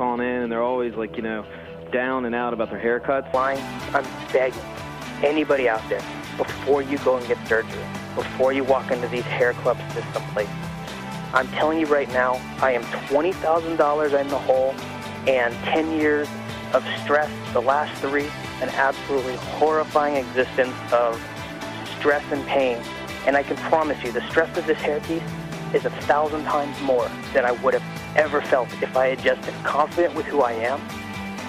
calling in, and they're always like, down and out about their haircuts. I'm begging anybody out there, before you go and get surgery, before you walk into these hair clubs to someplace, I'm telling you right now, I am $20,000 in the hole, and 10 years of stress, the last 3, an absolutely horrifying existence of stress and pain. And I can promise you, the stress of this hairpiece is 1,000 times more than I would have ever felt if I had just been confident with who I am,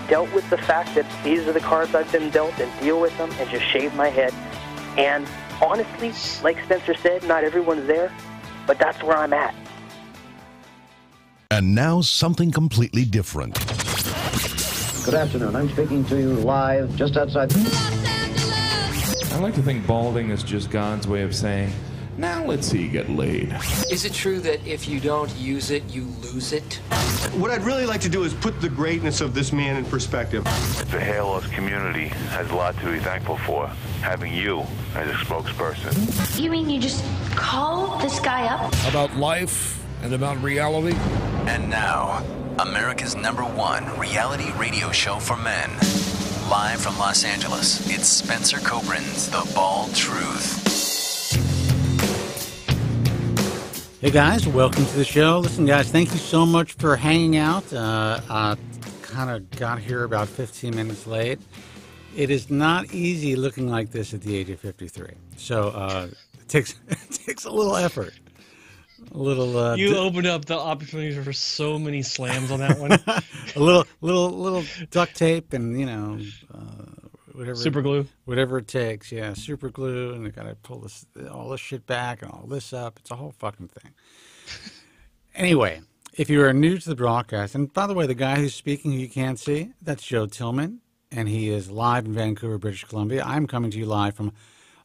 dealt with the fact that these are the cards I've been dealt, and deal with them, and just shave my head. And honestly, like Spencer said, not everyone's there, but that's where I'm at. And now something completely different. Good afternoon. I'm speaking to you live just outside I like to think balding is just God's way of saying, now let's see you get laid. Is it true that if you don't use it, you lose it? What I'd really like to do is put the greatness of this man in perspective. The hair loss community has a lot to be thankful for, having you as a spokesperson. You mean you just call this guy up? About life and about reality. And now, America's #1 reality radio show for men. Live from Los Angeles, it's Spencer Kobren's The Bald Truth. Hey guys, welcome to the show. Listen guys, thank you so much for hanging out. Kind of got here about 15 minutes late. It is not easy looking like this at the age of 53. So it takes a little effort. A little. You opened up the opportunity for so many slams on that one. a little duct tape and whatever. Super glue. Whatever it takes. Yeah, super glue, and you got to pull all this shit back and all this up. It's a whole fucking thing. Anyway, if you are new to the broadcast, and by the way, the guy who's speaking who you can't see, that's Joe Tillman, and he is live in Vancouver, British Columbia. I'm coming to you live from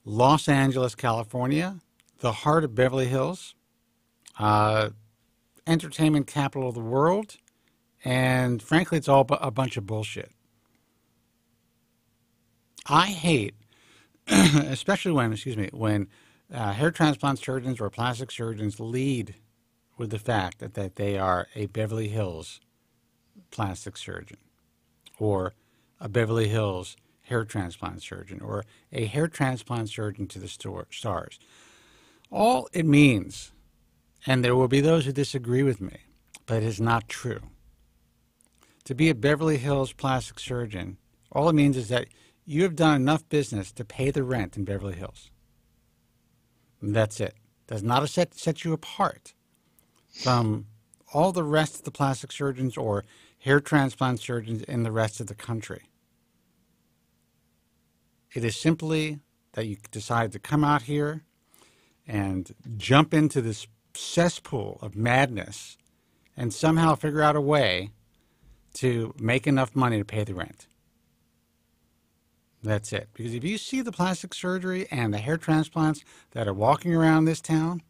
Los Angeles, California, the heart of Beverly Hills. Entertainment capital of the world, and frankly, it's all a bunch of bullshit. I hate, especially when hair transplant surgeons or plastic surgeons lead with the fact that they are a Beverly Hills plastic surgeon, or a Beverly Hills hair transplant surgeon, or a hair transplant surgeon to the stars. All it means, and there will be those who disagree with me, but it is not true. To be a Beverly Hills plastic surgeon, all it means is that you have done enough business to pay the rent in Beverly Hills. And that's it. Does not set you apart from all the rest of the plastic surgeons or hair transplant surgeons in the rest of the country. It is simply that you decide to come out here and jump into this cesspool of madness and somehow figure out a way to make enough money to pay the rent. That's it. Because if you see the plastic surgery and the hair transplants that are walking around this town,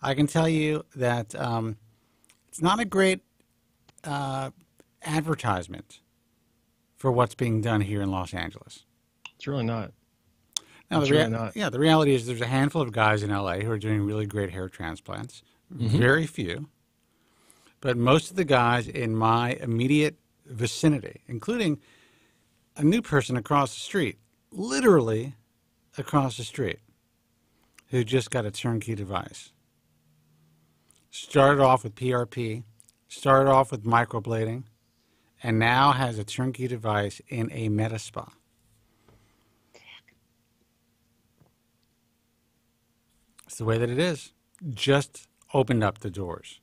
I can tell you that it's not a great advertisement for what's being done here in Los Angeles. It's really not. Now, the reality is there's a handful of guys in L.A. who are doing really great hair transplants. Mm-hmm. Very few. But most of the guys in my immediate vicinity, including a new person across the street, literally across the street, who just got a turnkey device. Started off with PRP, started off with microblading, and now has a turnkey device in a med spa. It's the way that it is. Just opened up the doors.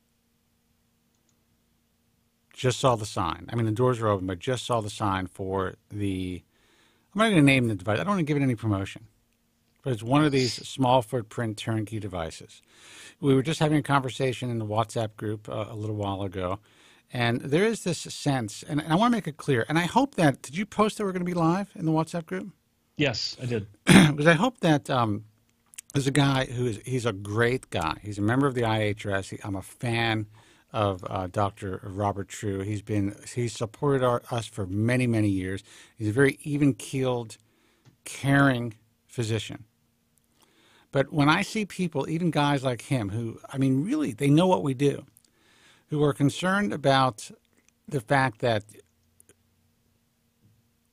Just saw the sign. I mean, the doors are open, but just saw the sign for the... I'm not going to name the device. I don't want to give it any promotion. But it's one of these small footprint turnkey devices. We were just having a conversation in the WhatsApp group a little while ago, and there is this sense, and I want to make it clear, and I hope that... Did you post that we're going to be live in the WhatsApp group? Yes, I did. Because I hope that... There's a guy he's a great guy. He's a member of the IHRS. I'm a fan of Dr. Robert True. He's supported us for many, many years. He's a very even-keeled, caring physician. But when I see people, even guys like him, who, I mean, really, they know what we do, who are concerned about the fact that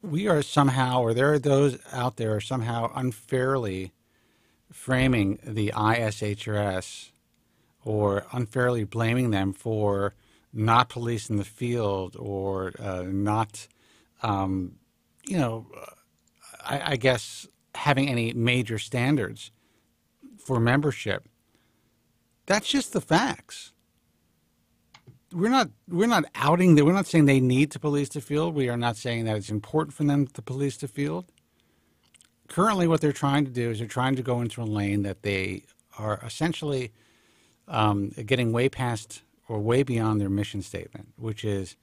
we are somehow, or there are those out there are somehow unfairly framing the ISHRS or unfairly blaming them for not policing the field or not, I guess, having any major standards for membership. That's just the facts. We're not outing that. We're not saying they need to police the field. We are not saying that it's important for them to police the field. Currently, what they're trying to do is they're trying to go into a lane that they are essentially getting way past or way beyond their mission statement, which is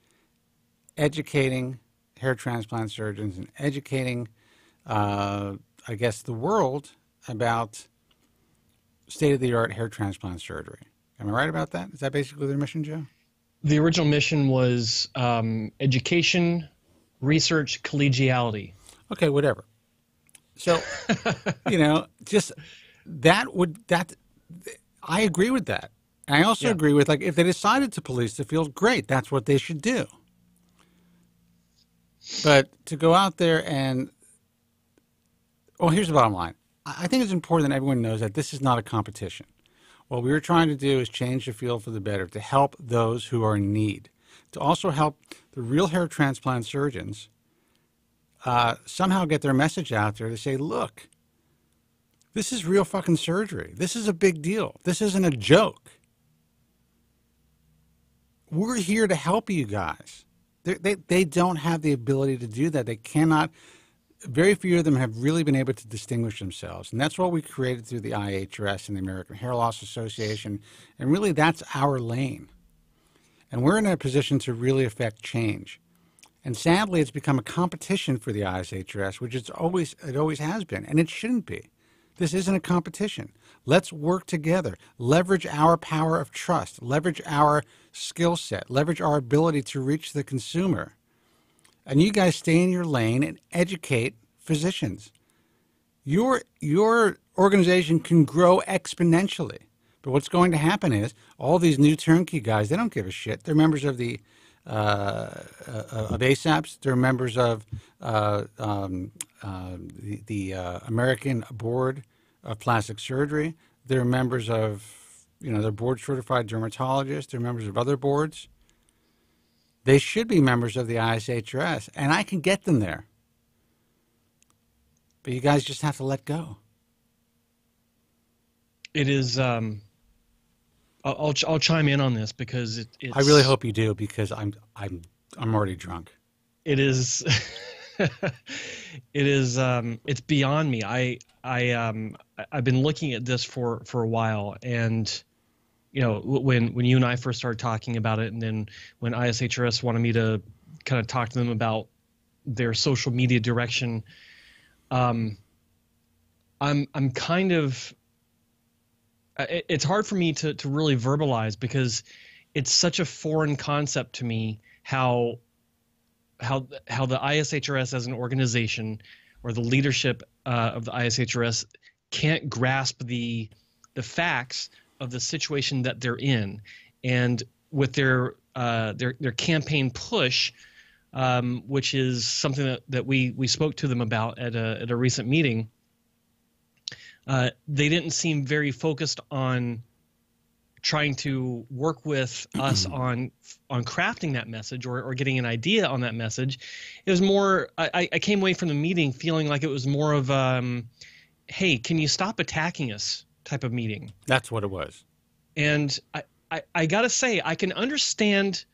educating hair transplant surgeons and educating, I guess, the world about state-of-the-art hair transplant surgery. Am I right about that? Is that basically their mission, Joe? The original mission was education, research, collegiality. Okay, whatever. So, just I agree with that. And I also agree with, like, if they decided to police the field, great, that's what they should do. But to go out there and, here's the bottom line. I think it's important that everyone knows that this is not a competition. What we were trying to do is change the field for the better, to help those who are in need, to also help the real hair transplant surgeons somehow get their message out there to say, look, this is real fucking surgery. This is a big deal. This isn't a joke. We're here to help you guys. They don't have the ability to do that. They cannot. Very few of them have really been able to distinguish themselves. And that's what we created through the IHRS and the American Hair Loss Association. And really, that's our lane. And we're in a position to really affect change. And sadly, it's become a competition for the ISHRS, which it always has been. And it shouldn't be. This isn't a competition. Let's work together. Leverage our power of trust. Leverage our skill set. Leverage our ability to reach the consumer. And you guys stay in your lane and educate physicians. Your organization can grow exponentially. But what's going to happen is all these new turnkey guys, they don't give a shit. They're members of the of ASAPs. They're members of the American Board of Plastic Surgery. They're members of, they're board certified dermatologists. They're members of other boards. They should be members of the ISHRS, and I can get them there. But you guys just have to let go. It is. I'll chime in on this because it's. I really hope you do, because I'm already drunk. It is. It is. It's beyond me. I've been looking at this for a while, and when you and I first started talking about it, and then when ISHRS wanted me to kind of talk to them about their social media direction, I'm kind of. It's hard for me to really verbalize, because it's such a foreign concept to me how the ISHRS as an organization, or the leadership of the ISHRS, can't grasp the facts of the situation that they're in. And with their campaign push, which is something that we spoke to them about at a recent meeting, they didn't seem very focused on trying to work with us on crafting that message or getting an idea on that message. It was more, I came away from the meeting feeling like it was more of, hey, can you stop attacking us type of meeting. That's what it was. And I got to say, I can understand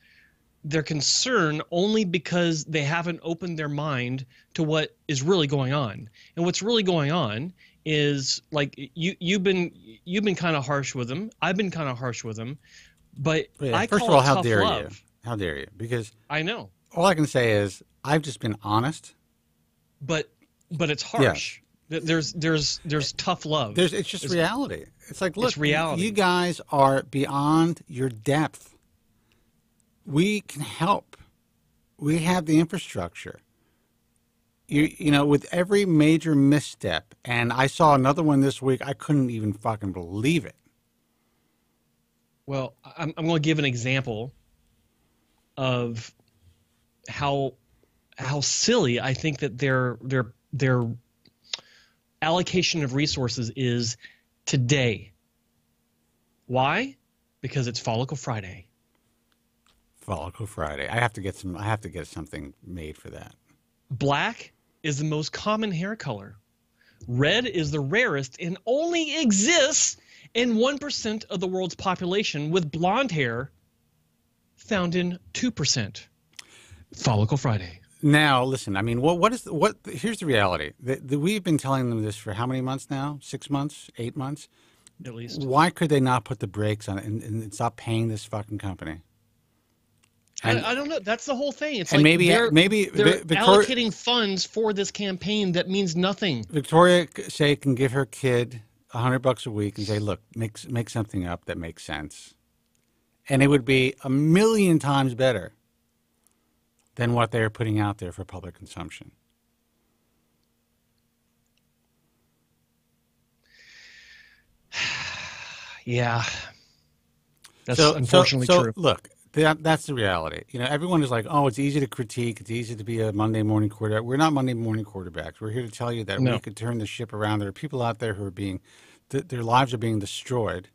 their concern only because they haven't opened their mind to what is really going on. And what's really going on is, like, you've been kind of harsh with them. I've been kind of harsh with them. But I first call of all, it how tough dare love. you? How dare you? Because I know. All I can say is I've just been honest. But it's harsh. Yeah. There's tough love. It's just reality. It's like, look, it's reality. You guys are beyond your depth. We can help. We have the infrastructure. You know, with every major misstep, and I saw another one this week, I couldn't even fucking believe it. Well, I'm going to give an example of how silly I think that their allocation of resources is today. Why? Because it's Follicle Friday. Follicle Friday. I have to get something made for that. Black is the most common hair color. Red is the rarest and only exists in 1% of the world's population, with blonde hair found in 2%. Follicle Friday. Now, listen, I mean, here's the reality. We've been telling them this for how many months now? 6 months? 8 months? At least. Why could they not put the brakes on it and stop paying this fucking company? I don't know. That's the whole thing. It's and like maybe they're allocating funds for this campaign that means nothing. Victoria, say, can give her kid $100 a week and say, look, make something up that makes sense. And it would be 1,000,000 times better than what they're putting out there for public consumption. Yeah. That's unfortunately true. Look, that's the reality. You know, everyone is like, oh, it's easy to critique. It's easy to be a Monday morning quarterback. We're not Monday morning quarterbacks. We're here to tell you that we could turn the ship around. There are people out there who are their lives are being destroyed.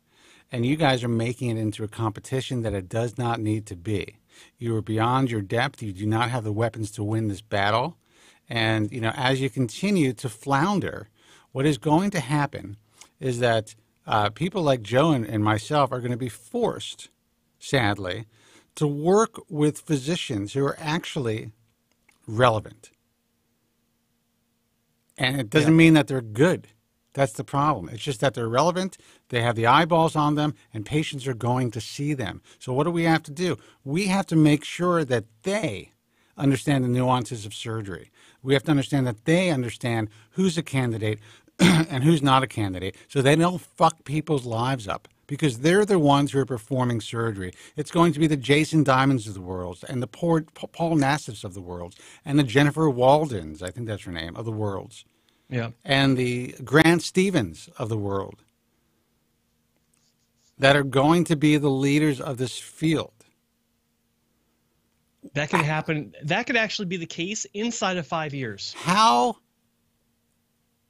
And you guys are making it into a competition that it does not need to be. You are beyond your depth. You do not have the weapons to win this battle. And, you know, as you continue to flounder, what is going to happen is that people like Joe and myself are going to be forced, sadly, to work with physicians who are actually relevant. And it doesn't mean that they're good. That's the problem. It's just that they're relevant, they have the eyeballs on them, and patients are going to see them. So what do we have to do? We have to make sure that they understand the nuances of surgery. We have to understand that they understand who's a candidate and who's not a candidate, so they don't fuck people's lives up, because they're the ones who are performing surgery. It's going to be the Jason Diamonds of the world, and the Paul Nassifs of the world, and the Jennifer Waldens, I think that's her name, of the worlds. Yeah. And the Grant Stevens of the world that are going to be the leaders of this field. That could happen. That could actually be the case inside of 5 years. How?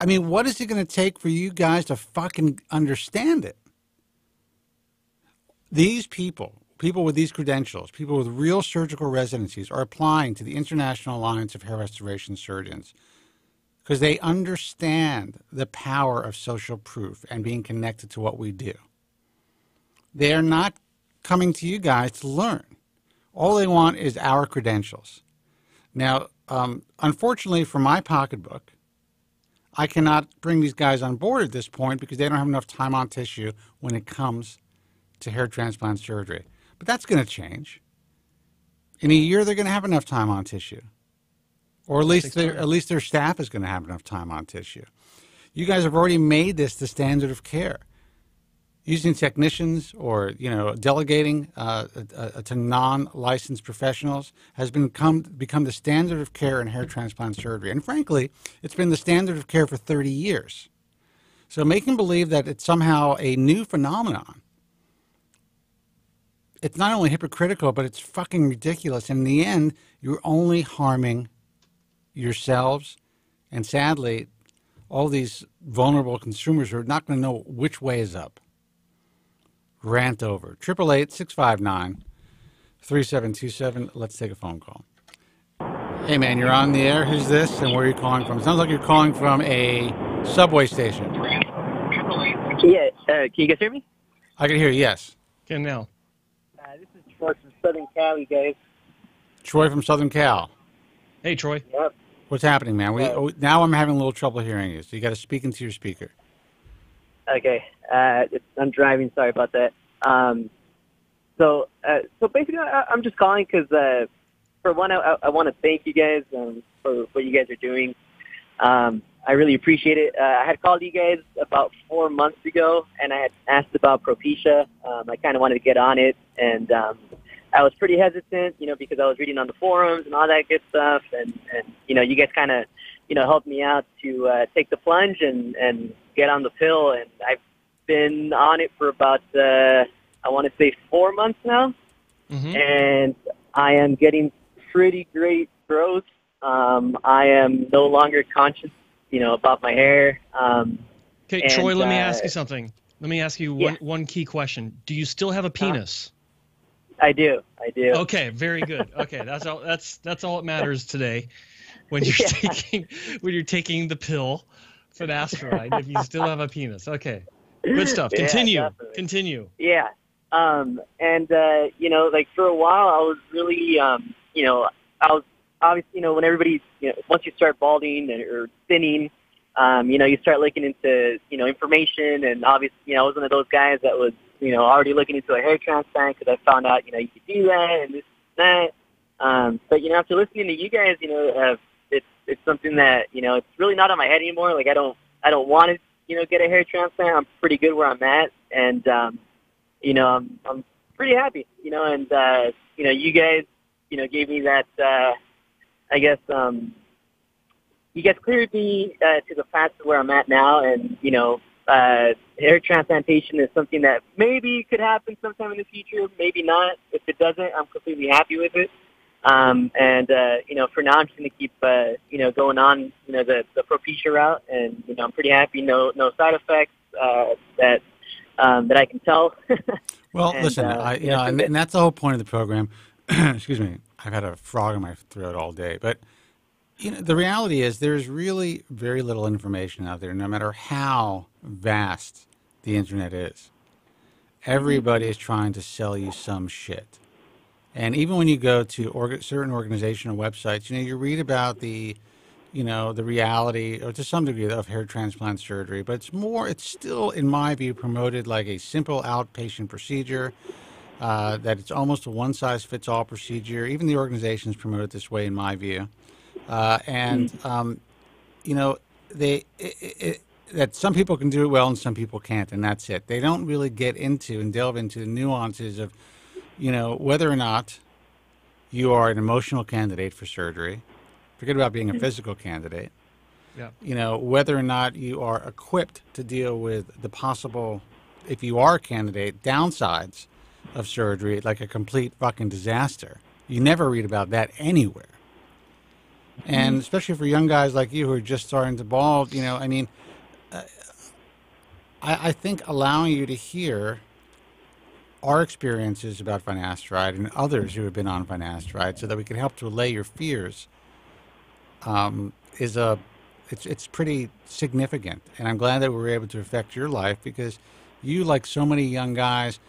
I mean, what is it going to take for you guys to fucking understand it? These people with these credentials, people with real surgical residencies, are applying to the International Alliance of Hair Restoration Surgeons because they understand the power of social proof and being connected to what we do. They are not coming to you guys to learn. All they want is our credentials. Now, unfortunately for my pocketbook, I cannot bring these guys on board at this point because they don't have enough time on tissue when it comes to hair transplant surgery. But that's going to change. In a year, they're going to have enough time on tissue. Or at least their staff is going to have enough time on tissue. You guys have already made this the standard of care. Using technicians or, you know, delegating to non-licensed professionals has become the standard of care in hair transplant surgery. And frankly, it's been the standard of care for 30 years. So making believe that it's somehow a new phenomenon, it's not only hypocritical, but it's fucking ridiculous. And in the end, you're only harming yourselves and, sadly, all these vulnerable consumers who are not going to know which way is up. Rant over. 888-659-3727. Let's take a phone call. Hey, man, you're on the air. Who's this and where are you calling from? It sounds like you're calling from a subway station. Yeah, can you guys hear me? I can hear you, yes. Can now. This is Troy from Southern Cali, guys. Troy from Southern Cal. Hey, Troy. Yep. What's happening, man? Now I'm having a little trouble hearing you, so you got to speak into your speaker. Okay. I'm driving. Sorry about that. So basically, I'm just calling because, for one, I want to thank you guys for what you guys are doing. I really appreciate it. I had called you guys about 4 months ago, and I had asked about Propecia. I kind of wanted to get on it, and I was pretty hesitant, you know, because I was reading on the forums and all that good stuff, and you know, you guys kind of, you know, helped me out to take the plunge and get on the pill, and I've been on it for about, I want to say 4 months now, and I am getting pretty great growth. I am no longer conscious, about my hair. Okay, Troy, let me ask you something. Let me ask you one key question. Do you still have a penis? I do. Okay, very good. Okay, that's all that matters today. When you're taking the pill finasteride, if you still have a penis. Okay. Good stuff. Continue. Yeah, Continue. Yeah. Like for a while I was really I was obviously, when everybody, once you start balding or thinning, you start looking into, information, and obviously, I was one of those guys that was, already looking into a hair transplant because I found out, you could do that and this and that. But, after listening to you guys, it's something that, it's really not on my head anymore. Like, I don't want to, get a hair transplant. I'm pretty good where I'm at. And, I'm pretty happy, and, you guys, gave me that, I guess, you guys cleared me to the path to where I'm at now, and, hair transplantation is something that maybe could happen sometime in the future, maybe not. If it doesn't, I'm completely happy with it. For now, I'm just going to keep, going on, the Propecia route, and, I'm pretty happy. No side effects that I can tell. Well, listen, and that's the whole point of the program. Excuse me, I've had a frog in my throat all day, but the reality is there's really very little information out there, no matter how vast the internet is. Everybody is trying to sell you some shit. And even when you go to certain organizational websites, you read about the reality, or to some degree, of hair transplant surgery, but it's still, in my view, promoted like a simple outpatient procedure, that it's almost a one-size-fits-all procedure. Even the organizations promote it this way, in my view. That some people can do it well and some people can't, and that's it. They don't really get into and delve into the nuances of, whether or not you are an emotional candidate for surgery. Forget about being a physical candidate. Yeah. Whether or not you are equipped to deal with the possible, if you are a candidate, downsides of surgery, like a complete fucking disaster. You never read about that anywhere. And especially for young guys like you who are just starting to bald, I think allowing you to hear our experiences about finasteride and others who have been on finasteride, so that we can help to allay your fears, it's pretty significant. And I'm glad that we were able to affect your life, because you, like so many young guys,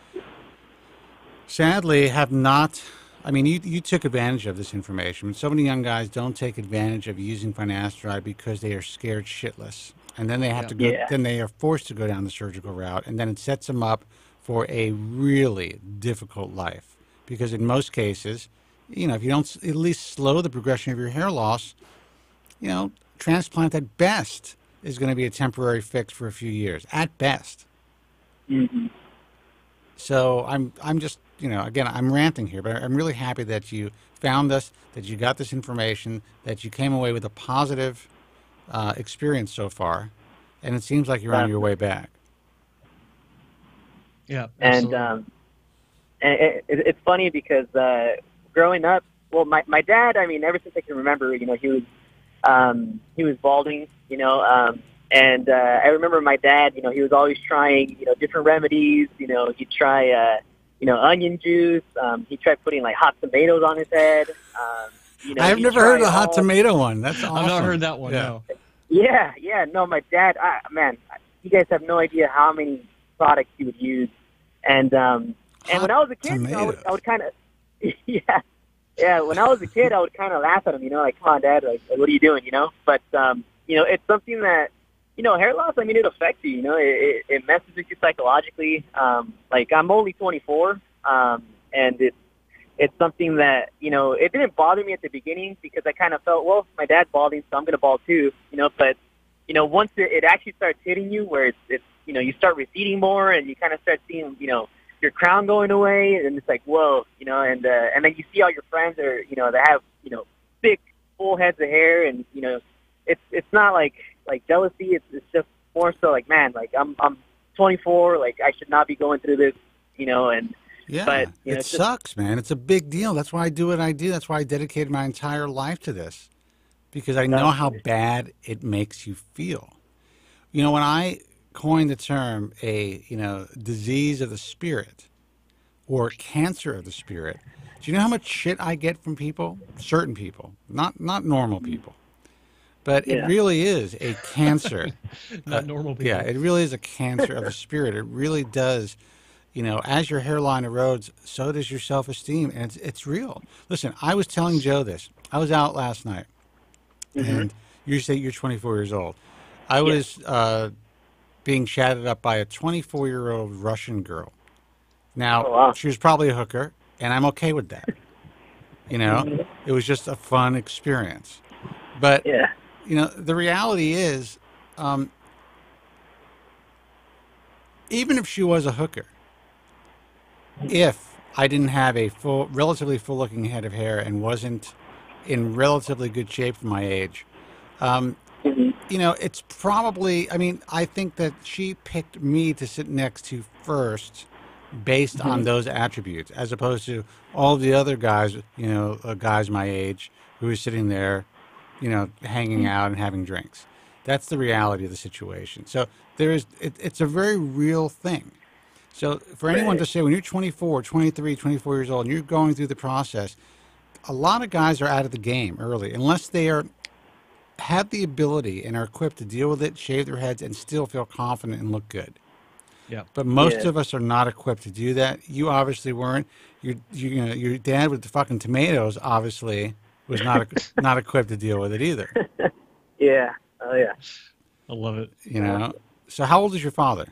sadly have not. You took advantage of this information. So many young guys don't take advantage of using finasteride because they are scared shitless, and then they have to go. Yeah. Then they are forced to go down the surgical route, and then it sets them up for a really difficult life. Because in most cases, if you don't at least slow the progression of your hair loss, transplant at best is going to be a temporary fix for a few years, at best. Mm-hmm. So I'm just, again, I'm ranting here, but I'm really happy that you found us, that you got this information, that you came away with a positive experience so far, and it seems like you're on your way back. Yeah, absolutely. And it's funny because growing up, well, my dad, ever since I can remember, he was balding, and I remember my dad, he was always trying, different remedies. He'd try, onion juice. He tried putting like hot tomatoes on his head. I've never heard of the hot tomato one. That's awesome. I've not heard that one. Yeah. No. Yeah. No, my dad. Man, you guys have no idea how many products he would use. And when I was a kid, I would kind of, yeah. When I was a kid, I would kind of laugh at him. Like, come on, Dad. Like, what are you doing? But it's something that. Hair loss, it affects you, it messes with you psychologically. Like, I'm only 24, and it's something that, it didn't bother me at the beginning because I kind of felt, well, my dad's balding, so I'm going to bald too, but, once it actually starts hitting you where it's you start receding more and you kind of start seeing, your crown going away, and it's like, whoa, and then you see all your friends are, they have, big, full heads of hair, and, it's not like jealousy. It's just more so like, man, like I'm 24, like I should not be going through this, and Yeah, but it sucks, man. It's a big deal. That's why I do what I do. That's why I dedicated my entire life to this, because I know how bad it makes you feel. You know, when I coined the term disease of the spirit or cancer of the spirit, do you know how much shit I get from people? Certain people, not normal people. But it really is a cancer. Not normal people. Yeah, it really is a cancer of the spirit. It really does. You know, as your hairline erodes, so does your self-esteem, and it's real. Listen, I was telling Joe this. I was out last night, and you say you're 24 years old. I was being chatted up by a 24-year-old Russian girl. Now, she was probably a hooker, and I'm okay with that. You know, it was just a fun experience. But, you know, the reality is, even if she was a hooker, if I didn't have a relatively full-looking head of hair and wasn't in relatively good shape for my age, you know, it's probably, I mean, I think that she picked me to sit next to first based on those attributes, as opposed to all the other guys, you know, guys my age who were sitting there, you know, hanging out and having drinks. That's the reality of the situation. So it's a very real thing. So for anyone to say, when you're 24, 23, 24 years old, and you're going through the process, a lot of guys are out of the game early, unless they have the ability and are equipped to deal with it, shave their heads, and still feel confident and look good. Yeah. But most of us are not equipped to do that. You obviously weren't. Your dad with the fucking tomatoes obviously was not equipped to deal with it either. Yeah. Oh yeah. I love it. You know. So how old is your father?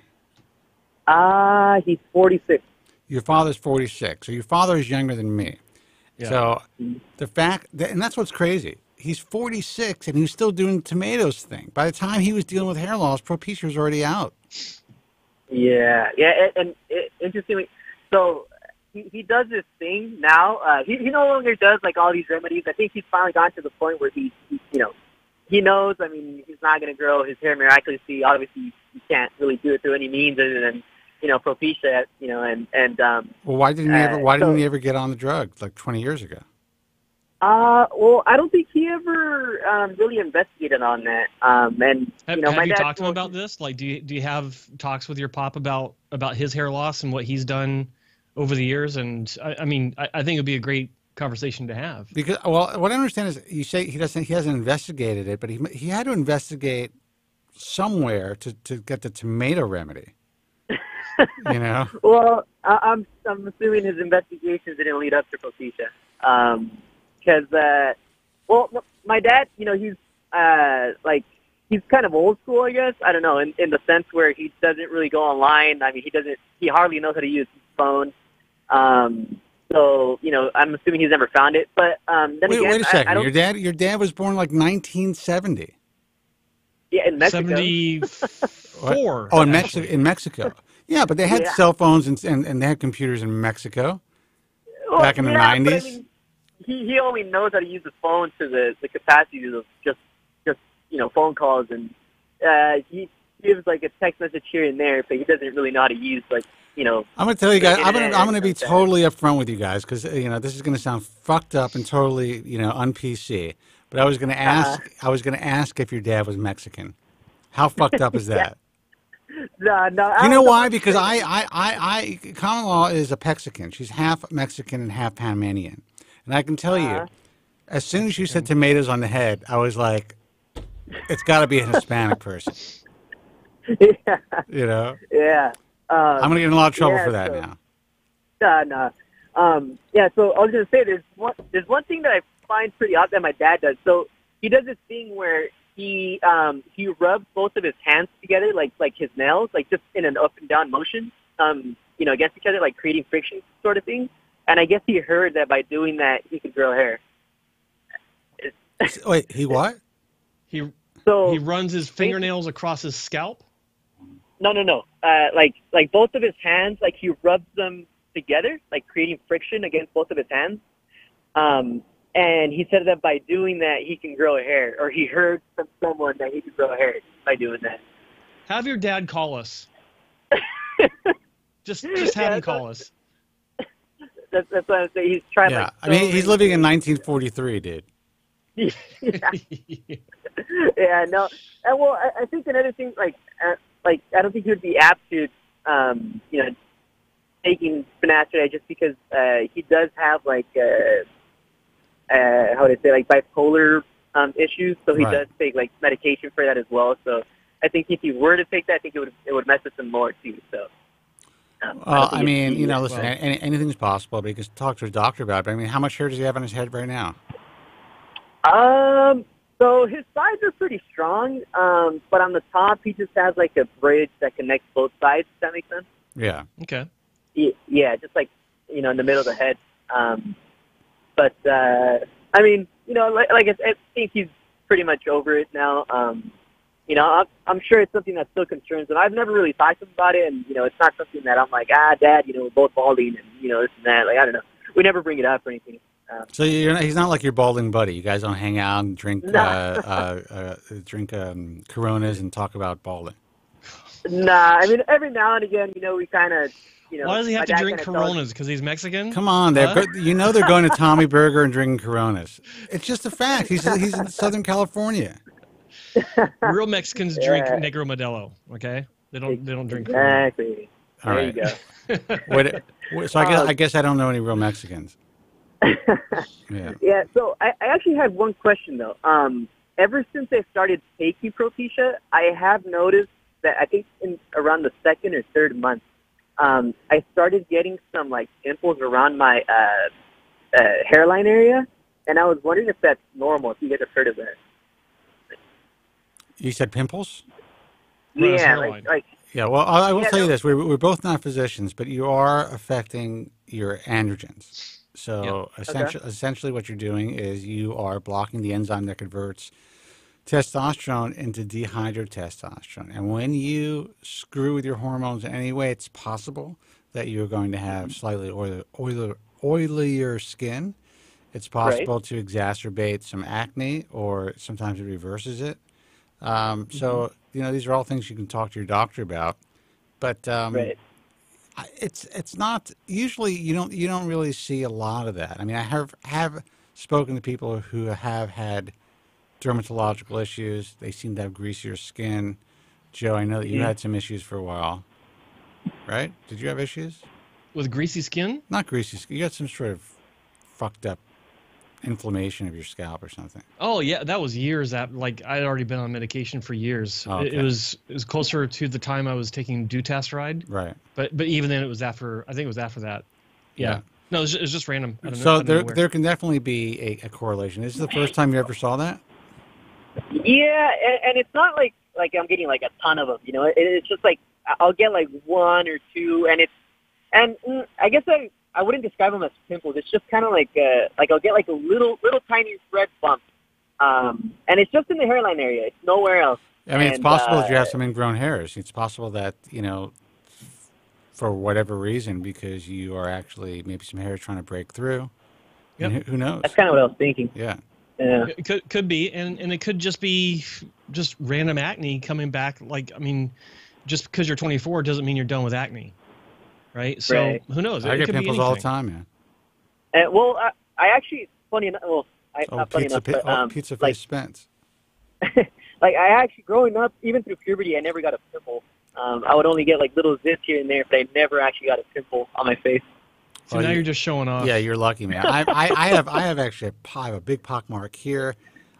He's 46. Your father's 46. So your father is younger than me. Yeah. So the fact that, and that's what's crazy. He's 46 and he's still doing the tomatoes thing. By the time he was dealing with hair loss, Propecia was already out. Yeah. And interestingly, so he does this thing now. He no longer does like all these remedies. I think he's finally gotten to the point where he he knows. I mean, he's not going to grow his hair miraculously. Obviously, you can't really do it through any means other than Propecia. Well, why didn't he ever get on the drug like 20 years ago? Well, I don't think he ever really investigated on that. Have you talked to him about this? Like, do you have talks with your pop about his hair loss and what he's done over the years? And I mean, I think it'd be a great conversation to have. Because, well, what I understand is you say he hasn't investigated it, but he had to investigate somewhere to get the tomato remedy. You know. Well, I'm assuming his investigations didn't lead up to Propecia. Because, my dad, he's he's kind of old school, I guess. I don't know, in the sense where he doesn't really go online. I mean, he hardly knows how to use his phone. So, I'm assuming he's never found it. But wait a second. Your dad was born like 1970. Yeah, in Mexico. 74. Oh, in Mexico. Yeah, but they had cell phones and they had computers in Mexico back in the 90s. I mean, he only knows how to use the phone to the capacity of just phone calls, and he gives like a text message here and there, but he doesn't really know how to use I'm going to tell you guys. I'm going to be totally upfront with you guys because this is going to sound fucked up and totally un-PC. But I was going to ask. I was going to ask if your dad was Mexican. How fucked up is that? No. You know why? Because I common law is a Pexican. She's half Mexican and half Panamanian. And I can tell you, as soon as you said tomatoes on the head, I was like, it's got to be a Hispanic person. Yeah. Yeah. I'm going to get in a lot of trouble for that now. No. So I was going to say, there's one thing that I find pretty odd that my dad does. So he does this thing where he rubs both of his hands together, like his nails, like just in an up and down motion, against each other, like creating friction sort of thing. And I guess he heard that by doing that, he could grow hair. Wait, he what? He runs his fingernails across his scalp? No. Like both of his hands, like he rubs them together, like creating friction against both of his hands. And he said that by doing that, he can grow hair. Or he heard from someone that he could grow hair by doing that. Have your dad call us. just have him call us. That's what I'm saying. He's trying. Yeah, like, I mean, he's living in 1943, dude. yeah. Yeah, no. And well, I think another thing, like I don't think he would be apt to, taking finasteride just because he does have like how would I say, like bipolar issues, so he does take like medication for that as well. So I think if he were to take that, I think it would mess with him more too. So. Well, I mean, listen, anything's possible, but he can talk to his doctor about it. But I mean, how much hair does he have on his head right now? So his sides are pretty strong, but on the top, he just has like a bridge that connects both sides. Does that make sense? Yeah. Okay. Yeah, just like, in the middle of the head. But, I mean, like I think he's pretty much over it now. I'm sure it's something that still concerns him. I've never really talked to him about it, and, it's not something that I'm like, Dad, we're both balding, and, this and that. Like, I don't know. We never bring it up or anything. So he's not like your balding buddy. You guys don't hang out and drink Coronas and talk about balding. Nah, I mean, every now and again, we kind of, Why does he have to drink Coronas? Because he's Mexican? Come on, they're going to Tommy Burger and drinking Coronas. It's just a fact. He's in Southern California. Real Mexicans drink Negro Modelo. Okay, they don't drink Corona. Exactly. All right. There you go. So I guess I don't know any real Mexicans. Yeah. So I actually had one question though. Ever since I started taking Propecia, I have noticed that I think in around the second or third month, I started getting some like pimples around my hairline area, and I was wondering if that's normal. If you guys have heard of that. You said pimples? Yeah, like yeah. Well, I will tell you this: we're both not physicians, but you are affecting your androgens. So essentially, what you're doing is you are blocking the enzyme that converts testosterone into dehydrotestosterone. And when you screw with your hormones in any way, it's possible that you're going to have slightly oilier skin. It's possible to exacerbate some acne, or sometimes it reverses it. So these are all things you can talk to your doctor about. But it's not usually you don't really see a lot of that. I mean, I have spoken to people who have had dermatological issues. They seem to have greasier skin. Joe, I know that you had some issues for a while, right? Did you have issues with greasy skin? Not greasy skin. You got some sort of fucked up inflammation of your scalp or something. Oh yeah, that was years after. Like I'd already been on medication for years. Oh, okay. It was closer to the time I was taking dutasteride. Right. But even then, it was after. I think it was after that. Yeah. No, it was just random. So there can definitely be a correlation. This is the first time you ever saw that? Yeah, and it's not like I'm getting like a ton of them. It's just like I'll get like one or two, and I guess I wouldn't describe them as pimples. It's just kind of like I'll get like a little tiny red bump, and it's just in the hairline area. It's nowhere else. I mean, it's possible that you have some ingrown hairs. It's possible that for whatever reason, because you are actually maybe some hair trying to break through. Yep. Who knows? That's kind of what I was thinking. Yeah. Yeah. It could be, and it could just be just random acne coming back. Like, I mean, just because you're 24 doesn't mean you're done with acne, right? So who knows? I get pimples all the time, man. Well, I actually, funny enough, pizza face Spence. Like I actually, growing up, even through puberty, I never got a pimple. I would only get like little zits here and there, but I never actually got a pimple on my face. So now you're just showing off. Yeah, you're lucky, man. I have actually a big pock mark here.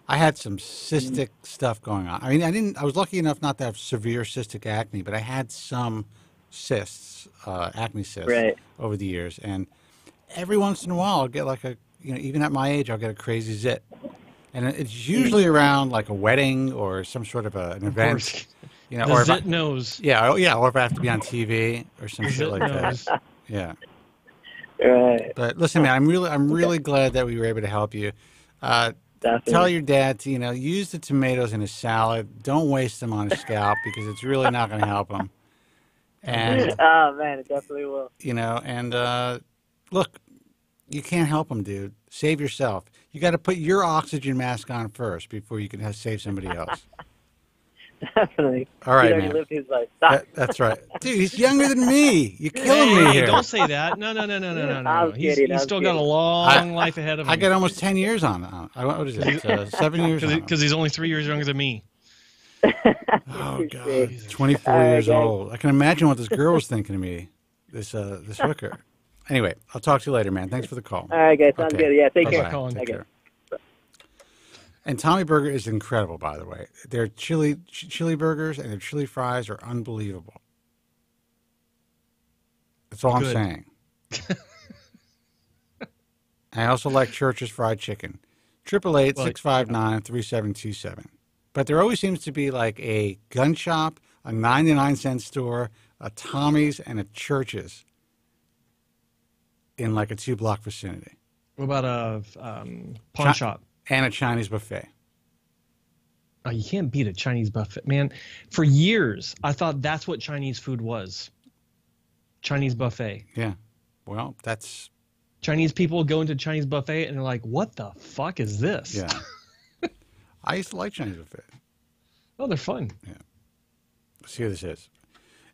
I had some cystic stuff going on. I mean, I was lucky enough not to have severe cystic acne, but I had some cysts, acne cysts, over the years. And every once in a while, I'll get like even at my age, I'll get a crazy zit. And it's usually around like a wedding or some sort of an event. The zit nose. Yeah, or if I have to be on TV or some shit like that. Yeah. Right. But listen, man, I'm really glad that we were able to help you. Tell your dad to use the tomatoes in his salad. Don't waste them on his scalp because it's really not going to help him. And oh man, it definitely will. And look, you can't help him, dude. Save yourself. You got to put your oxygen mask on first before you can save somebody else. Definitely. All right, he already man. lived his life. Stop. That's right. Dude, he's younger than me. You're killing me here. Don't say that. No. I'm He's kidding, still got a long life ahead of him. I got almost 10 years on. What is it? 7 years on him. Because he's only 3 years younger than me. Oh, God. 24 years old. I can imagine what this girl was thinking of me, this hooker. Anyway, I'll talk to you later, man. Thanks for the call. All right, guys. Sounds good. Yeah, take care. Take care. And Tommy Burger is incredible, by the way. Their chili burgers and their chili fries are unbelievable. That's all I'm saying. I also like Church's Fried Chicken. 888-659-3727. But there always seems to be like a gun shop, a 99-cent store, a Tommy's, and a Church's in like a 2-block vicinity. What about a pawn shop? And a Chinese buffet. Oh, you can't beat a Chinese buffet. Man, for years, I thought that's what Chinese food was. Chinese buffet. Yeah. Well, that's... Chinese people go into Chinese buffet and they're like, what the fuck is this? Yeah. I used to like Chinese buffet. Oh, they're fun. Yeah. Let's see who this is.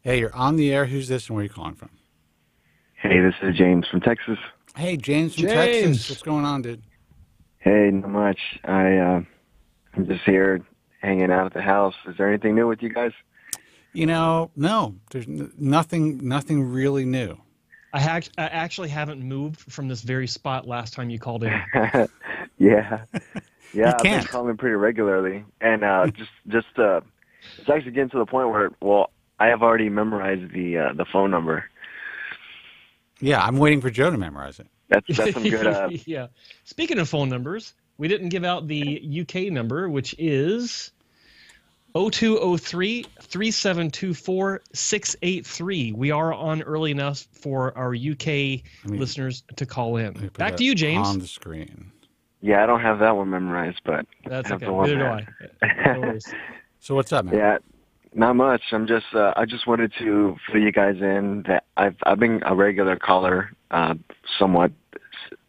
Hey, you're on the air. Who's this and where are you calling from? Hey, this is James from Texas. Hey, James from Texas. What's going on, dude? Hey, not much. I'm just here hanging out at the house. Is there anything new with you guys? You know, no. There's nothing really new. I actually haven't moved from this very spot last time you called in. Yeah. Yeah, I've can't. been calling pretty regularly. And it's actually getting to the point where, I have already memorized the phone number. Yeah, I'm waiting for Joe to memorize it. That's some good... Yeah. Speaking of phone numbers, we didn't give out the UK number, which is 0203-3724-683. We are on early enough for our UK listeners to call in. Back to you, James. On the screen. Yeah, I don't have that one memorized, but... That's okay. Neither do I. No worries. So what's up, man? Yeah, not much. I just wanted to fill you guys in that I've been a regular caller, somewhat,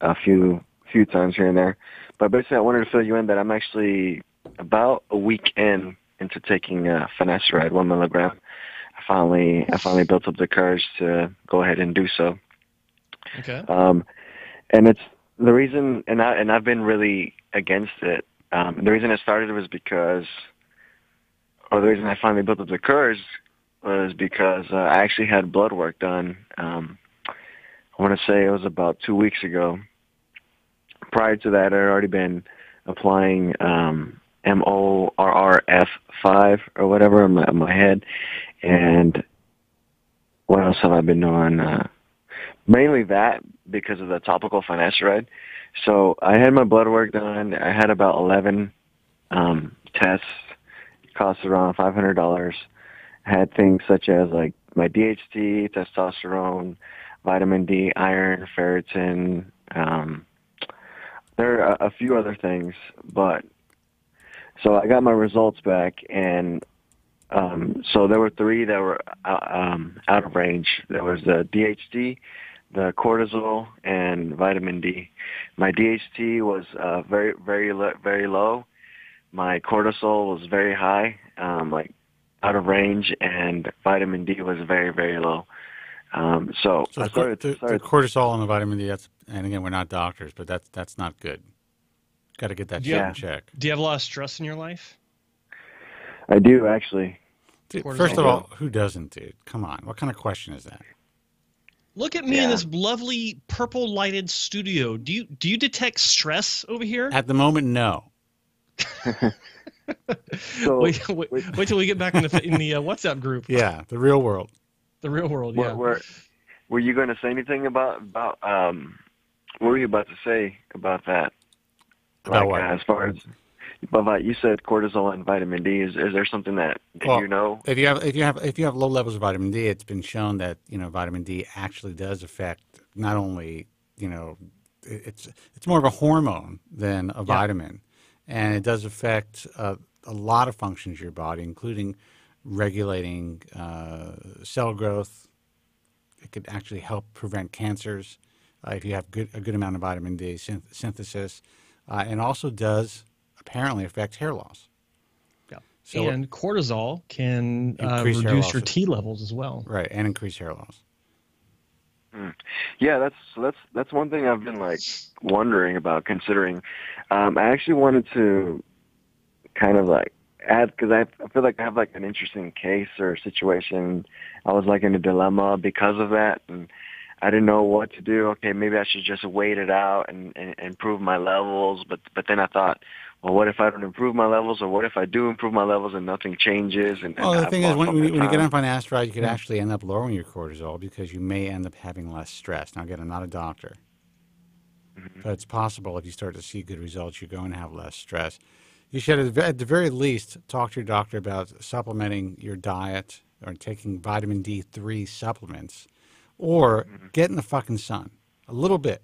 a few times here and there. But basically, I wanted to fill you in that I'm actually about a week into taking finasteride, 1 milligram. I finally built up the courage to go ahead and do so. Okay. And it's the reason, and I've been really against it. The reason it started was because, or the reason I finally built up the courage was because I actually had blood work done. I want to say it was about 2 weeks ago. Prior to that, I had already been applying MORRF5 or whatever on my head. And what else have I been doing? Mainly that because of the topical finasteride. So I had my blood work done. I had about 11 tests. It cost around $500. I had things such as like my DHT, testosterone, vitamin D, iron, ferritin. There are a few other things, but so I got my results back, and so there were 3 that were out of range. There was the DHT, the cortisol, and vitamin D. My DHT was very, very, very low. My cortisol was very high, like out of range, and vitamin D was very, very low. So I started the cortisol and the vitamin D. And again, we're not doctors, but that's not good. Got to get that shit in check. Do you have a lot of stress in your life? I do, actually. Dude, first of all, who doesn't, dude? Come on. What kind of question is that? Look at me in this lovely purple lighted studio. Do you detect stress over here? At the moment, no. So, wait till we get back in the WhatsApp group. Yeah, the real world. The real world, yeah. Were you going to say anything about what were you about to say about that? About what? As far as you said cortisol and vitamin D. Is there something that you know? If you have low levels of vitamin D, it's been shown that vitamin D actually does affect not only it's more of a hormone than a vitamin, and it does affect a lot of functions of your body, including regulating cell growth. It could actually help prevent cancers if you have a good amount of vitamin D synthesis, and also does apparently affect hair loss. Yeah. So and cortisol can increase hair reduce loss. your T levels as well. Right, and increase hair loss. Yeah, that's one thing I've been like wondering about, considering. I actually wanted to kind of like add, because I feel like I have like an interesting case or situation. I was like in a dilemma because of that, and I didn't know what to do. Okay, maybe I should just wait it out and improve my levels. But then I thought, well, what if I don't improve my levels, or what if I do improve my levels and nothing changes? Well, the thing is, when you get on finasteride, you could actually end up lowering your cortisol because you may end up having less stress. Now, again, I'm not a doctor, but it's possible if you start to see good results, you're going to have less stress. You should, at the very least, talk to your doctor about supplementing your diet or taking vitamin D3 supplements, or get in the fucking sun a little bit.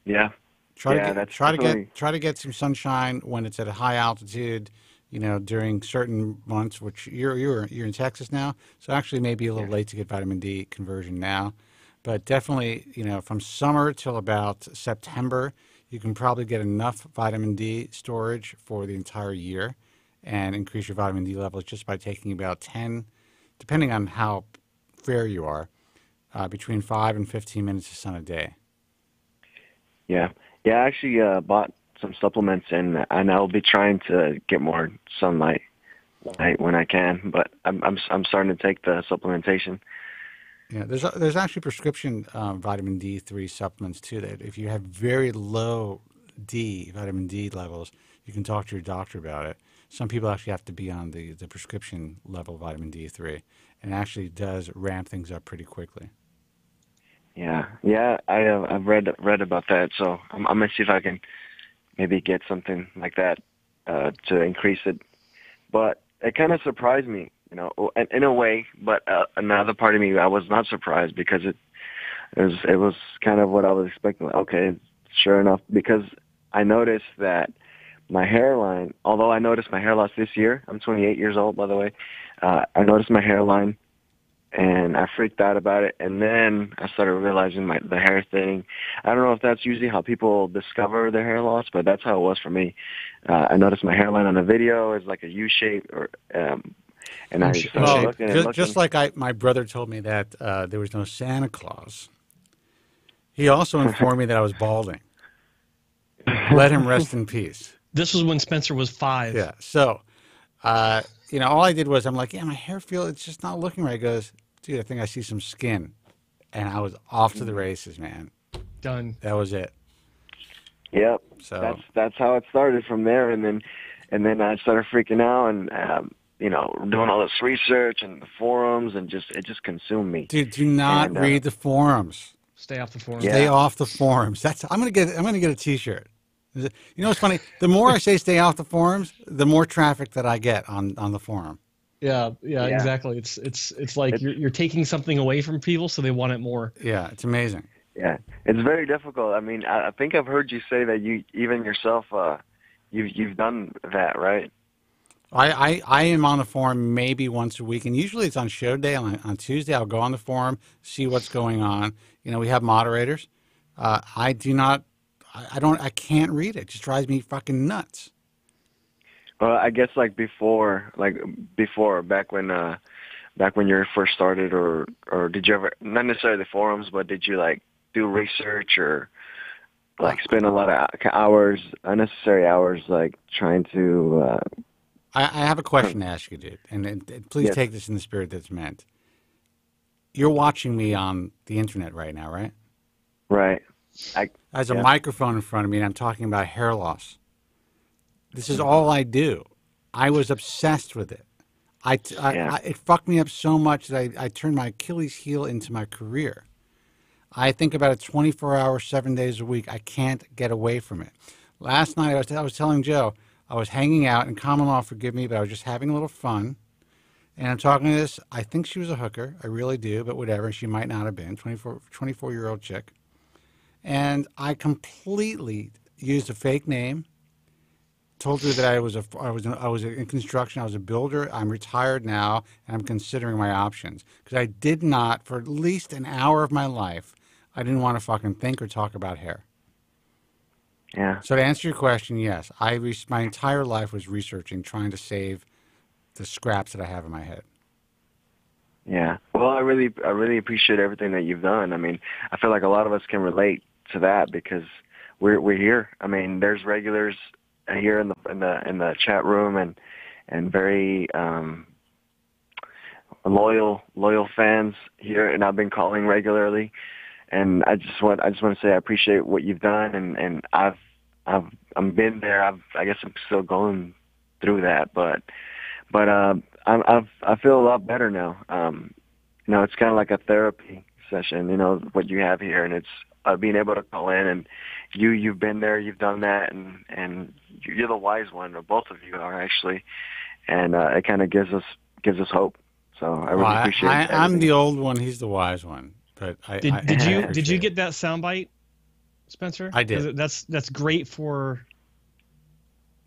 Yeah. Try to get some sunshine when it's at a high altitude, you know, during certain months, which you're in Texas now, so actually maybe a little late to get vitamin D conversion now. But definitely, you know, from summer till about September, you can probably get enough vitamin D storage for the entire year and increase your vitamin D levels just by taking about 10, depending on how fair you are, between 5 and 15 minutes of sun a day. Yeah. Yeah, I actually bought some supplements, and I'll be trying to get more sunlight when I can. But I'm starting to take the supplementation. Yeah, there's actually prescription vitamin D3 supplements too. That if you have very low vitamin D levels, you can talk to your doctor about it. Some people actually have to be on the prescription level vitamin D3, and it actually does ramp things up pretty quickly. Yeah, I've read about that, so I'm gonna see if I can maybe get something like that to increase it. But it kind of surprised me, you know, in a way. But another part of me, I was not surprised because it was kind of what I was expecting. Like, okay, sure enough, because I noticed that my hairline, although I noticed my hair loss this year, I'm 28 years old, by the way, I noticed my hairline. And I freaked out about it, and then I started realizing the hair thing. I don't know if that's usually how people discover their hair loss, but that's how it was for me. I noticed my hairline on the video is like a U shape, and I started looking. Just like my brother told me that there was no Santa Claus. He also informed me that I was balding. Let him rest in peace. This was when Spencer was 5. Yeah. So, you know, all I did was I'm like, yeah, my hair it's just not looking right. He goes, dude, I think I see some skin, and I was off to the races, man. Done. That was it. Yep. So that's how it started from there, and then I started freaking out and you know, doing all this research and the forums, and it just consumed me. Dude, do not read the forums. Stay off the forums. Stay off the forums. I'm gonna get a T-shirt. You know what's funny? The more I say stay off the forums, the more traffic that I get on the forum. Yeah, exactly. It's like you're taking something away from people, so they want it more. Yeah, it's amazing. Yeah, it's very difficult. I mean, I think I've heard you say that you even yourself you've done that, right? I am on the forum maybe once a week, and usually it's on show day. On Tuesday, I'll go on the forum, see what's going on. You know, we have moderators. I can't read it. It just drives me fucking nuts. Well, I guess before, back when you first started, or did you ever, not necessarily the forums, but did you do research or spend a lot of hours, unnecessary hours, trying to? I have a question to ask you, dude, and please take this in the spirit that's meant. You're watching me on the internet right now, right? Right. There's a microphone in front of me, and I'm talking about hair loss. This is all I do. I was obsessed with it. It fucked me up so much that I turned my Achilles heel into my career. I think about it 24 hours, 7 days a week. I can't get away from it. Last night, I was telling Joe, I was hanging out, and common law, forgive me, but I was just having a little fun. And I'm talking to this, I think she was a hooker. I really do, but whatever. She might not have been, 24-year-old chick. And I completely used a fake name, told her that I was in construction. I was a builder. I'm retired now, and I'm considering my options. Because I did not, for at least an hour of my life, I didn't want to fucking think or talk about hair. Yeah. So to answer your question, yes, my entire life was researching, trying to save the scraps that I have in my head. Yeah. Well, I really appreciate everything that you've done. I mean, I feel like a lot of us can relate to that because we're here. I mean, there's regulars here in the chat room and very loyal fans here, and I've been calling regularly. And I just want to say I appreciate what you've done, and I'm been there. I guess I'm still going through that, but I feel a lot better now. You know, it's kind of like a therapy session. You know what you have here, and it's being able to call in, and you've been there, you've done that, and you're the wise one, or both of you are actually, and it kind of gives us hope. So I really appreciate it. I'm the old one. He's the wise one. But did you get that soundbite, Spencer? I did. That's great for.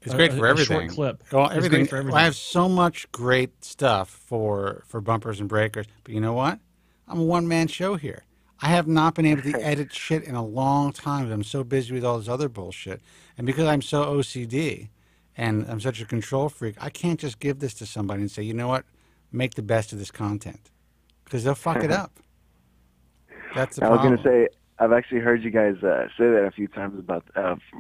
It's great for everything. A short clip. Well, everything. Great for everything. I have so much great stuff for bumpers and breakers, but you know what? I'm a one-man show here. I have not been able to edit shit in a long time. I'm so busy with all this other bullshit, and because I'm so OCD, and I'm such a control freak, I can't just give this to somebody and say, you know what, make the best of this content, because they'll fuck it up. That's the problem. I was going to say, I've actually heard you guys say that a few times about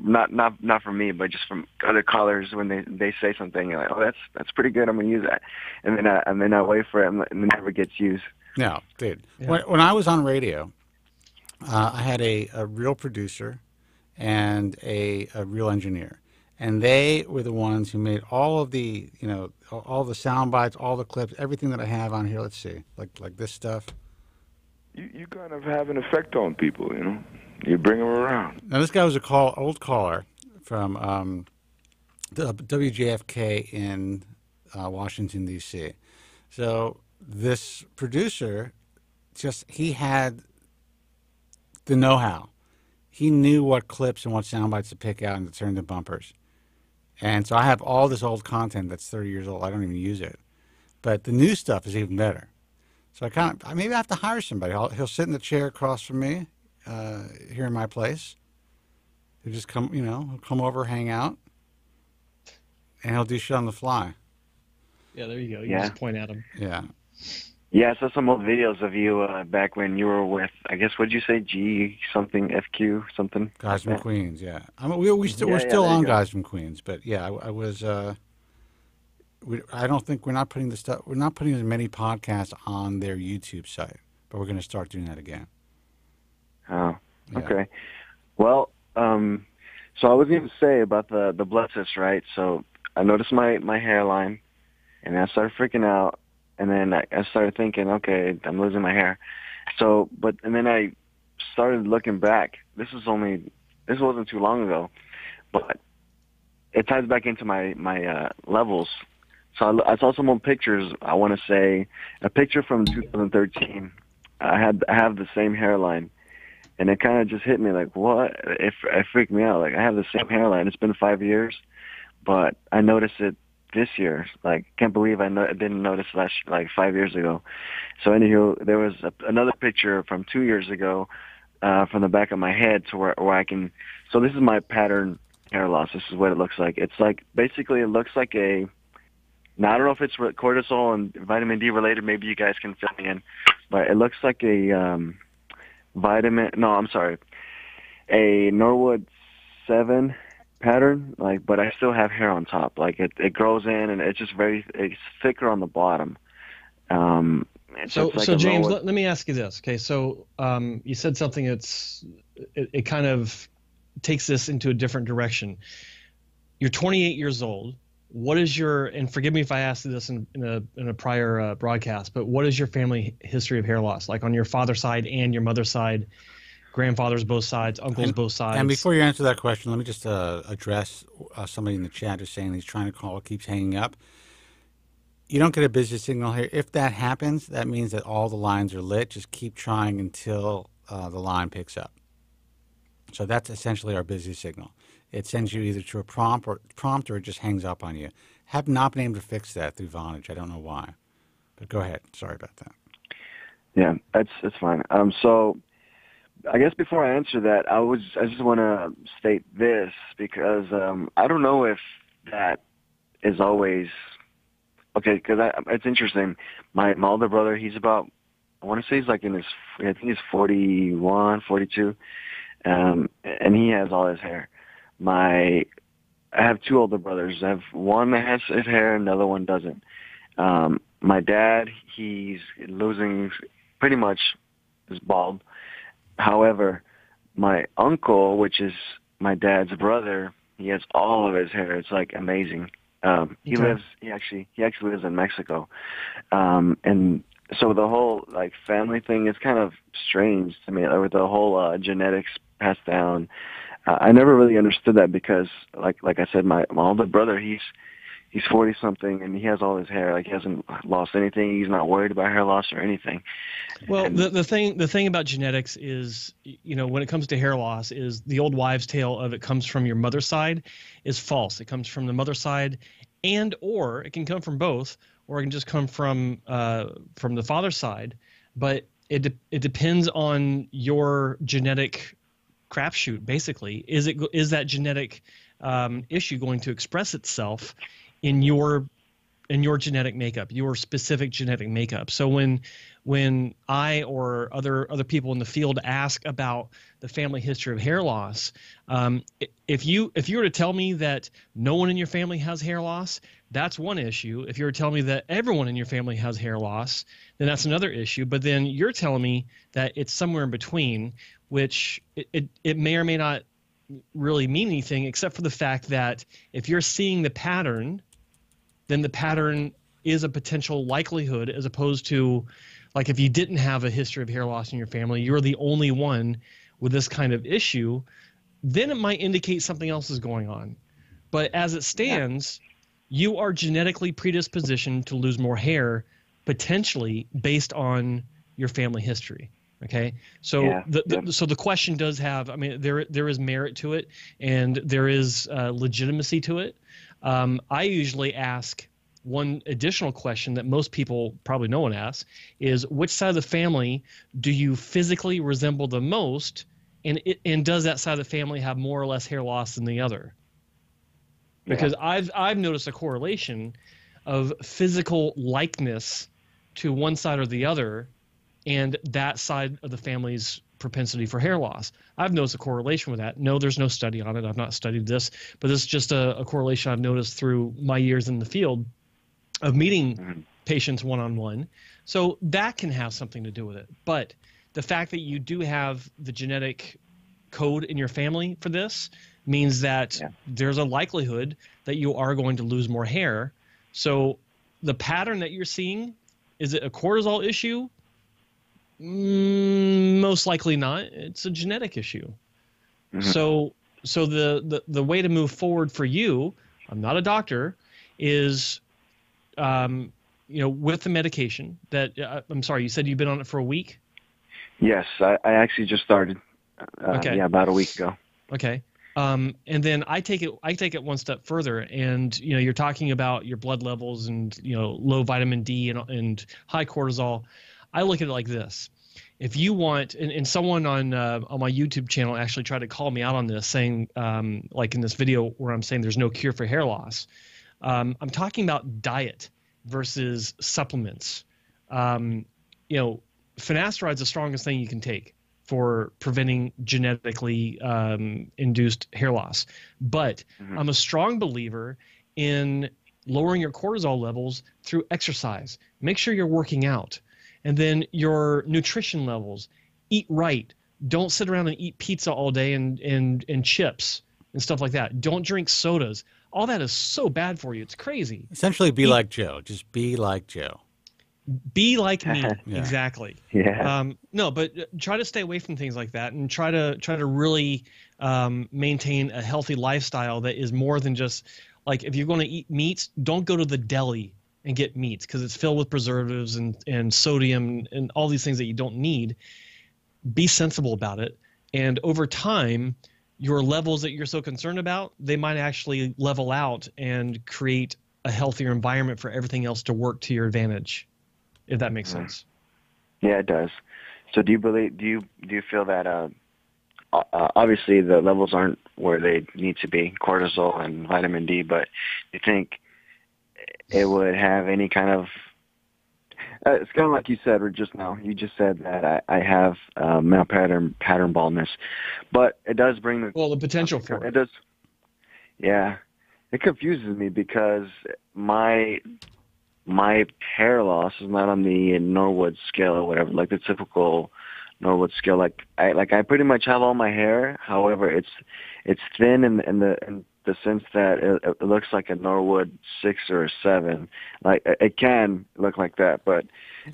not from me, but just from other callers when they say something. You're like, oh, that's pretty good. I'm going to use that, and then I wait for it, and it never gets used. No, dude. Yeah. When I was on radio, I had a real producer and a real engineer, and they were the ones who made all of the all the sound bites, all the clips, everything that I have on here. Let's see, like this stuff. You kind of have an effect on people, you know. You bring them around. Now, this guy was old caller from WJFK in Washington, D.C. So this producer, he had the know-how. He knew what clips and what sound bites to pick out and to turn into bumpers. And so I have all this old content that's 30 years old. I don't even use it. But the new stuff is even better. So maybe I have to hire somebody. He'll sit in the chair across from me here in my place. He'll just he'll come over, hang out, and he'll do shit on the fly. Yeah, there you go. You just point at him. Yeah. Yeah, I saw some old videos of you back when you were with, I guess, what'd you say, G something, FQ something? Guys from Queens, yeah. We're still on Guys from Queens, but yeah, I was. I don't think we're not putting as many podcasts on their YouTube site, but we're going to start doing that again. Oh, okay. Yeah. Well, so I was going to say about the blood test, right? So I noticed my hairline, and I started freaking out, and then I started thinking, okay, I'm losing my hair. So, and then I started looking back. This wasn't too long ago, but it ties back into my levels. So I saw some old pictures. I want to say a picture from 2013. I have the same hairline, and it kind of just hit me like, what? It freaked me out. Like, I have the same hairline. It's been 5 years, but I noticed it this year. Like, can't believe I didn't notice 5 years ago. So anywho, there was another picture from 2 years ago from the back of my head to where I can. So this is my pattern hair loss. This is what it looks like. It's like basically it looks like a. Now, I don't know if it's cortisol and vitamin D related. Maybe you guys can fill me in. But it looks like a a Norwood 7 pattern. But I still have hair on top. It grows in, and it's just it's thicker on the bottom. So James, let me ask you this. Okay, so you said something it kind of takes this into a different direction. You're 28 years old. What is and forgive me if I asked this in a prior broadcast, but what is your family history of hair loss? Like on your father's side and your mother's side, grandfathers both sides, uncles both sides? And before you answer that question, let me just address somebody in the chat who's saying he's trying to call, keeps hanging up. You don't get a busy signal here. If that happens, that means that all the lines are lit. Just keep trying until the line picks up. So that's essentially our busy signal. It sends you either to a prompt or it just hangs up on you. Have not been able to fix that through Vonage. I don't know why. But go ahead. Sorry about that. Yeah, that's fine. So I guguess before I answer that, I just want to state this because I don't know if that is always okay. Because it's interesting. My older brother, he's about, I want to say he's like I think he's 41, 42, and he has all his hair. I have two older brothers. I have one that has his hair, another one doesn't. My dad, he's losing pretty much is bald. However, my uncle, which is my dad's brother, he has all of his hair. It's like amazing. He actually lives in Mexico. And so the whole like family thing is kind of strange to me, with the whole genetics passed down. I never really understood that because like I said, my older brother, he's 40 something and he has all his hair. Like he hasn't lost anything. He's not worried about hair loss or anything. Well, the thing about genetics is, when it comes to hair loss, is the old wives' tale of it comes from your mother's side is false. It comes from the mother's side, or it can come from both, or it can just come from the father's side. But it depends on your genetic crapshoot. Basically, is that genetic issue going to express itself in your genetic makeup, your specific genetic makeup? So when I or other people in the field ask about the family history of hair loss, if you were to tell me that no one in your family has hair loss, that's one issue. If you were to tell me that everyone in your family has hair loss, then that's another issue. But then you're telling me that it's somewhere in between, which it may or may not really mean anything, except for the fact that if you're seeing the pattern, then the pattern is a potential likelihood, as opposed to like if you didn't have a history of hair loss in your family, you're the only one with this kind of issue, then it might indicate something else is going on. But as it stands, you are genetically predispositioned to lose more hair, potentially based on your family history. Okay, so so the question does have, I mean, there is merit to it, and there is legitimacy to it. I usually ask one additional question that most people, probably no one asks, is which side of the family do you physically resemble the most, and does that side of the family have more or less hair loss than the other? Because I've noticed a correlation of physical likeness to one side or the other, and that side of the family's propensity for hair loss. I've noticed a correlation with that. No, there's no study on it. I've not studied this, but this is just a correlation I've noticed through my years in the field of meeting patients one-on-one. So that can have something to do with it. But the fact that you do have the genetic code in your family for this means that there's a likelihood that you are going to lose more hair. So the pattern that you're seeing, is it a cortisol issue? Most likely not. It's a genetic issue. So the way to move forward for you, I'm not a doctor, is with the medication that I'm sorry, you said you've been on it for a week? Yes, I actually just started. About a week ago. Okay. And then I take it one step further, and you're talking about your blood levels and low vitamin D and high cortisol. I look at it like this. If you want, and someone on my YouTube channel actually tried to call me out on this, saying, like in this video where I'm saying there's no cure for hair loss. I'm talking about diet versus supplements. Finasteride is the strongest thing you can take for preventing genetically induced hair loss. But I'm a strong believer in lowering your cortisol levels through exercise. Make sure you're working out. And then your nutrition levels. Eat right. Don't sit around and eat pizza all day and chips and stuff like that. Don't drink sodas. All that is so bad for you. It's crazy. Essentially, be like Joe. Just be like Joe. Be like me. Yeah. Exactly. Yeah. No, but try to stay away from things like that, and try to really maintain a healthy lifestyle that is more than just like, if you're going to eat meats, don't go to the deli and get meats because it's filled with preservatives and sodium and all these things that you don't need. Be sensible about it. And over time, your levels that you're so concerned about, they might actually level out and create a healthier environment for everything else to work to your advantage, if that makes sense. Yeah, it does. So do you feel that obviously the levels aren't where they need to be, cortisol and vitamin D, but do you think it would have any kind of it's kind of like you said just now. You just said that I have male pattern baldness, but it does bring the potential for it does. Yeah, it confuses me because my hair loss is not on the Norwood scale or whatever, like the typical Norwood scale. Like I pretty much have all my hair. However, it's thin in the sense that it looks like a Norwood 6 or a 7. Like it can look like that, but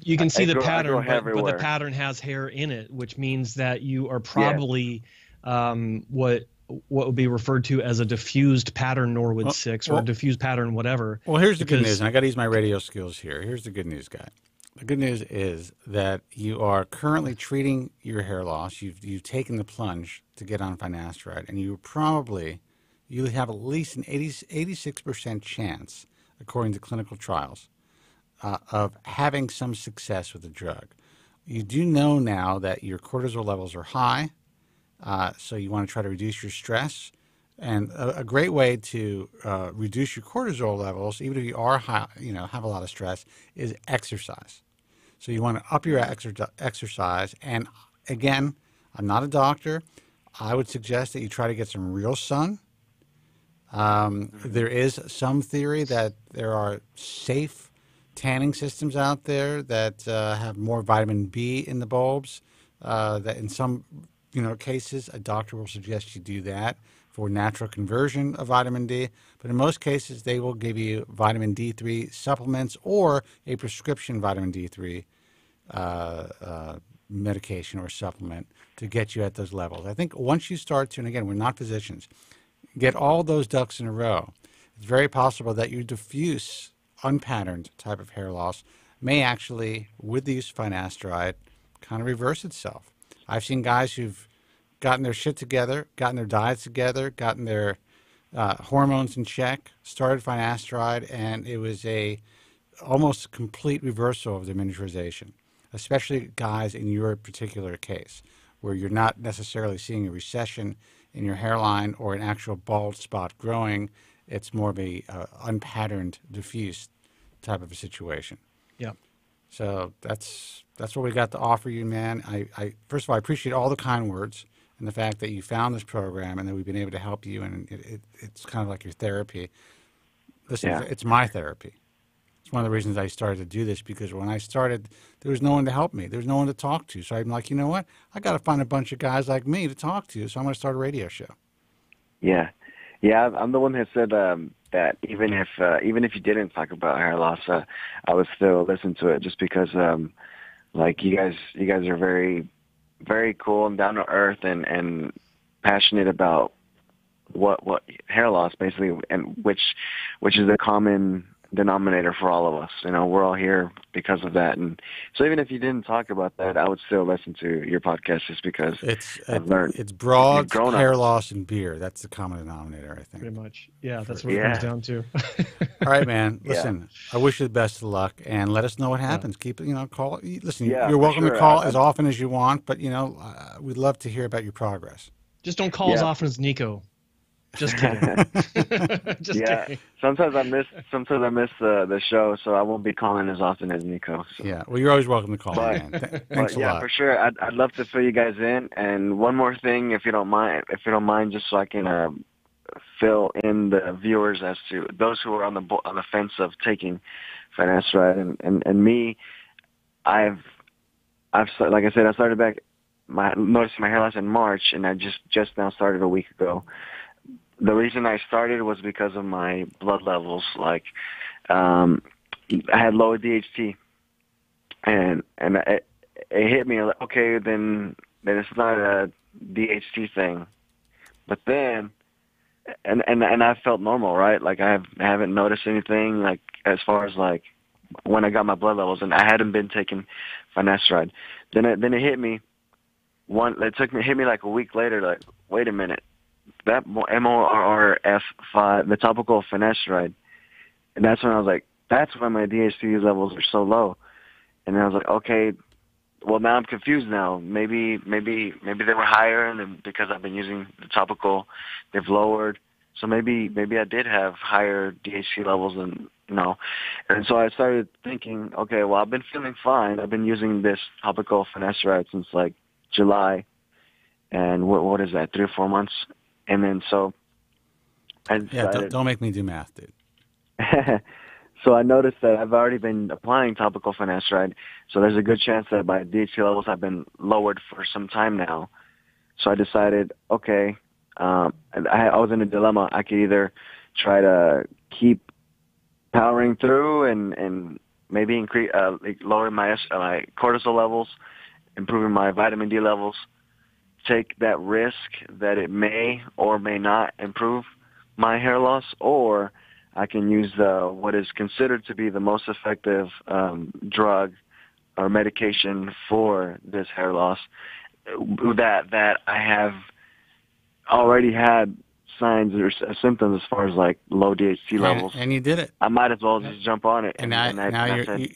you can see the pattern, but the pattern has hair in it, which means that you are probably what would be referred to as a diffused pattern Norwood 6 or a diffused pattern whatever. Well, here's the good news, and I got to use my radio skills here. Here's the good news, guy. The good news is that you are currently treating your hair loss. You've taken the plunge to get on finasteride, and you have at least an 86% chance, according to clinical trials, of having some success with the drug. You do know now that your cortisol levels are high, so you want to try to reduce your stress. And a great way to reduce your cortisol levels, even if you are high, have a lot of stress, is exercise. So you want to up your exercise. And again, I'm not a doctor. I would suggest that you try to get some real sun. There is some theory that there are safe tanning systems out there that have more vitamin B in the bulbs. That in some cases, a doctor will suggest you do that for natural conversion of vitamin D. But in most cases, they will give you vitamin D3 supplements or a prescription vitamin D3 medication or supplement to get you at those levels. I think once you start to, and again, we're not physicians, get all those ducks in a row, it's very possible that your diffuse, unpatterned type of hair loss may actually, with the use of finasteride, kind of reverse itself. I've seen guys who've gotten their shit together, gotten their diets together, gotten their hormones in check, started finasteride, and it was almost complete reversal of their miniaturization, especially guys in your particular case, where you're not necessarily seeing a recession in your hairline or an actual bald spot growing. It's more of a unpatterned, diffuse type of a situation. Yeah. So that's what we got to offer you, man. I first of all, I appreciate all the kind words and the fact that you found this program and that we've been able to help you, and it's kind of like your therapy. Listen, It's my therapy. It's one of the reasons I started to do this, because when I started, there was no one to help me. There was no one to talk to. So I'm like, you know what? I got to find a bunch of guys like me to talk to, so I'm going to start a radio show. Yeah. I'm the one that said that even if you didn't talk about hair loss, I would still listen to it, just because like you guys are very, very cool and down to earth and passionate about what hair loss basically, and which is the common denominator for all of us. We're all here because of that. And so even if you didn't talk about that, I would still listen to your podcast, just because I've learned. It's broad hair loss and beer. That's the common denominator, I think. Pretty much. Yeah, that's what it comes down to. All right, man. Listen, I wish you the best of luck, and let us know what happens. Keep call. Listen, you're welcome to call as often as you want, but we'd love to hear about your progress. Just don't call as often as Nico. Just kidding. Just kidding. Sometimes I miss the show, so I won't be calling as often as Nico. So. Yeah, well, you're always welcome to call, man. Thanks a lot. Yeah, for sure. I'd love to fill you guys in. And one more thing, if you don't mind, just so I can fill in the viewers as to those who are on the fence of taking finasteride, and me, I've like I said, I started back noticing my hair loss in March, and I just now started a week ago. The reason I started was because of my blood levels. Like, I had low DHT, and it hit me like, okay, then it's not a DHT thing. But then, and I felt normal, right? Like I haven't noticed anything, like as far as like when I got my blood levels, and I hadn't been taking finasteride. Then it hit me. Hit me like a week later. Like, wait a minute. That MORF5, the topical finasteride, and that's when I was like, that's why my DHT levels are so low. And then I was like, okay, well, now I'm confused now. Maybe they were higher, and then because I've been using the topical, they've lowered. So maybe I did have higher DHT levels than, And so I started thinking, okay, well, I've been feeling fine. I've been using this topical finasteride since like July, and what is that, 3 or 4 months? And then so I decided, yeah, don't make me do math, dude. So I noticed that I've already been applying topical finasteride, so there's a good chance that my DHT levels have been lowered for some time now. So I decided, okay, I was in a dilemma. I could either try to keep powering through and maybe increase, lower my cortisol levels, improving my vitamin D levels, take that risk that it may or may not improve my hair loss, or I can use what is considered to be the most effective drug or medication for this hair loss that I have already had signs or symptoms as far as like low DHT levels. And you did it. I might as well just jump on it. And now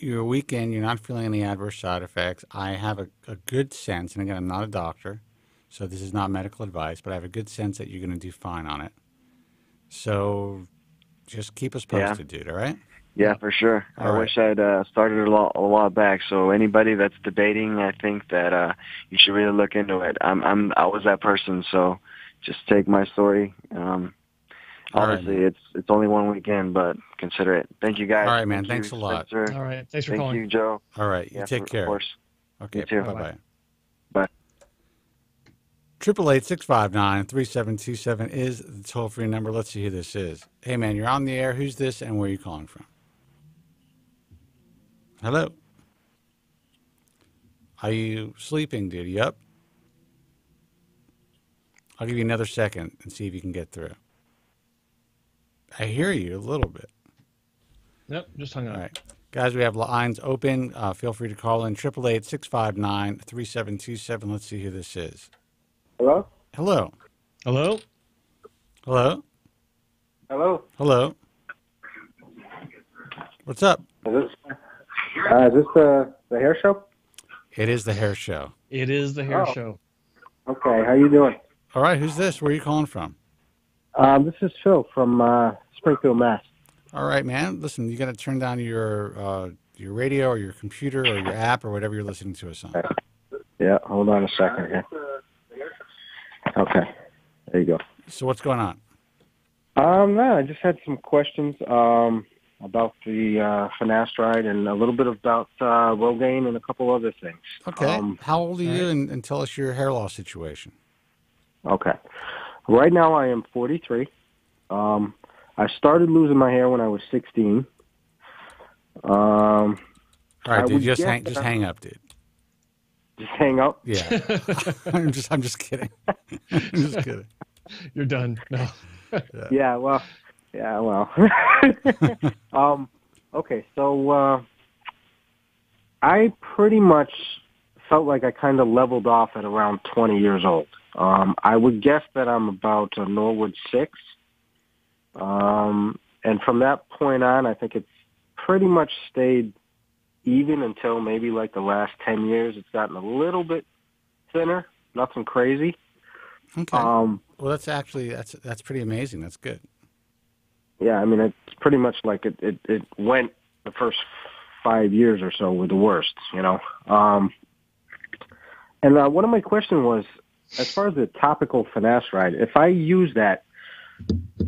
you're a weekend. You're not feeling any adverse side effects. I have a good sense, and again, I'm not a doctor, so this is not medical advice, but I have a good sense that you're going to do fine on it. So just keep us posted, dude, all right? Yeah, for sure. All I right. wish I'd started a while back. So anybody that's debating, I think that you should really look into it. I was that person, so just take my story. Obviously, it's only one weekend, but consider it. Thank you, guys. All right, man. Thank Thanks you, a lot. Spencer. All right. Thanks for Thank calling. you, Joe. All right. You take care. Of course. Okay. You too. Bye-bye. Bye. 888-659-3727 is the toll-free number. Let's see who this is. Hey, man, you're on the air. Who's this, and where are you calling from? Hello? Are you sleeping, dude? You up? I'll give you another second and see if you can get through. I hear you a little bit. Yep, just hung up. All right. Guys, we have lines open. Feel free to call in. 888-659-3727. Let's see who this is. Hello? Hello. Hello? Hello? Hello? Hello? What's up? Is this the hair show? It is the hair show. It is the hair show. Okay, how you doing? All right, who's this? Where are you calling from? This is Phil from Springfield, Mass. All right, man. Listen, you got to turn down your radio or your computer or your app or whatever you're listening to us on. Yeah, hold on a second here. Okay, there you go. So what's going on? No, I just had some questions about the finasteride and a little bit about Rogaine and a couple other things. Okay. How old are you? And tell us your hair loss situation. Okay. Right now I am 43. I started losing my hair when I was 16. All right, dude, just hang up, dude. Just hang up? Yeah. I'm just kidding. I'm just kidding. You're done. No. Yeah, well. Okay, so I pretty much felt like I kind of leveled off at around 20 years old. I would guess that I'm about a Norwood 6. And from that point on, I think it's pretty much stayed even until maybe like the last 10 years. It's gotten a little bit thinner, nothing crazy. Okay. Well, that's pretty amazing. That's good. Yeah, I mean, it's pretty much like it went the first 5 years or so were the worst, you know. And one of my questions was, as far as the topical finasteride, if I use that,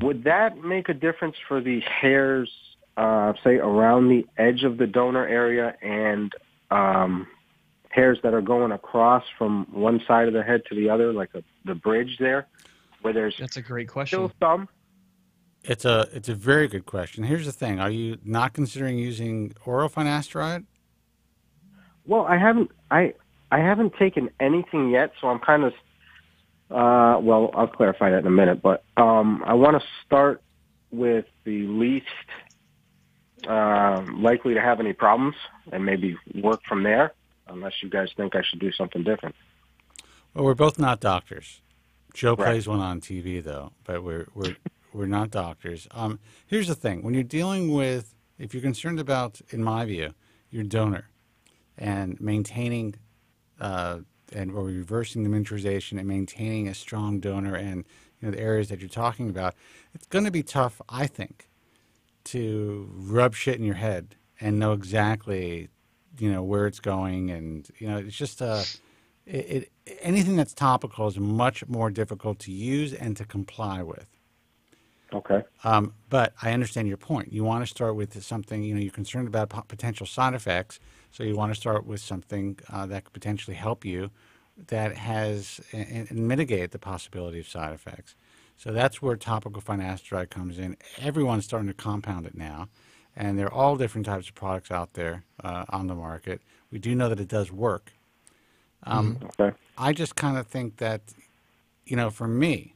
would that make a difference for the hairs, say, around the edge of the donor area and hairs that are going across from one side of the head to the other, like the bridge there, where there's That's a great question. still some? It's a very good question. Here's the thing: are you not considering using oral finasteride? Well, I haven't taken anything yet, so I'm kind of well, I'll clarify that in a minute. But I want to start with the least likely to have any problems, and maybe work from there. Unless you guys think I should do something different. Well, we're both not doctors. Joe Right. plays one on TV though, but we're not doctors. Here's the thing: when you're dealing with, if you're concerned about, in my view, your donor and maintaining or reversing the miniaturization and maintaining a strong donor and the areas that you're talking about, it's going to be tough, I think, to rub shit in your head and know exactly, where it's going. And, it's just anything that's topical is much more difficult to use and to comply with. Okay. But I understand your point. You want to start with something, you're concerned about potential side effects. So you want to start with something that could potentially help you that has and mitigate the possibility of side effects. So that's where topical finasteride comes in. Everyone's starting to compound it now, and there are all different types of products out there on the market. We do know that it does work. Okay. I just kind of think that, for me,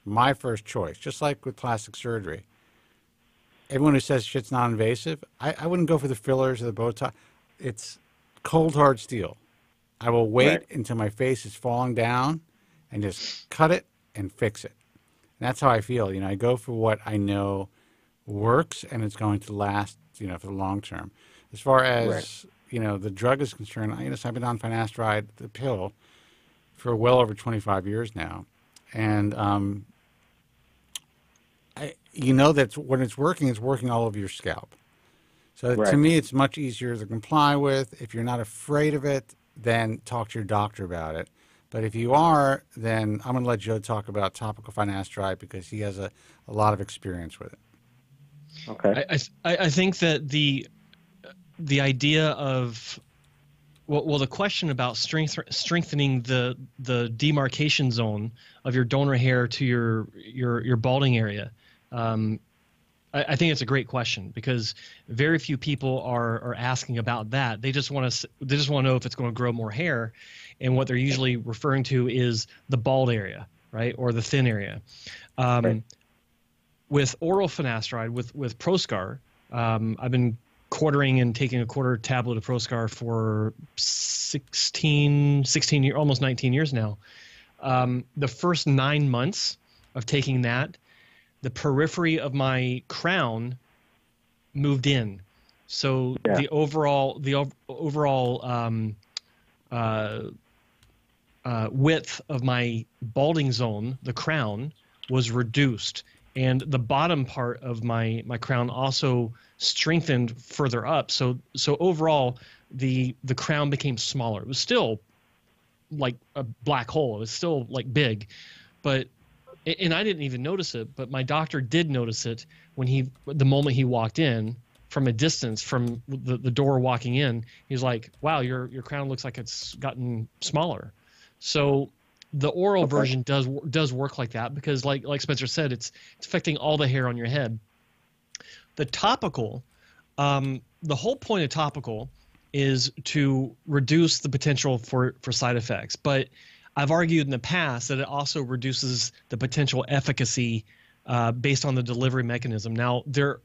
my first choice, just like with plastic surgery, everyone who says shit's non-invasive, I wouldn't go for the fillers or the Botox. It's cold, hard steel. I will wait until my face is falling down and just cut it and fix it. And that's how I feel. I go for what I know works and it's going to last, for the long term. As far as, the drug is concerned, I've been on finasteride, the pill, for well over 25 years now. And that when it's working all over your scalp. So to me, it's much easier to comply with. If you're not afraid of it, then talk to your doctor about it. But if you are, then I'm going to let Joe talk about topical finasteride because he has a lot of experience with it. Okay. I think that the idea of the question about strengthening the demarcation zone of your donor hair to your balding area, I think it's a great question because very few people are asking about that. They just want to know if it's going to grow more hair, and what they're usually referring to is the bald area, right, or the thin area. With oral finasteride, with Proscar, I've been quartering and taking a quarter tablet of Proscar for 16 years, almost 19 years now. The first 9 months of taking that, the periphery of my crown moved in, so the overall width of my balding zone, the crown, was reduced, and the bottom part of my crown also strengthened further up. So overall, the crown became smaller. It was still like a black hole. It was still like big, but. And I didn't even notice it, but my doctor did notice it the moment he walked in from a distance from the door walking in. He's like, "Wow, your crown looks like it's gotten smaller." So the oral version does work like that because, like Spencer said, it's affecting all the hair on your head. The topical, the whole point of topical is to reduce the potential for side effects, but I've argued in the past that it also reduces the potential efficacy based on the delivery mechanism. Now, there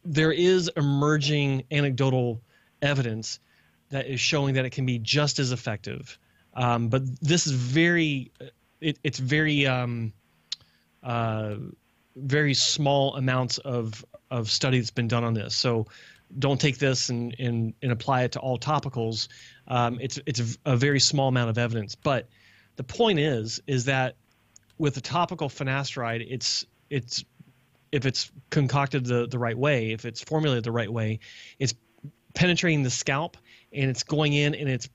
is emerging anecdotal evidence that is showing that it can be just as effective, but this is very small amounts of study that's been done on this. So don't take this and apply it to all topicals. It's a very small amount of evidence, but the point is that with the topical finasteride, if it's concocted the right way, if it's formulated the right way, it's penetrating the scalp and it's going in and it's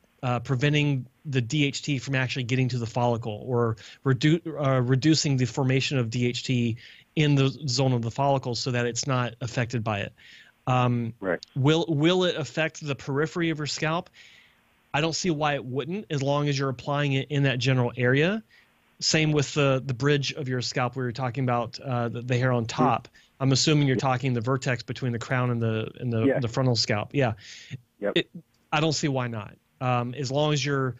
preventing the DHT from actually getting to the follicle or reducing the formation of DHT in the zone of the follicle so that it's not affected by it. Will it affect the periphery of your scalp? I don't see why it wouldn't, as long as you're applying it in that general area. Same with the bridge of your scalp where you're talking about the hair on top. I'm assuming you're talking the vertex between the crown and the frontal scalp. Yeah. Yep. I don't see why not. As long as you're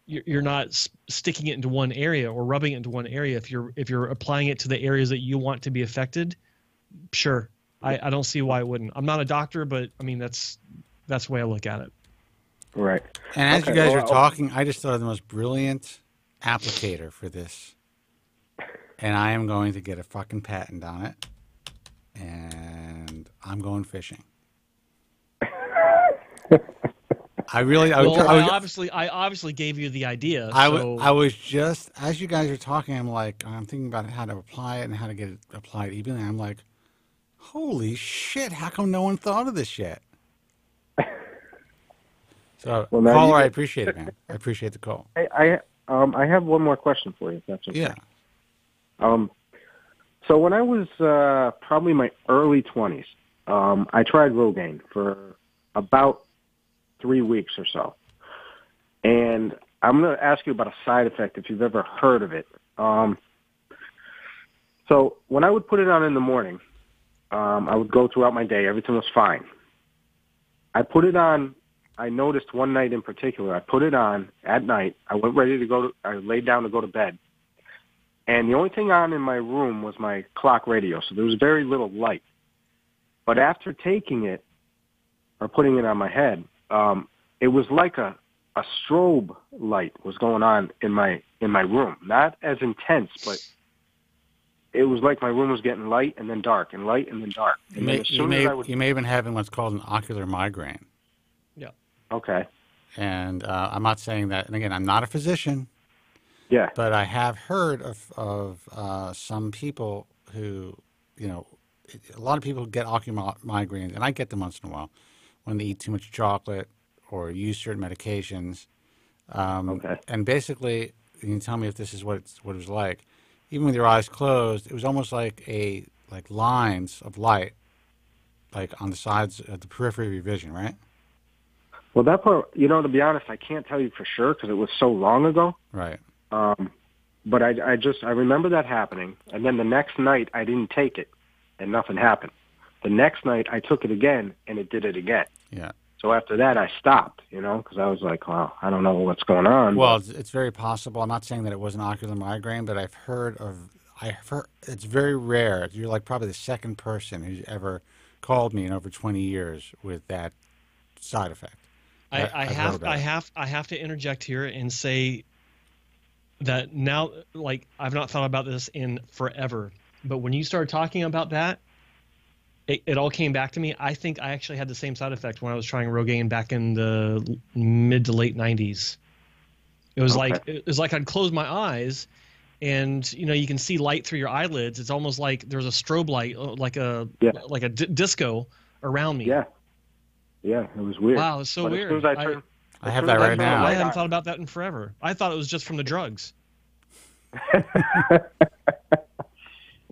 not sticking it into one area or rubbing it into one area. If you're applying it to the areas that you want to be affected, sure. I don't see why it wouldn't. I'm not a doctor, but I mean that's the way I look at it. Right. And as you guys are talking, I just thought of the most brilliant applicator for this. And I am going to get a fucking patent on it. And I'm going fishing. I really, I obviously gave you the idea. I was just, as you guys are talking, I'm thinking about how to apply it and how to get it applied evenly. I'm like, holy shit! How come no one thought of this yet? So, caller, I appreciate it, man. I appreciate the call. I have one more question for you, if that's okay. Yeah. So when I was probably my early 20s, I tried Rogaine for about 3 weeks or so. And I'm going to ask you about a side effect if you've ever heard of it. So when I would put it on in the morning, I would go throughout my day. Everything was fine. I put it on. I noticed one night in particular, I put it on at night. I went ready to go. I laid down to go to bed. And the only thing on in my room was my clock radio, so there was very little light. But after taking it, or putting it on my head, it was like a strobe light was going on in my room. Not as intense, but it was like my room was getting light and then dark, and light and then dark. And You may have been having what's called an ocular migraine. Yeah. Okay. And I'm not saying that, and again, I'm not a physician. Yeah. But I have heard of some people who, a lot of people get ocular migraines, and I get them once in a while when they eat too much chocolate or use certain medications. Okay. And basically, you can tell me if this is what it was like. Even with your eyes closed, it was almost like lines of light, like on the sides of the periphery of your vision, right? Well, that part, to be honest, I can't tell you for sure because it was so long ago. Right. But I remember that happening, and then the next night I didn't take it, and nothing happened. The next night I took it again, and it did it again. Yeah. So after that I stopped, because I was like, well, I don't know what's going on. Well, it's very possible. I'm not saying that it was an ocular migraine, but I've heard it's very rare. You're like probably the second person who's ever called me in over 20 years with that side effect. I have to interject here and say that now, I've not thought about this in forever, but when you started talking about that, it all came back to me. I think I actually had the same side effect when I was trying Rogaine back in the mid to late 90s. It was like I'd close my eyes, and you can see light through your eyelids. It's almost like there's a strobe light, like a disco around me. Yeah, it was weird. Wow, it's so weird. I have that right now. I haven't thought about that in forever. I thought it was just from the drugs.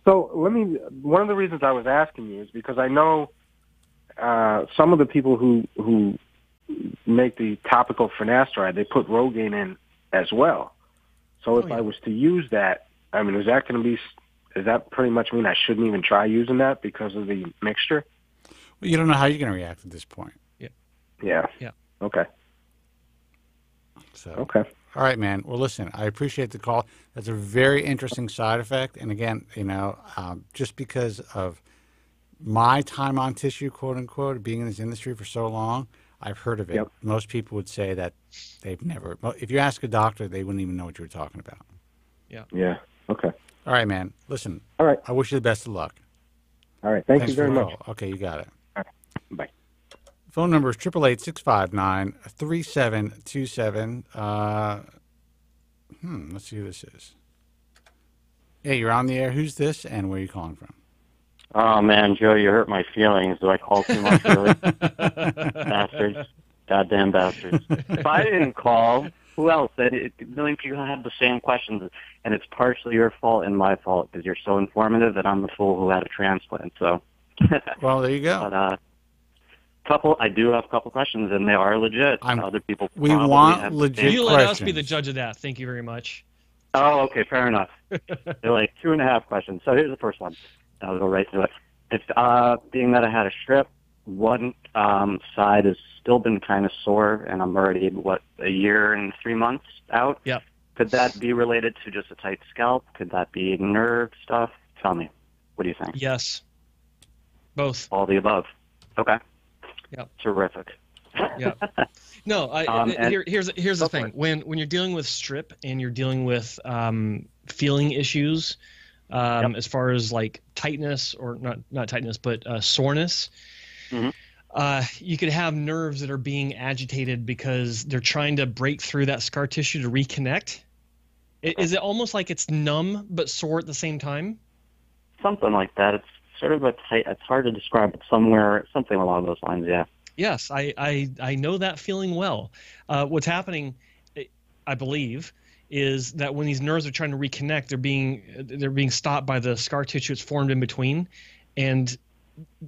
So one of the reasons I was asking you is because I know some of the people who make the topical finasteride, they put Rogaine in as well. So if I was to use that, is that pretty much mean I shouldn't even try using that because of the mixture? Well, you don't know how you're going to react at this point. Yeah. Okay. So. Okay. All right, man. Well, listen, I appreciate the call. That's a very interesting side effect. And again, just because of my time on tissue, quote unquote, being in this industry for so long, I've heard of it. Yep. Most people would say that they've never. If you ask a doctor, they wouldn't even know what you were talking about. Yeah. Yeah. Okay. All right, man. Listen. All right. I wish you the best of luck. All right. Thanks you very much. Okay, you got it. All right. Bye. Phone number is 888-659-3727. Let's see who this is. Hey, you're on the air. Who's this, and where are you calling from? Oh, man, Joe, you hurt my feelings. Do I call too much, really? Bastards. Goddamn bastards. If I didn't call, who else? A million people have the same questions, and it's partially your fault and my fault because you're so informative that I'm the fool who had a transplant. So, well, there you go. But, I do have a couple questions, and they are legit. Other people we want legit You let us be the judge of that. Thank you very much. Oh, okay, fair enough. They're like 2.5 questions. So here's the first one. I'll go right to it. If being that I had a strip, one side has still been kind of sore, and I'm already, a year and 3 months out? Yep. Could that be related to just a tight scalp? Could that be nerve stuff? Tell me. What do you think? Yes. Both. All the above. Okay. Yep. Terrific. Yeah. No, here's the thing. When you're dealing with strip and you're dealing with feeling issues, as far as like tightness or not tightness, but soreness, You could have nerves that are being agitated because they're trying to break through that scar tissue to reconnect. Is it almost like it's numb but sore at the same time? Something like that. It's sort of it's hard to describe, but something along those lines, yeah. Yes, I know that feeling well. What's happening, I believe, is that when these nerves are trying to reconnect, they're being stopped by the scar tissue that's formed in between, and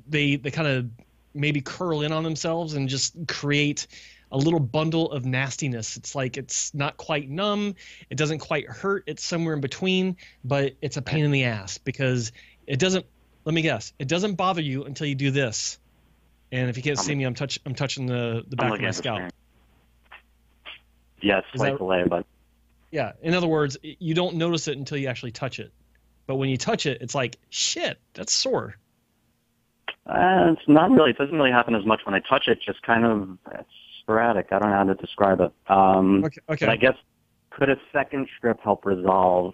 they kind of maybe curl in on themselves and just create a little bundle of nastiness. It's like it's not quite numb, it doesn't quite hurt, it's somewhere in between, but it's a pain in the ass because it doesn't. Let me guess, it doesn't bother you until you do this. And if you can't see me, I'm touching the back of my scalp. Yeah, it's slight delay, but yeah. In other words, you don't notice it until you actually touch it. But when you touch it, it's like, shit, that's sore. It's not really. It doesn't really happen as much when I touch it. Just kind of it's sporadic. I don't know how to describe it. Okay. But I guess could a second strip help resolve?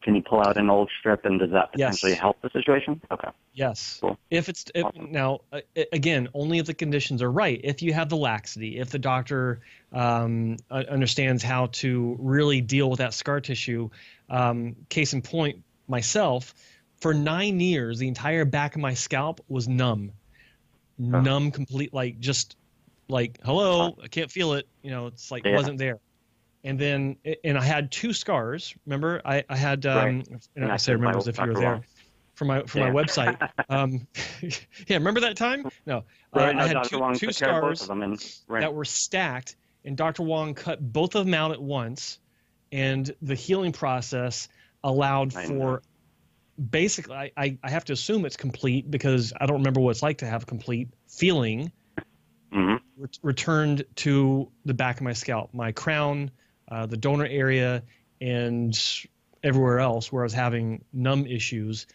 Can you pull out an old strip, and does that potentially help the situation? Okay. Yes. Cool. Now, again, only if the conditions are right. If you have the laxity, if the doctor understands how to really deal with that scar tissue. Case in point, myself, for 9 years, the entire back of my scalp was numb. Numb, complete, like hello, I can't feel it. It's like it wasn't there. And then, I had 2 scars. Remember, I had, and I say remember as if you were there for my website. Yeah, remember that time? No, I had two scars that were stacked, and Dr. Wong cut both of them out at once, and the healing process allowed for, basically, I have to assume it's complete because I don't remember what it's like to have complete feeling. Returned to the back of my scalp, my crown, the donor area, and everywhere else where I was having numb issues.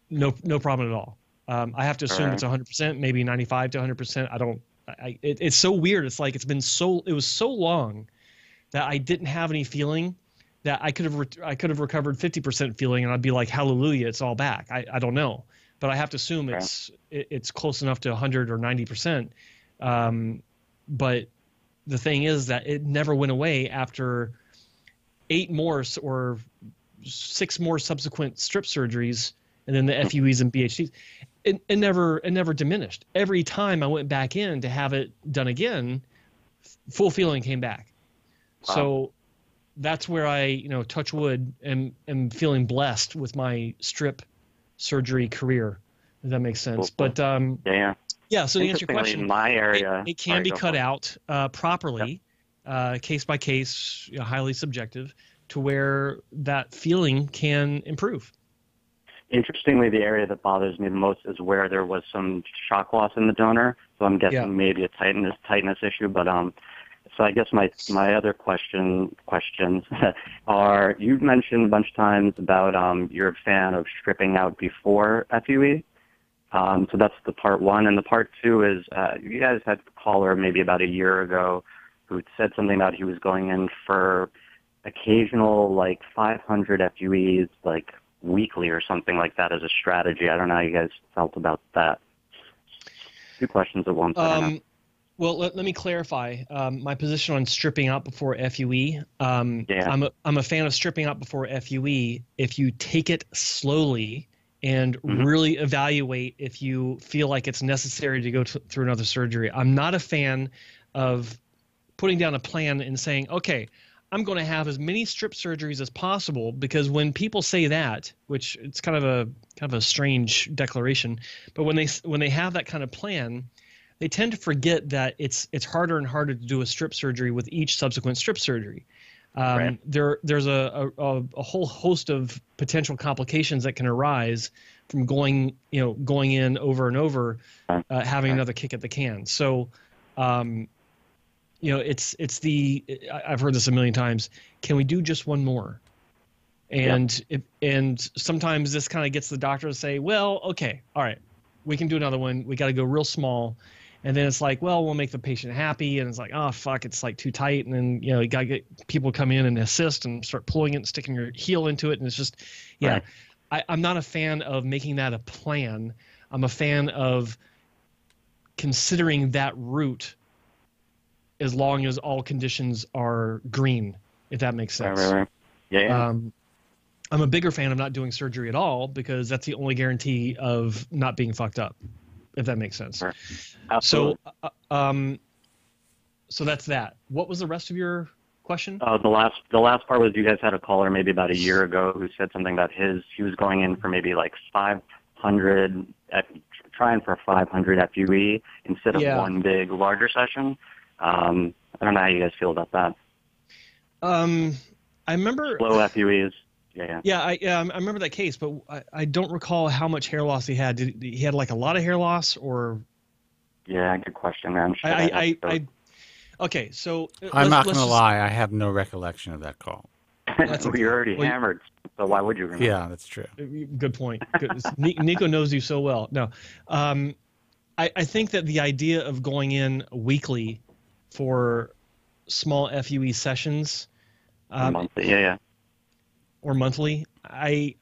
No problem at all. I have to assume it's 100%, maybe 95 to 100%. It's so weird. It's like it was so long that I didn't have any feeling that I could have recovered 50% feeling, and I'd be like, hallelujah, it's all back. I don't know, but I have to assume it's close enough to 100 or 90%. But the thing is that it never went away after 8 more or 6 more subsequent strip surgeries, and then the FUEs and BHTs. It never diminished. Every time I went back in to have it done again, full feeling came back. Wow. So that's where I, touch wood, am feeling blessed with my strip surgery career. If that makes sense. Cool. But yeah. So to answer your question, in my area, it can be cut out properly, case by case, highly subjective, to where that feeling can improve. Interestingly, the area that bothers me the most is where there was some shock loss in the donor. So I'm guessing maybe a tightness issue. But so I guess my other questions are: you've mentioned a bunch of times about you're a fan of stripping out before FUE. So that's the part 1. And the part 2 is you guys had a caller maybe about a year ago who said something about he was going in for occasional 500 FUEs weekly or something like that as a strategy. I don't know how you guys felt about that. 2 questions at once. Well, let me clarify my position on stripping out before FUE. I'm a fan of stripping out before FUE if you take it slowly and really evaluate if you feel like it's necessary to go through another surgery. I'm not a fan of putting down a plan and saying, okay, I'm going to have as many strip surgeries as possible, because when people say that, which it's kind of a strange declaration, but when they have that kind of plan, they tend to forget that it's harder and harder to do a strip surgery with each subsequent strip surgery. There's a whole host of potential complications that can arise from going in over and over, having another kick at the can. So, it's I've heard this a million times. Can we do just one more? And sometimes this kind of gets the doctor to say, well, okay, all right, we can do another one. We got to go real small. And then it's like, well, we'll make the patient happy. And it's like, oh, fuck, it's too tight. And then, you got to get people come in and assist and start pulling it and sticking your heel into it. And it's just, I'm not a fan of making that a plan. I'm a fan of considering that route as long as all conditions are green, if that makes sense. Right. Yeah. I'm a bigger fan of not doing surgery at all because that's the only guarantee of not being fucked up, if that makes sense. Sure. Absolutely. So that's that. What was the rest of your question? The last part was you guys had a caller maybe about a year ago who said something about he was going in for maybe like 500, trying for 500 FUE instead of one big larger session. I don't know how you guys feel about that. I remember slow FUEs. Yeah. I remember that case, but I don't recall how much hair loss he had. Did he had like a lot of hair loss or? Yeah, good question, man. Okay, so I'm not going to lie. I have no recollection of that call. You're already hammered, so why would you remember? Yeah, that's true. Good point. Nico knows you so well. No, I think that the idea of going in weekly for small FUE sessions, monthly, or monthly, I'm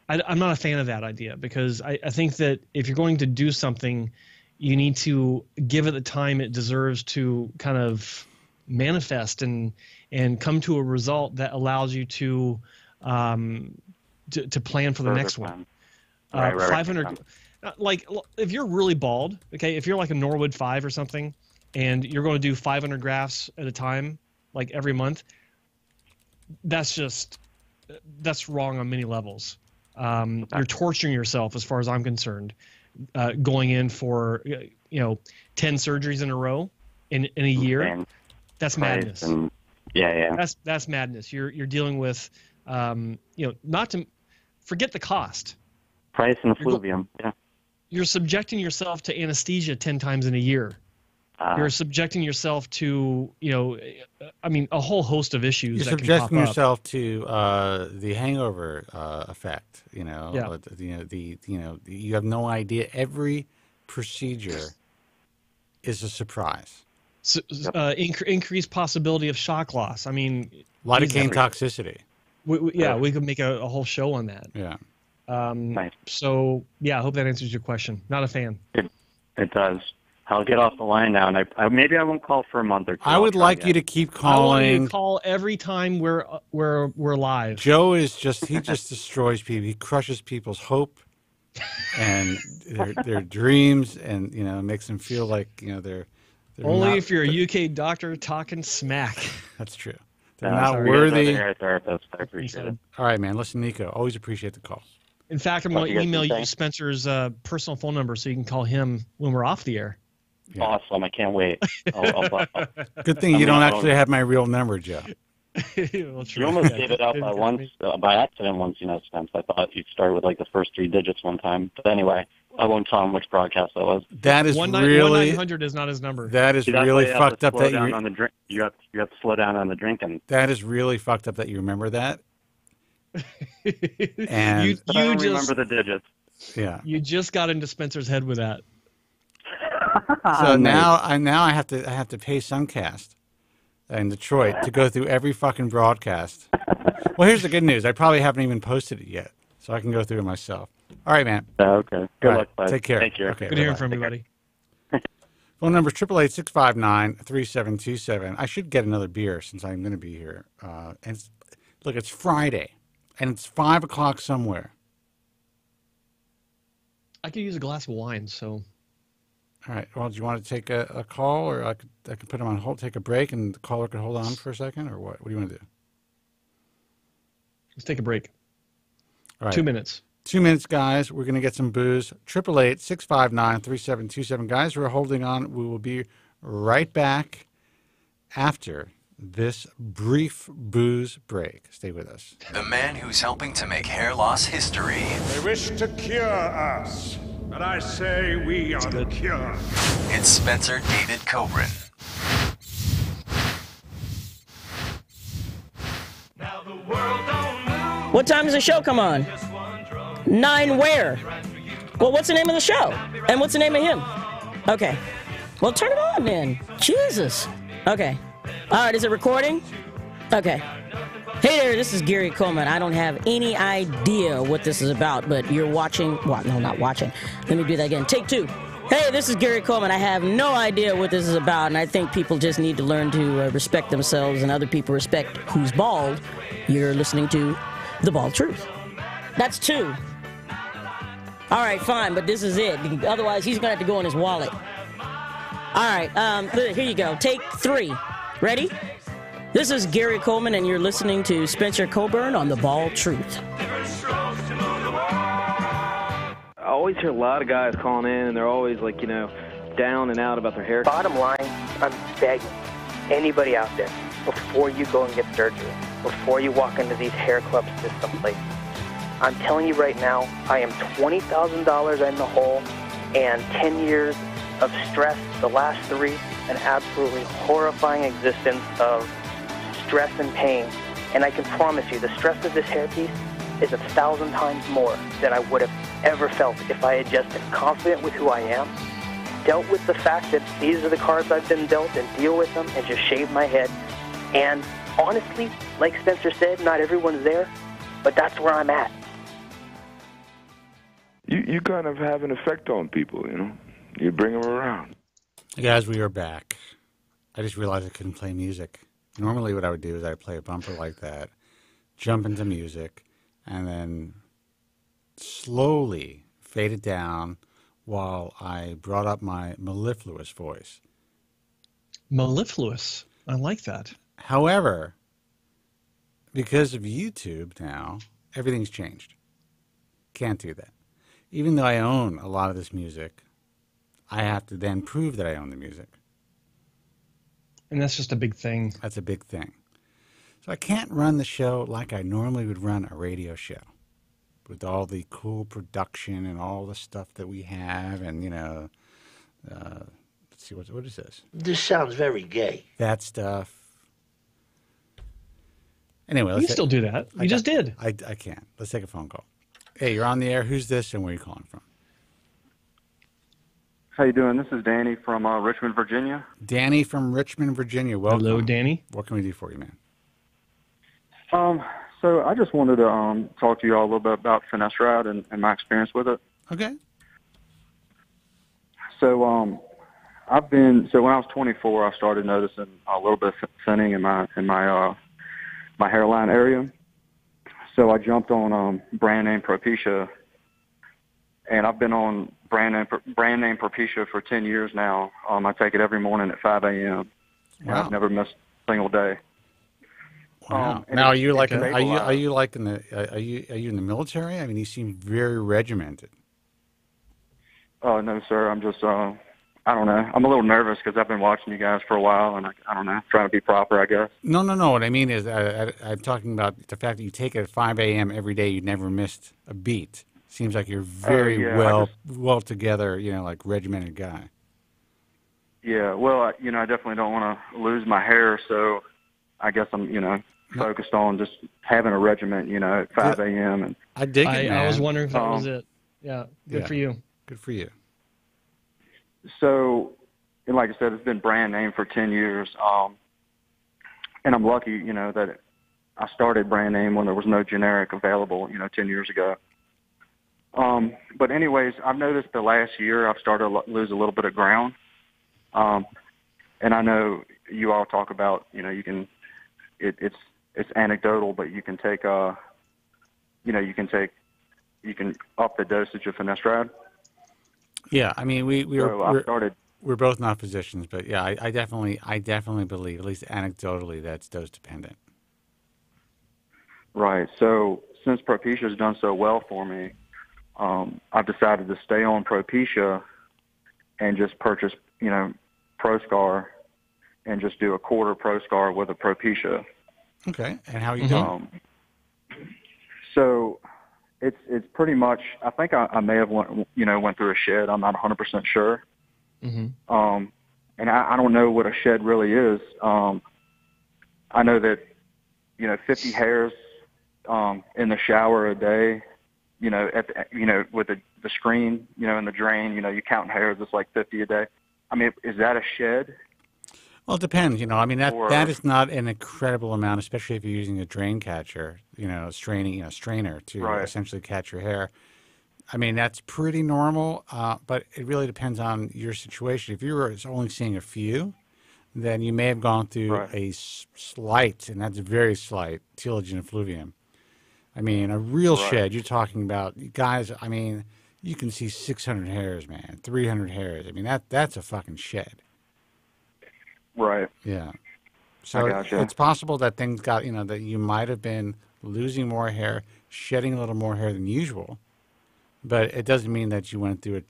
not a fan of that idea because I think that if you're going to do something, you need to give it the time it deserves to kind of manifest and come to a result that allows you to plan for the next one. 500, like if you're really bald, okay, if you're like a Norwood 5 or something, and you're going to do 500 grafts at a time, like every month, that's wrong on many levels. You're torturing yourself as far as I'm concerned. Going in for 10 surgeries in a row in a year, that's madness. That's madness. You're dealing with not to forget the cost. Price and fluvium. You're subjecting yourself to anesthesia 10 times in a year. You're subjecting yourself to a whole host of issues. You're subjecting yourself to the hangover effect. You have no idea. Every procedure is a surprise. So, increased possibility of shock loss. I mean, lidocaine toxicity. We could make a whole show on that. Yeah. Nice. So I hope that answers your question. Not a fan. It does. I'll get off the line now, and maybe I won't call for a month or two. I would like you to keep calling. I want you to call every time we're live. Joe is he just destroys people. He crushes people's hope and their dreams, and makes them feel like they're only if you're a UK doctor talking smack. That's true. They're not worthy. Therapist. I appreciate it. All right, man. Listen, Nico, always appreciate the call. In fact, I'm going to email you Spencer's personal phone number so you can call him when we're off the air. Yeah. Awesome! I can't wait. Good thing you don't actually have my real number, Joe. Well, you almost gave it out by accident once, Spence. I thought you'd start with like the first 3 digits one time. But anyway, I won't tell him which broadcast that was. That is really 1-900 is not his number. That is really fucked up. That you have to slow down on the drinking. That is really fucked up that you remember that. And you just remember the digits. Yeah. You just got into Spencer's head with that. So now I have to pay Suncast in Detroit to go through every fucking broadcast. Well, here's the good news. I probably haven't even posted it yet, so I can go through it myself. All right, man. Okay. Good luck, bud. Take care. Thank you. Okay, good hearing from everybody. Phone number is 888-659-3727. I should get another beer since I'm going to be here. And it's Friday, and it's 5 o'clock somewhere. I could use a glass of wine, so... All right. Well, do you want to take a call, or I could put him on hold, take a break, and the caller could hold on for a second, or what? What do you want to do? Let's take a break. All right. 2 minutes. 2 minutes, guys. We're going to get some booze. 888-659-3727. Guys, we're holding on. We will be right back after this brief booze break. Stay with us. The man who's helping to make hair loss history. They wish to cure us. But I say we are the cure. It's Spencer David Kobren. What time does the show come on? 9 where? Well, what's the name of the show? And what's the name of him? Okay. Well, turn it on then. Jesus. Okay. All right, is it recording? Okay. Hey there, this is Gary Coleman. I don't have any idea what this is about, but you're watching... Well, no, not watching. Let me do that again. Take 2. Hey, this is Gary Coleman. I have no idea what this is about, and I think people just need to learn to respect themselves and other people respect who's bald. You're listening to The Bald Truth. That's 2. All right, fine, but this is it. Otherwise, he's going to have to go in his wallet. All right, here you go. Take 3. Ready? This is Gary Coleman, and you're listening to Spencer Kobren on The Bald Truth. I always hear a lot of guys calling in, and they're always like, down and out about their hair. Bottom line, I'm begging anybody out there, before you go and get surgery, before you walk into these hair club system places, I'm telling you right now, I am $20,000 in the hole, and 10 years of stress, the last 3, an absolutely horrifying existence of stress and pain. And I can promise you, the stress of this hairpiece is 1,000 times more than I would have ever felt if I had just been confident with who I am, dealt with the fact that these are the cards I've been dealt, and deal with them, and just shave my head. And honestly, like Spencer said, not everyone's there, but that's where I'm at. You kind of have an effect on people, You bring them around. Hey guys, we are back. I just realized I couldn't play music. Normally what I would do is I'd play a bumper like that, jump into music, and then slowly fade it down while I brought up my mellifluous voice. Mellifluous. I like that. However, because of YouTube now, everything's changed. Can't do that. Even though I own a lot of this music, I have to then prove that I own the music. And that's just a big thing. That's a big thing. So I can't run the show like I normally would run a radio show, with all the cool production and all the stuff that we have, and let's see, what is this? This sounds very gay. That stuff. Anyway, you still do that. You just did. I can't. Let's take a phone call. Hey, you're on the air. Who's this, and where are you calling from? How you doing? This is Danny from Richmond, Virginia. Danny from Richmond, Virginia. Welcome. Hello, Danny. What can we do for you, man? So I just wanted to talk to you all a little bit about finasteride and my experience with it. Okay. So when I was 24, I started noticing a little bit of thinning in my hairline area. So I jumped on brand name Propecia, and I've been on brand name Propecia for 10 years now. I take it every morning at 5 a.m. and Wow. I've never missed a single day. Wow. Now, are you in the military? I mean, you seem very regimented. Oh no, sir. I'm just I don't know. I'm a little nervous because I've been watching you guys for a while, and I don't know, trying to be proper, I guess. No. What I mean is, I'm talking about the fact that you take it at 5 a.m. every day. You never missed a beat. Seems like you're very well together, like regimented guy. Yeah. Well, I definitely don't want to lose my hair, so I guess I'm, focused on just having a regiment, at 5 a.m. And I dig it, man. I was wondering if that was it. Yeah. Good for you. Good for you. So, and like I said, it's been brand name for 10 years. And I'm lucky, that I started brand name when there was no generic available, 10 years ago. But anyways, I've noticed the last year I've started to lose a little bit of ground. And I know you all talk about, you can, it's anecdotal, but you can take, you can up the dosage of finasteride. Yeah, I mean, we're both not physicians, but yeah, I definitely believe, at least anecdotally, that's dose dependent. Right. So since Propecia has done so well for me, I've decided to stay on Propecia and just purchase, ProScar and just do a quarter ProScar with a Propecia. Okay. And how are you doing? So it's pretty much, I think I may have went through a shed. I'm not 100% sure. Mm-hmm. And I don't know what a shed really is. I know that, 50 hairs in the shower a day, with the screen, in the drain, you count hairs, it's like 50 a day. I mean, is that a shed? Well, it depends. That is not an incredible amount, especially if you're using a drain catcher, strainer to essentially catch your hair. I mean, that's pretty normal, but it really depends on your situation. If you're only seeing a few, then you may have gone through a slight, and that's very slight, telogen effluvium. I mean, a real shed, you're talking about, guys, I mean, you can see 600 hairs, man, 300 hairs. I mean, that's a fucking shed. Right. Yeah. So it's possible that things got, that you might have been losing more hair, shedding a little more hair than usual, but it doesn't mean that you went through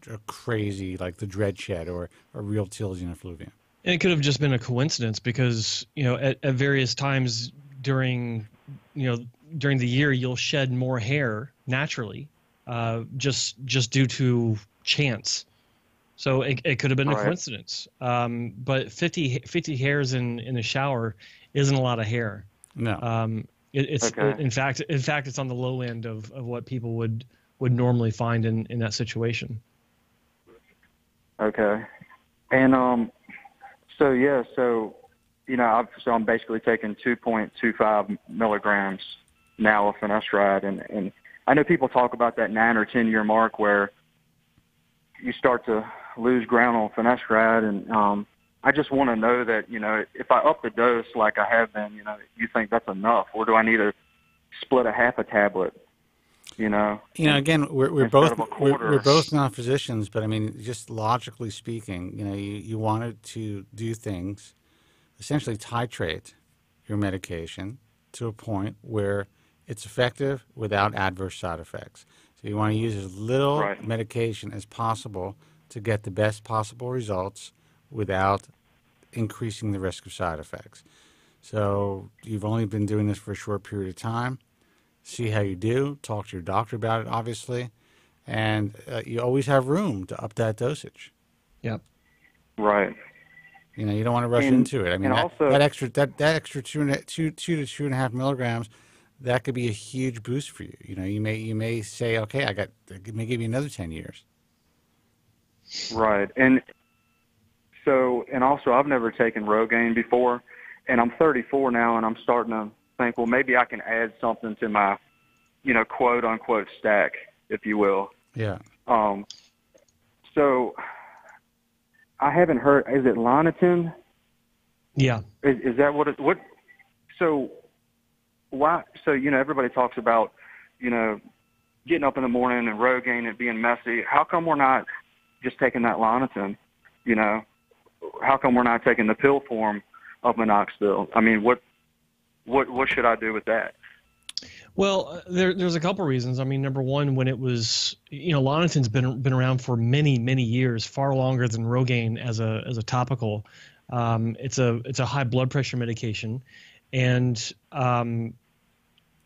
a crazy, like the dread shed or a real telogen effluvium. And it could have just been a coincidence because, at various times during the year, you'll shed more hair naturally, just due to chance. So it could have been a coincidence. But 50 hairs in a shower isn't a lot of hair. No. In fact, it's on the low end of what people would normally find in that situation. Okay. And so I'm basically taking 2.25 milligrams now of finasteride, and I know people talk about that 9 or 10 year mark where you start to lose ground on finasteride, and I just want to know that if I up the dose like I have been, you think that's enough, or do I need to split a half a tablet? Again, we're both not physicians, but I mean, just logically speaking, you wanted to do things, essentially titrate your medication to a point where it's effective without adverse side effects. So you want to use as little medication as possible to get the best possible results without increasing the risk of side effects. So you've only been doing this for a short period of time. See how you do. Talk to your doctor about it, obviously. And you always have room to up that dosage. Yep. Right. You don't want to rush into it. I mean, that extra 2 to 2.5 milligrams, that could be a huge boost for you. You may say, okay, it may give you another 10 years. Right. And also I've never taken Rogaine before, and I'm 34 now, and I'm starting to think, well, maybe I can add something to my, quote unquote stack, if you will. Yeah. So I haven't heard, is it Lonitin? Yeah. Is that what so why, everybody talks about, getting up in the morning and Rogaine and being messy. How come we're not just taking that Lonitin? How come we're not taking the pill form of minoxidil? I mean, what should I do with that? Well, there's a couple reasons. I mean, number one, when it was, Lonitin's been around for many, many years, far longer than Rogaine as a topical. It's a high blood pressure medication, and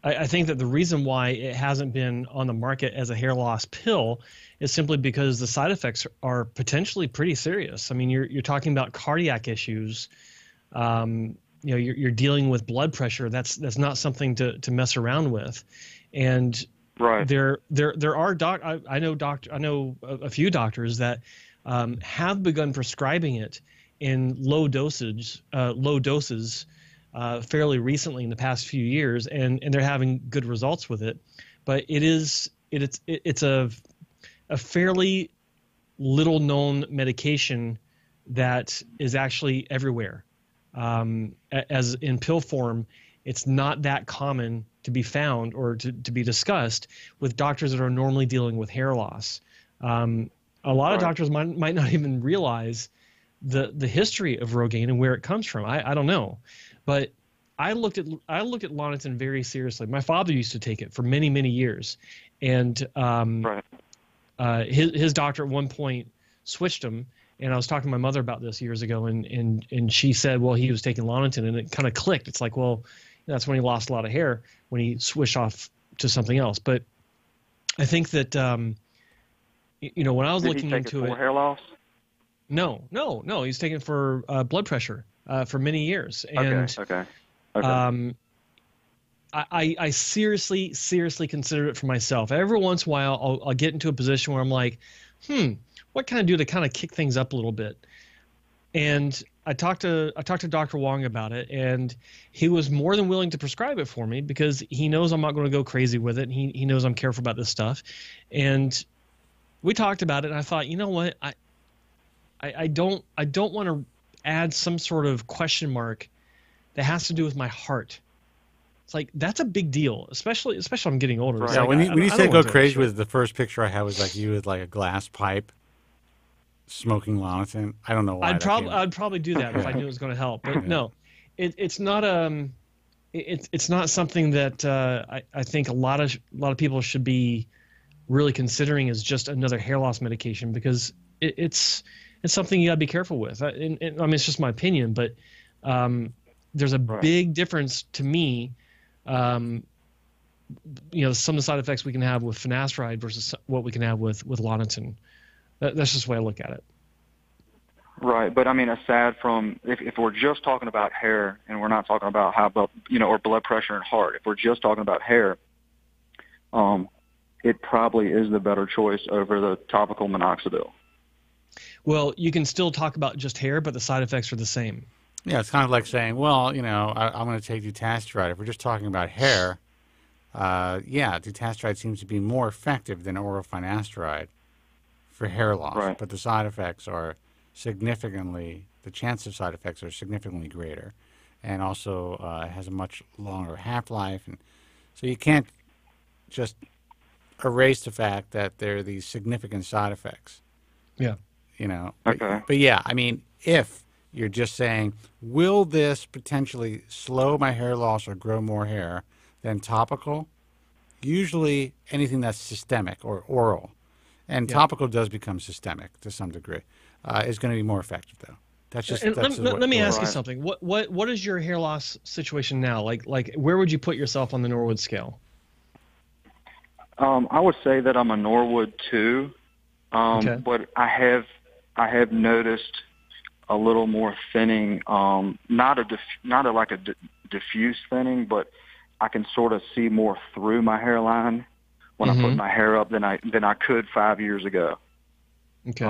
I think that the reason why it hasn't been on the market as a hair loss pill is simply because the side effects are potentially pretty serious. I mean, you're talking about cardiac issues. You're dealing with blood pressure. That's not something to mess around with. And there are I know a few doctors that have begun prescribing it in low doses fairly recently in the past few years, and they're having good results with it. But it's a fairly little known medication that is actually everywhere. As in pill form, it's not that common to be found or to be discussed with doctors that are normally dealing with hair loss. A lot of doctors might not even realize the history of Rogaine and where it comes from. I don't know, but I looked at Lonitin very seriously. My father used to take it for many, many years, and his doctor at one point switched him. And I was talking to my mother about this years ago, and she said, well, he was taking Lonitin, and it kind of clicked. It's like, well, that's when he lost a lot of hair, when he switched off to something else. But I think that, when I was looking into it, for hair loss? No. He's taking it for blood pressure for many years. And, Okay. I seriously considered it for myself. Every once in a while, I'll get into a position where I'm like, what can I do to kind of kick things up a little bit? And I talked to Dr. Wong about it, and he was more than willing to prescribe it for me because he knows I'm not going to go crazy with it. And he knows I'm careful about this stuff, and we talked about it. And I thought, you know what, I don't want to add some sort of question mark that has to do with my heart. It's like that's a big deal, especially I'm getting older. Right. Yeah, like, when you say go crazy with with the first picture I had was like you with like a glass pipe. Smoking Loniton. I don't know why. I'd probably do that if I knew it was going to help. But no, it's not it's not something that I think a lot of people should be really considering as just another hair loss medication, because it's something you got to be careful with. I mean, it's just my opinion, but there's a big difference to me. Some of the side effects we can have with finasteride versus what we can have with Loniton. That's just the way I look at it. Right, but I mean, aside from if we're just talking about hair and we're not talking about high blood, or blood pressure and heart, if we're just talking about hair, it probably is the better choice over the topical minoxidil. Well, you can still talk about just hair, but the side effects are the same. Yeah, it's kind of like saying, well, I'm going to take dutasteride. If we're just talking about hair, dutasteride seems to be more effective than oral finasteride for hair loss, but the side effects are the chance of side effects are significantly greater, and also has a much longer half-life, and so you can't just erase the fact that there are these significant side effects. Yeah. But yeah, I mean, if you're just saying, will this potentially slow my hair loss or grow more hair, then topical, usually anything that's systemic or oral, and topical does become systemic to some degree, is going to be more effective, though. Let me ask you something. What is your hair loss situation now? Like where would you put yourself on the Norwood scale? I would say that I'm a Norwood 2, but I have noticed a little more thinning, not a diffuse thinning, but I can sort of see more through my hairline when I put my hair up than I could 5 years ago. Okay.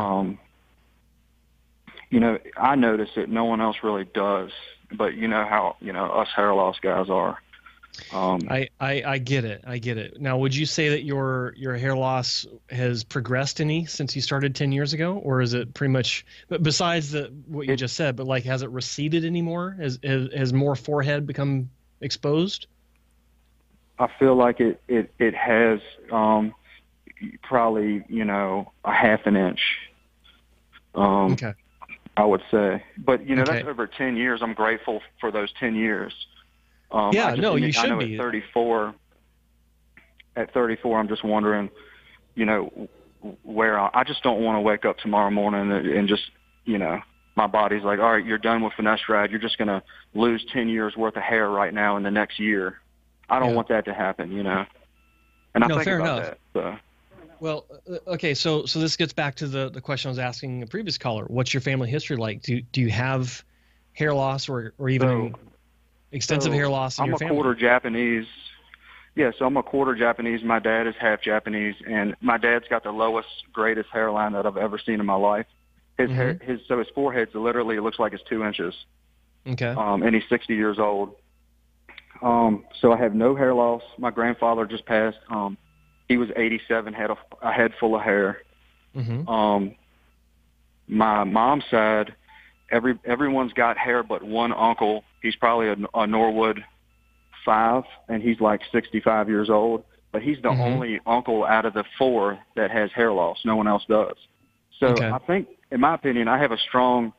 I notice it. No one else really does, but you know how us hair loss guys are. I get it. I get it. Now, would you say that your hair loss has progressed any since you started 10 years ago, or is it pretty much, besides what you just said, but like has it receded anymore? Has more forehead become exposed? I feel like it has probably a half an inch. Okay. I would say, but that's over 10 years. I'm grateful for those 10 years. You should be. At 34, I'm just wondering, where I just don't want to wake up tomorrow morning and just, my body's like, all right, you're done with finasteride. You're just going to lose 10 years worth of hair right now in the next year. I don't want that to happen, And I think fair about enough. that. So. Well, okay, so this gets back to the question I was asking a previous caller. What's your family history like? Do you have hair loss or even extensive hair loss in your family? I'm a quarter Japanese. Yeah, so I'm a quarter Japanese. My dad is half Japanese, and my dad's got the lowest, greatest hairline that I've ever seen in my life. His hair, his forehead's literally, it looks like it's 2 inches. Okay. And he's 60 years old. So I have no hair loss. My grandfather just passed. He was 87, had a head full of hair. My mom's side, everyone's got hair but one uncle. He's probably a Norwood 5, and he's like 65 years old. But he's the only uncle out of the 4 that has hair loss. No one else does. So I think, in my opinion, I have a strong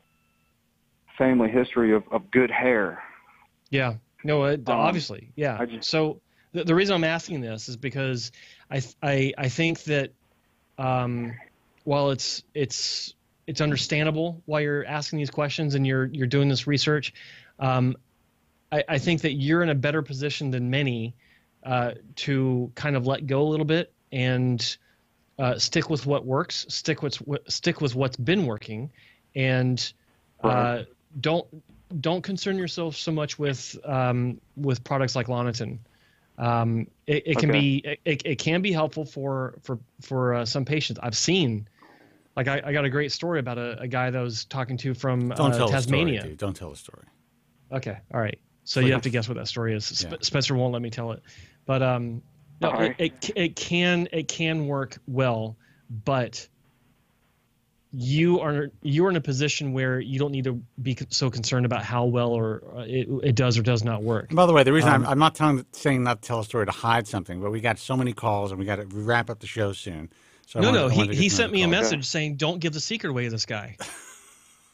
family history of good hair. Yeah. No, obviously. Yeah. So the reason I'm asking this is because I think that while it's understandable why you're asking these questions and you're doing this research, I think that you're in a better position than many to kind of let go a little bit and stick with what works, stick with what's been working, and don't concern yourself so much with products like Loniton. It can be helpful for some patients. I've seen Like I got a great story about a guy that I was talking to from Don't tell Tasmania. the story, dude. Don't tell the story. Okay, all right. So you have to guess what that story is. Spencer won't let me tell it, but no, it can work well, but you are in a position where you don't need to be so concerned about how well or it does or does not work. And by the way, the reason I'm not saying not to tell a story to hide something, but we got so many calls and we got to wrap up the show soon. So he sent me a message saying, "Don't give the secret away to this guy."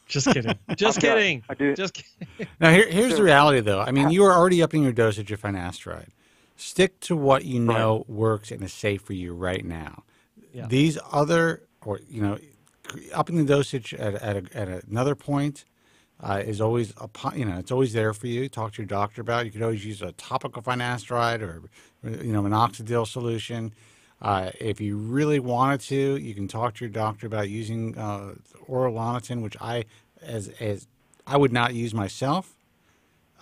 Just kidding. Just kidding. Just kidding. Now here's the reality, though. I mean, you are already upping your dosage of finasteride. Stick to what you know works and is safe for you right now. Yeah. These other, upping the dosage at another point is always it's always there for you. Talk to your doctor about it. You could always use a topical finasteride or minoxidil solution. If you really wanted to, you can talk to your doctor about using oral Lonitin, which I would not use myself.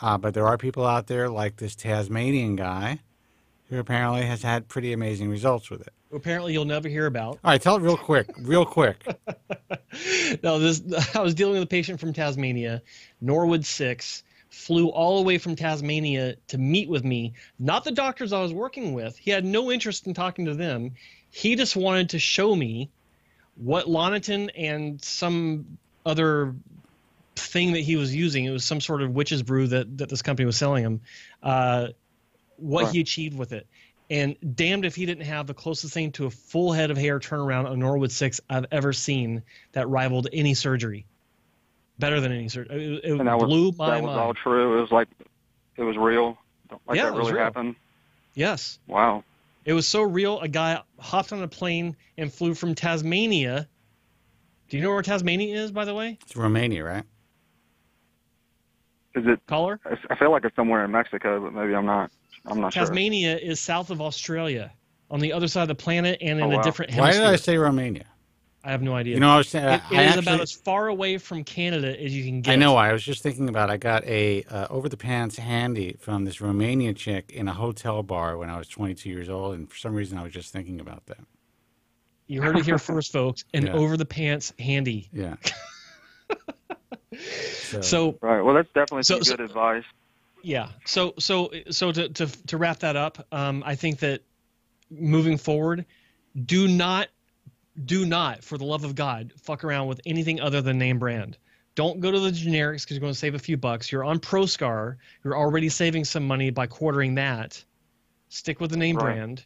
But there are people out there like this Tasmanian guy who apparently has had pretty amazing results with it. Apparently you'll never hear about. All right, tell it real quick. No, I was dealing with a patient from Tasmania, Norwood 6, flew all the way from Tasmania to meet with me. Not the doctors I was working with. He had no interest in talking to them. He just wanted to show me what Lonitin and some other thing that he was using. It was some sort of witch's brew that this company was selling him. He achieved with it. And damned if he didn't have the closest thing to a full head of hair turnaround on Norwood 6 I've ever seen that rivaled any surgery. Better than any surgery. It blew my mind. That was all true. It was real. Like that really happened. Yes. Wow. It was so real. A guy hopped on a plane and flew from Tasmania. Do you know where Tasmania is, by the way? It's Romania, right? Is it? Caller? I feel like it's somewhere in Mexico, but maybe I'm not sure. Tasmania is south of Australia, on the other side of the planet and in a different hemisphere. Why did I say Romania? I have no idea. You know, I was saying it is about as far away from Canada as you can get. I know. I was just thinking about. I got a over the pants handy from this Romanian chick in a hotel bar when I was 22 years old, and for some reason I was just thinking about that. You heard it here first, folks. An over the pants handy. Yeah. So right. Well, that's definitely some good advice. Yeah. So to wrap that up, I think that moving forward, do not, for the love of God, fuck around with anything other than name brand. Don't go to the generics because you're going to save a few bucks. You're on ProScar. You're already saving some money by quartering that. Stick with the name brand,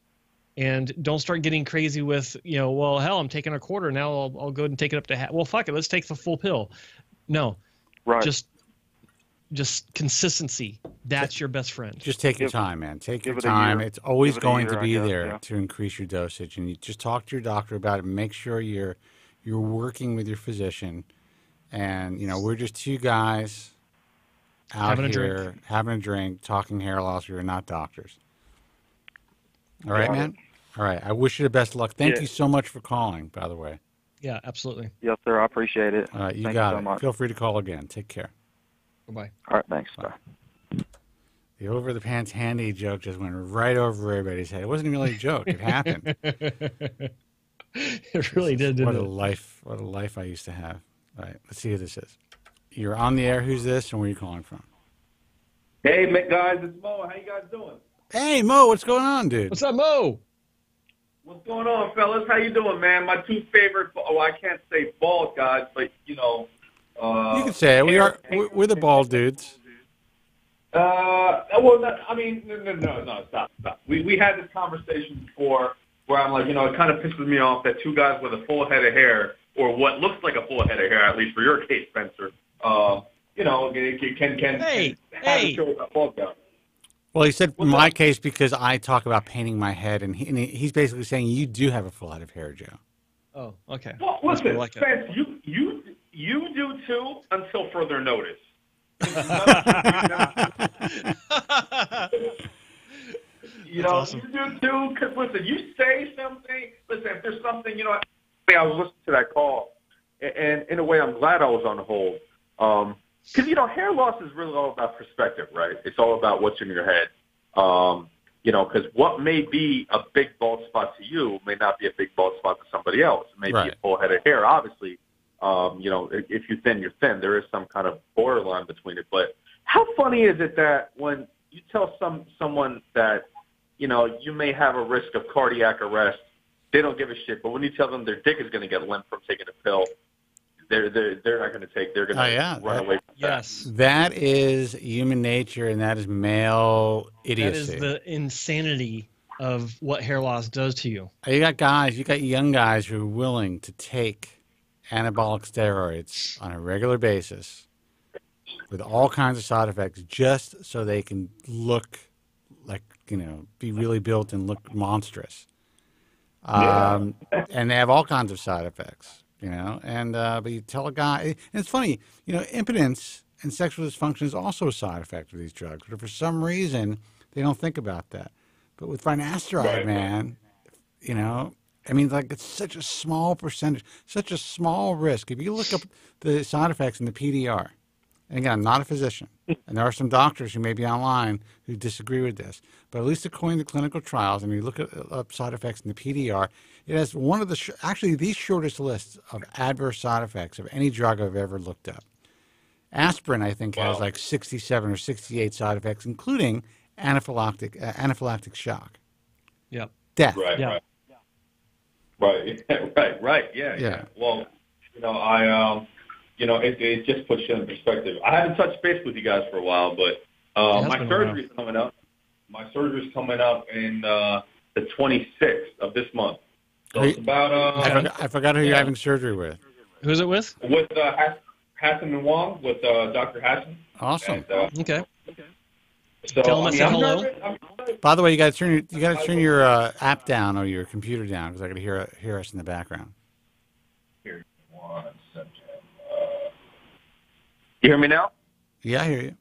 and don't start getting crazy with, well, hell, I'm taking a quarter now. I'll go ahead and take it up to half. Well, fuck it. Let's take the full pill. No. Right. Just consistency. That's your best friend. Just take your time, man. Take your time. It's always going to be there to increase your dosage, and you just talk to your doctor about it. Make sure you're working with your physician. And we're just two guys out here having a drink, talking hair loss. We're not doctors. All right, man. All right. I wish you the best of luck. Thank you so much for calling, by the way. Yeah, absolutely. Yes, sir. I appreciate it. All right, Thank got you so it. much. Feel free to call again. Take care. Bye-bye. All right, thanks. Bye. The over-the-pants handy joke just went right over everybody's head. It wasn't really a joke. It happened. It really did, didn't it? What a life I used to have. All right, let's see who this is. You're on the air. Who's this, and where are you calling from? Hey, guys, it's Mo. How you guys doing? Hey, Mo, what's going on, dude? What's up, Mo? What's going on, fellas? How you doing, man? My two favorite, I can't say bald guys, but, you can say it. We're the bald dudes. Well, no, stop. We had this conversation before where I'm like, it kind of pisses me off that two guys with a full head of hair, or what looks like a full head of hair, at least for your case, Spencer, can have a show about bald guys. Well, he said in my case because I talk about painting my head, and he's basically saying you do have a full head of hair, Joe. Oh, okay. Well, listen, Spence, you do too until further notice. Awesome. You do too, because listen, you say something. Listen, if there's something, I was listening to that call, and in a way, I'm glad I was on hold. Because, hair loss is really all about perspective, right? It's all about what's in your head. because what may be a big bald spot to you may not be a big bald spot to somebody else. It may be a full head of hair. Obviously, if you're thin, you're thin. There is some kind of borderline between it. But how funny is it that when you tell someone that, you may have a risk of cardiac arrest, they don't give a shit. But when you tell them their dick is going to get limp from taking a pill, they're not going to take. They're going to run away from that. Yes, that is human nature, and that is male idiocy. That is the insanity of what hair loss does to you. You got young guys who are willing to take anabolic steroids on a regular basis with all kinds of side effects just so they can look like, be really built and look monstrous. And they have all kinds of side effects. But you tell a guy, and it's funny, impotence and sexual dysfunction is also a side effect of these drugs. But for some reason, they don't think about that. But with finasteride, man, it's such a small percentage, such a small risk. If you look up the side effects in the PDR, and again, I'm not a physician, and there are some doctors who may be online who disagree with this, but at least according to clinical trials, and you look up side effects in the PDR, it has one of the, actually the shortest lists of adverse side effects of any drug I've ever looked up. Aspirin, I think, has like 67 or 68 side effects, including anaphylactic shock. Yep. Death. Right. Yeah. Right. Yeah. Well, it just puts you in perspective. I haven't touched base with you guys for a while, but my surgery's coming up. My surgery's coming up in the 26th of this month. So it's about. I forgot who you're having surgery with. Who's it with? With Hassan and Wong, with Dr. Hassan. Awesome. And, okay. So, Tell him I said hello. By the way, you got to turn your app down or your computer down because I got to hear us in the background. Here, 1 second. You hear me now? Yeah, I hear you.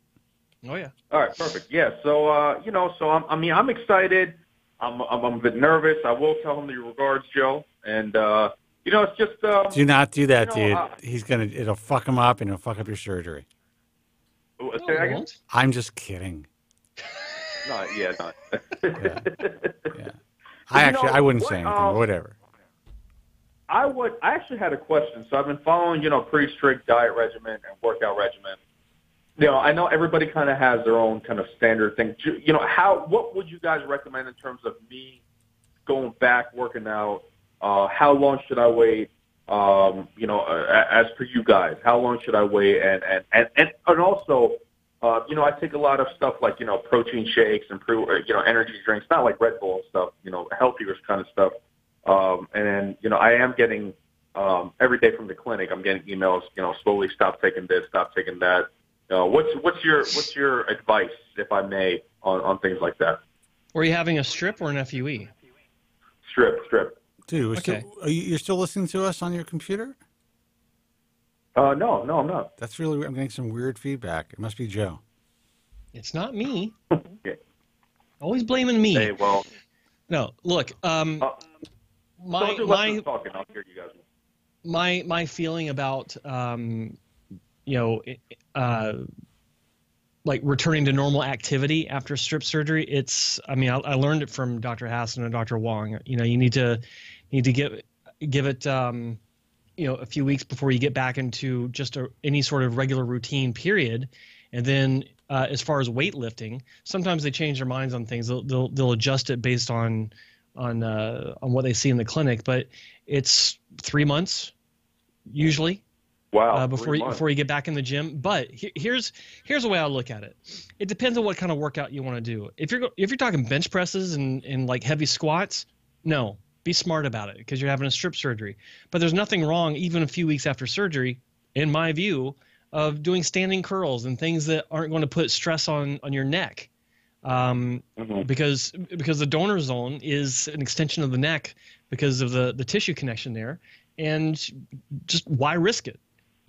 Oh yeah. All right, perfect. Yeah. So I'm excited. I'm a bit nervous. I will tell him your regards, Joe. And it's just. Do not do that, dude. It'll fuck him up and it'll fuck up your surgery. Say that again? I'm just kidding. No. I wouldn't say anything. But whatever. I actually had a question. So I've been following, pretty strict diet regimen and workout regimen. I know everybody kind of has their own kind of standard thing. What would you guys recommend in terms of me going back working out? How long should I wait? As per you guys, how long should I wait? And also, I take a lot of stuff like, protein shakes and, energy drinks, not like Red Bull and stuff, healthier kind of stuff. And then, I am getting, every day from the clinic, I'm getting emails, slowly stop taking this, stop taking that. What's your advice, if I may, on things like that? Were you having a strip or an FUE? Strip. Dude, okay. You're still listening to us on your computer? No, I'm not. That's really weird. I'm getting some weird feedback. It must be Joe. It's not me. Yeah. Always blaming me. Hey, well. No, look. My feeling about like returning to normal activity after strip surgery. I learned it from Dr. Hassan and Dr. Wong. You need to give it a few weeks before you get back into just any sort of regular routine period. And then as far as weightlifting, sometimes they change their minds on things. They'll adjust it based on what they see in the clinic, but it's 3 months usually. Wow. Before you get back in the gym. But here's the way I look at it. It depends on what kind of workout you want to do. If you're talking bench presses and like heavy squats, no, be smart about it because you're having a strip surgery. But there's nothing wrong, even a few weeks after surgery, in my view, of doing standing curls and things that aren't going to put stress on your neck. Because the donor zone is an extension of the neck because of the tissue connection there, and just why risk it?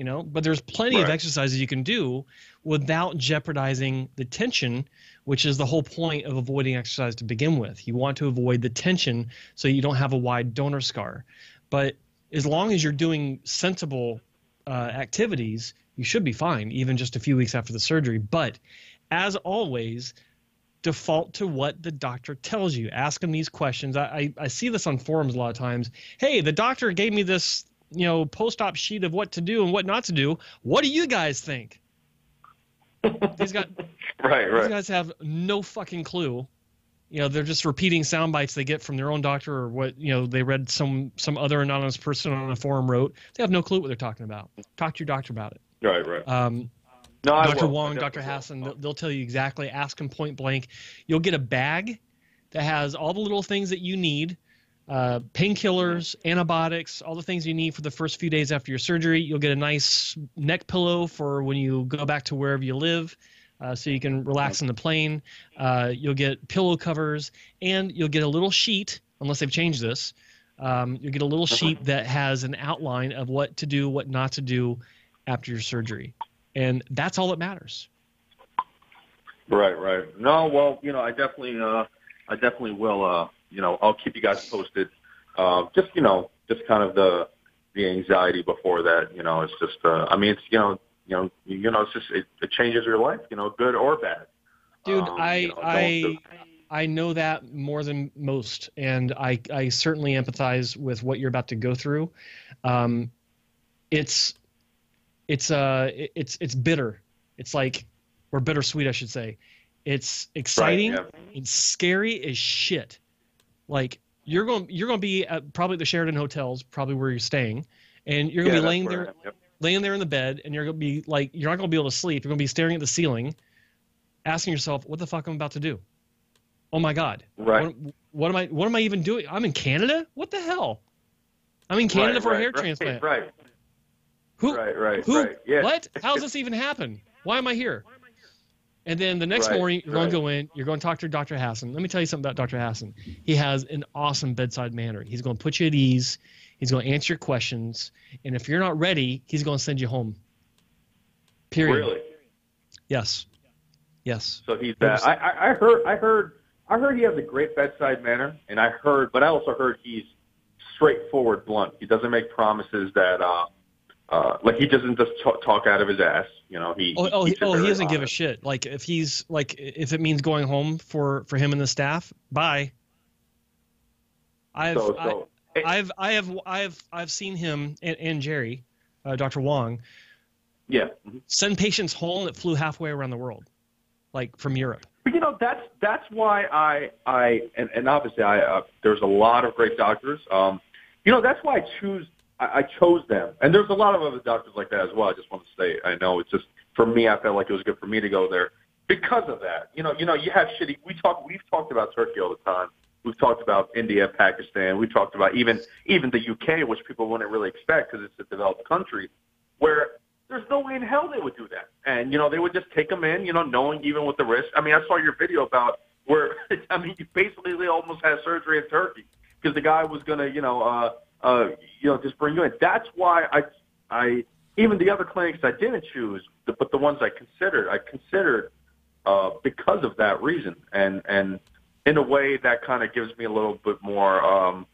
But there's plenty of exercises you can do without jeopardizing the tension, which is the whole point of avoiding exercise to begin with. You want to avoid the tension so you don't have a wide donor scar. But as long as you're doing sensible activities, you should be fine, even just a few weeks after the surgery. But as always, default to what the doctor tells you. Ask them these questions. I see this on forums a lot of times. Hey, the doctor gave me this, post-op sheet of what to do and what not to do. What do you guys think? These guys, These guys have no fucking clue. They're just repeating sound bites they get from their own doctor or what, they read some other anonymous person on a forum wrote. They have no clue what they're talking about. Talk to your doctor about it. Right. Dr. Wong, Dr. Hassan, they'll tell you exactly. Ask them point blank. You'll get a bag that has all the little things that you need, painkillers, antibiotics, all the things you need for the first few days after your surgery. You'll get a nice neck pillow for when you go back to wherever you live, so you can relax on the plane. You'll get pillow covers, and you'll get a little sheet, unless they've changed this. You'll get a little sheet that has an outline of what to do, what not to do after your surgery. And that's all that matters. Right. No, well, I definitely will. I'll keep you guys posted. Just kind of the anxiety before that. It's just. It's just it changes your life. Good or bad. Dude, I know that more than most, and I certainly empathize with what you're about to go through. It's bitter. It's like, or bittersweet, I should say. It's exciting and scary as shit. Like you're going to be at probably the Sheraton hotels, probably where you're staying, and you're going to be laying there in the bed, and you're going to be like, you're not going to be able to sleep. You're going to be staring at the ceiling, asking yourself, what the fuck am I about to do? Oh my God. Right. What am I even doing? I'm in Canada? What the hell? I'm in Canada for a hair transplant. Right. Who? Right. Yeah. What? How does this even happen? Why am I here? And then the next morning, you're going to go in. You're going to talk to Dr. Hassan. Let me tell you something about Dr. Hassan. He has an awesome bedside manner. He's going to put you at ease. He's going to answer your questions. And if you're not ready, he's going to send you home. Period. Really? Yes. So he's that. I heard he has a great bedside manner, and but I also heard he's straightforward, blunt. He doesn't make promises that. Like he doesn't just talk out of his ass, He doesn't give a shit. Like if it means going home for him and the staff, bye. I've seen him and Jerry, Dr. Wong. Yeah. Send patients home that flew halfway around the world, like from Europe. But that's why I obviously there's a lot of great doctors. That's why I chose them. And there's a lot of other doctors like that as well. I just want to say, I know it's just, for me, I felt like it was good for me to go there because of that. You have shitty, we've talked about Turkey all the time. We've talked about India, Pakistan. We talked about even the UK, which people wouldn't really expect because it's a developed country, where there's no way in hell they would do that. And, they would just take them in, knowing even with the risk. I mean, I saw your video about where, you basically almost had surgery in Turkey because the guy was going to, just bring you in. That's why I even the other clinics I didn't choose, but the ones I considered because of that reason. And in a way that kind of gives me a little bit more,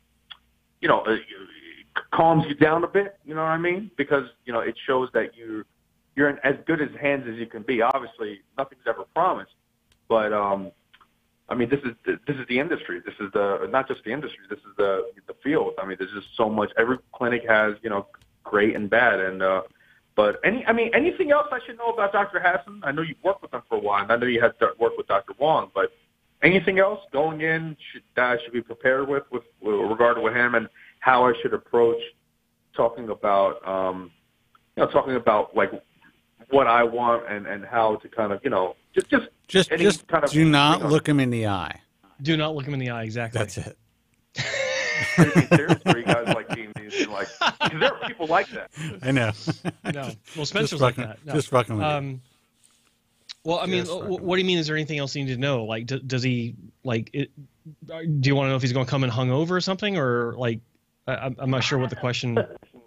calms you down a bit. You know what I mean? Because it shows that you're in as good as hands as you can be. Obviously, nothing's ever promised, but I mean, this is the industry. This is not just the industry. This is the field. I mean, there's just so much. Every clinic has great and bad. And but anything else I should know about Dr. Hassan? I know you've worked with him for a while, and I know you had to work with Dr. Wong. But anything else going in that I should be prepared with regard to him and how I should approach talking about like what I want and how to kind of just kind of do not look him in the eye. Do not look him in the eye. Exactly. That's it. Seriously, you guys like being like, because there are people like that. I know. No, well, Spencer's like that. No. Just fucking with you. Well, I mean, what do you mean? Is there anything else you need to know? Like, does he like? Do you want to know if he's going to come in hungover or something, or like? I'm not sure what the question.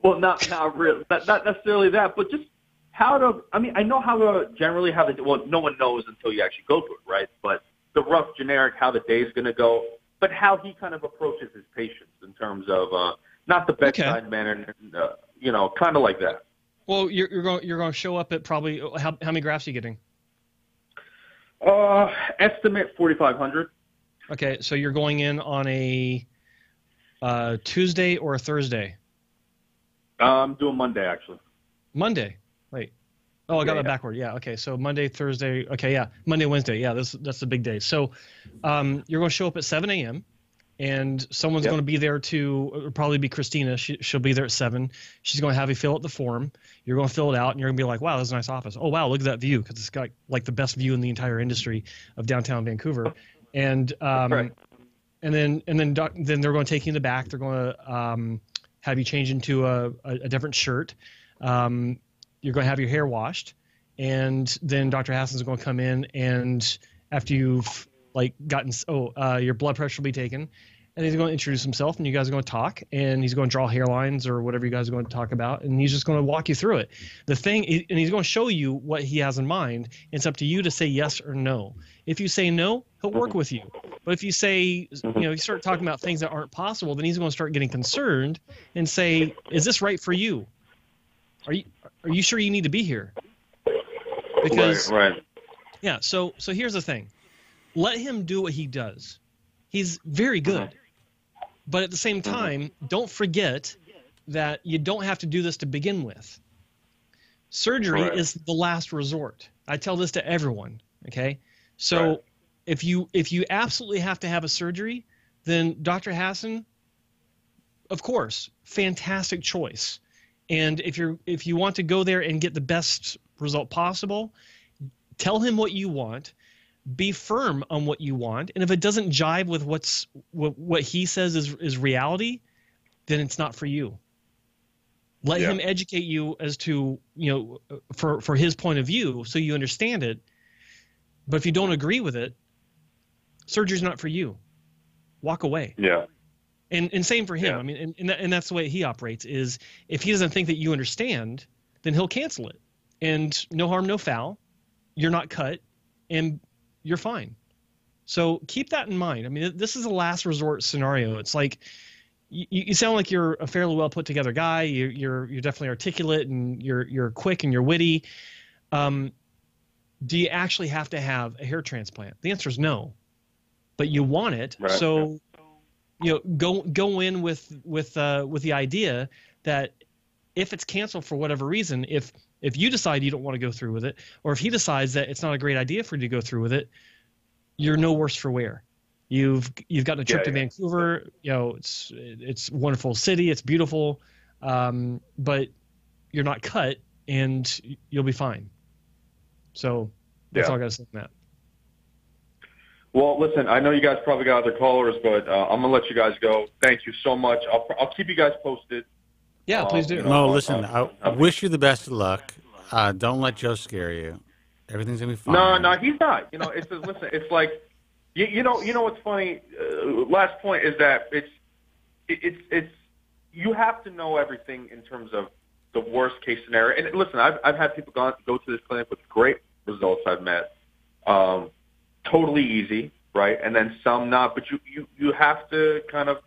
Well, not really, not necessarily that, but just how to. I mean, I know how to generally how the. Well, no one knows until you actually go through it, right? But the rough generic how the day is going to go, but how he kind of approaches his patients in terms of not the bedside manner, kind of like that. Well, you're going to show up at probably how many grafts are you getting? Estimate 4,500. Okay, so you're going in on a Tuesday or a Thursday? I'm doing Monday, actually. Monday. Wait. Oh, I got that backward. Yeah. Okay. So Monday, Thursday. Okay. Yeah. Monday, Wednesday. Yeah. That's the big day. So you're going to show up at 7 a.m. and someone's going to be there it'll probably be Christina. She'll be there at 7. She's going to have you fill out the form. You're going to fill it out, and you're going to be like, wow, this is a nice office. Oh, wow, look at that view, because it's got like the best view in the entire industry of downtown Vancouver. And and then they're going to take you in the back. They're going to have you change into a different shirt. You're going to have your hair washed, and then Dr. Hassan's going to come in, and after you've your blood pressure will be taken, and he's going to introduce himself, and you guys are going to talk, and he's going to draw hairlines or whatever you guys are going to talk about, and he's just going to walk you through it. And he's going to show you what he has in mind. It's up to you to say yes or no. If you say no, he'll work with you. But if you say, you start talking about things that aren't possible, then he's going to start getting concerned and say, is this right for you? Are you sure you need to be here? Because right. Yeah, so here's the thing. Let him do what he does. He's very good. But at the same time, don't forget that you don't have to do this to begin with. Surgery is the last resort. I tell this to everyone, okay? So if you absolutely have to have a surgery, then Dr. Hassan, of course, fantastic choice. And if you want to go there and get the best result possible, tell him what you want. Be firm on what you want, and if it doesn't jive with what he says is reality, then it's not for you. Let him educate you as to for his point of view, so you understand it. But if you don't agree with it, surgery's not for you. Walk away. Yeah. And same for him. Yeah. I mean, and that's the way he operates. Is if he doesn't think that you understand, then he'll cancel it. And no harm, no foul. You're not cut, and you're fine. So keep that in mind. I mean, this is a last resort scenario. It's like you sound like you're a fairly well put together guy. You're definitely articulate, and you're quick and you're witty. Do you actually have to have a hair transplant? The answer is no, but you want it. Right. So go in with the idea that if it's canceled for whatever reason, if you decide you don't want to go through with it, or if he decides that it's not a great idea for you to go through with it, you're no worse for wear. You've gotten a trip to Vancouver. It's a wonderful city. It's beautiful, but you're not cut, and you'll be fine. So that's all I got to say on that. Well, listen, I know you guys probably got other callers, but I'm gonna let you guys go. Thank you so much. I'll keep you guys posted. Yeah, please do. No, listen, I wish you the best of luck. Don't let Joe scare you. Everything's going to be fine. No, he's not. It's like, you know what's funny? Last point is that it's you have to know everything in terms of the worst case scenario. And listen, I've had people go to this clinic with great results I've met. Totally easy, right? And then some not, but you have to kind of,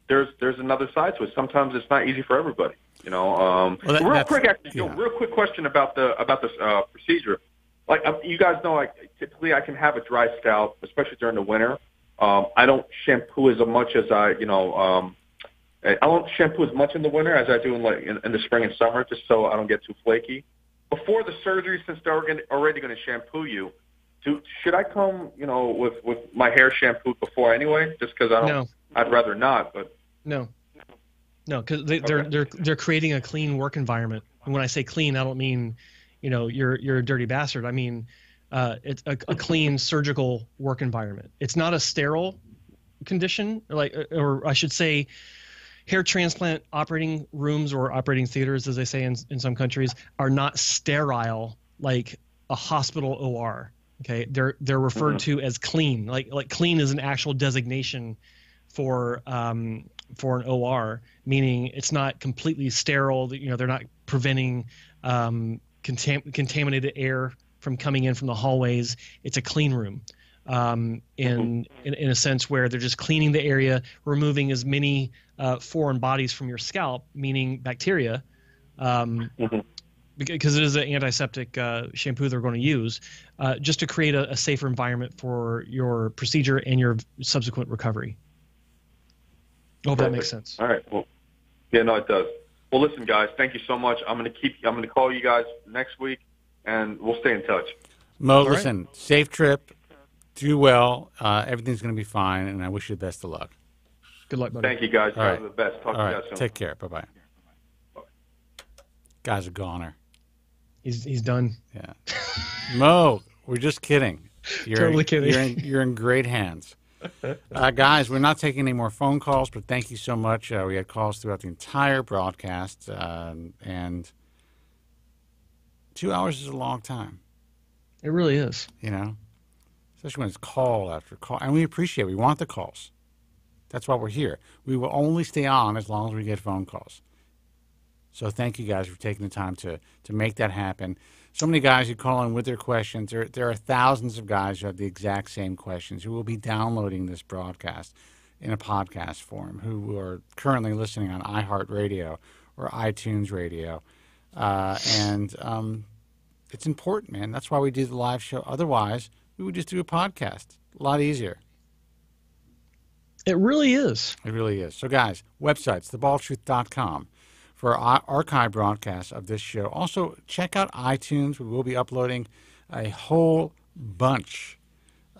there's another side to it. Sometimes it's not easy for everybody, real quick question about this procedure. Like you guys know, typically I can have a dry scalp, especially during the winter. I don't shampoo as much as I don't shampoo as much in the winter as I do in the spring and summer, just so I don't get too flaky. Before the surgery, since they're already going to shampoo you, should I come, with my hair shampooed before anyway? Just because I'd rather not. But no, because they're creating a clean work environment. And when I say clean, I don't mean, you're a dirty bastard. I mean, it's a clean surgical work environment. It's not a sterile condition, or I should say, hair transplant operating rooms or operating theaters, as they say in some countries, are not sterile like a hospital OR. Okay, they're referred to as clean. Like clean is an actual designation for an OR, meaning it's not completely sterile. They're not preventing contaminated air from coming in from the hallways. It's a clean room, in a sense where they're just cleaning the area, removing as many foreign bodies from your scalp, meaning bacteria, because it is an antiseptic shampoo they're going to use, just to create a safer environment for your procedure and your subsequent recovery. I hope that makes sense. All right. Well, yeah, no, it does. Well, listen, guys, thank you so much. I'm going to call you guys next week, and we'll stay in touch. Mo, listen, safe trip. Do well. Everything's going to be fine, and I wish you the best of luck. Good luck, buddy. Thank you, guys. You All guys right. are the best. Talk to you guys soon. Take care. Bye-bye. Guy's a goner. He's done. Yeah. Mo, we're just kidding. Totally kidding. You're in great hands. Guys, we're not taking any more phone calls, but thank you so much. We had calls throughout the entire broadcast, and 2 hours is a long time. It really is. You know, especially when it's call after call. And we appreciate it. We want the calls. That's why we're here. We will only stay on as long as we get phone calls. So thank you guys for taking the time to make that happen. So many guys who call in with their questions. There are thousands of guys who have the exact same questions who will be downloading this broadcast in a podcast form, who are currently listening on iHeartRadio or iTunes Radio. It's important, man. That's why we do the live show. Otherwise, we would just do a podcast. A lot easier. It really is. It really is. So, guys, websites, thebaldtruth.com for archive broadcasts of this show. Also, check out iTunes. We will be uploading a whole bunch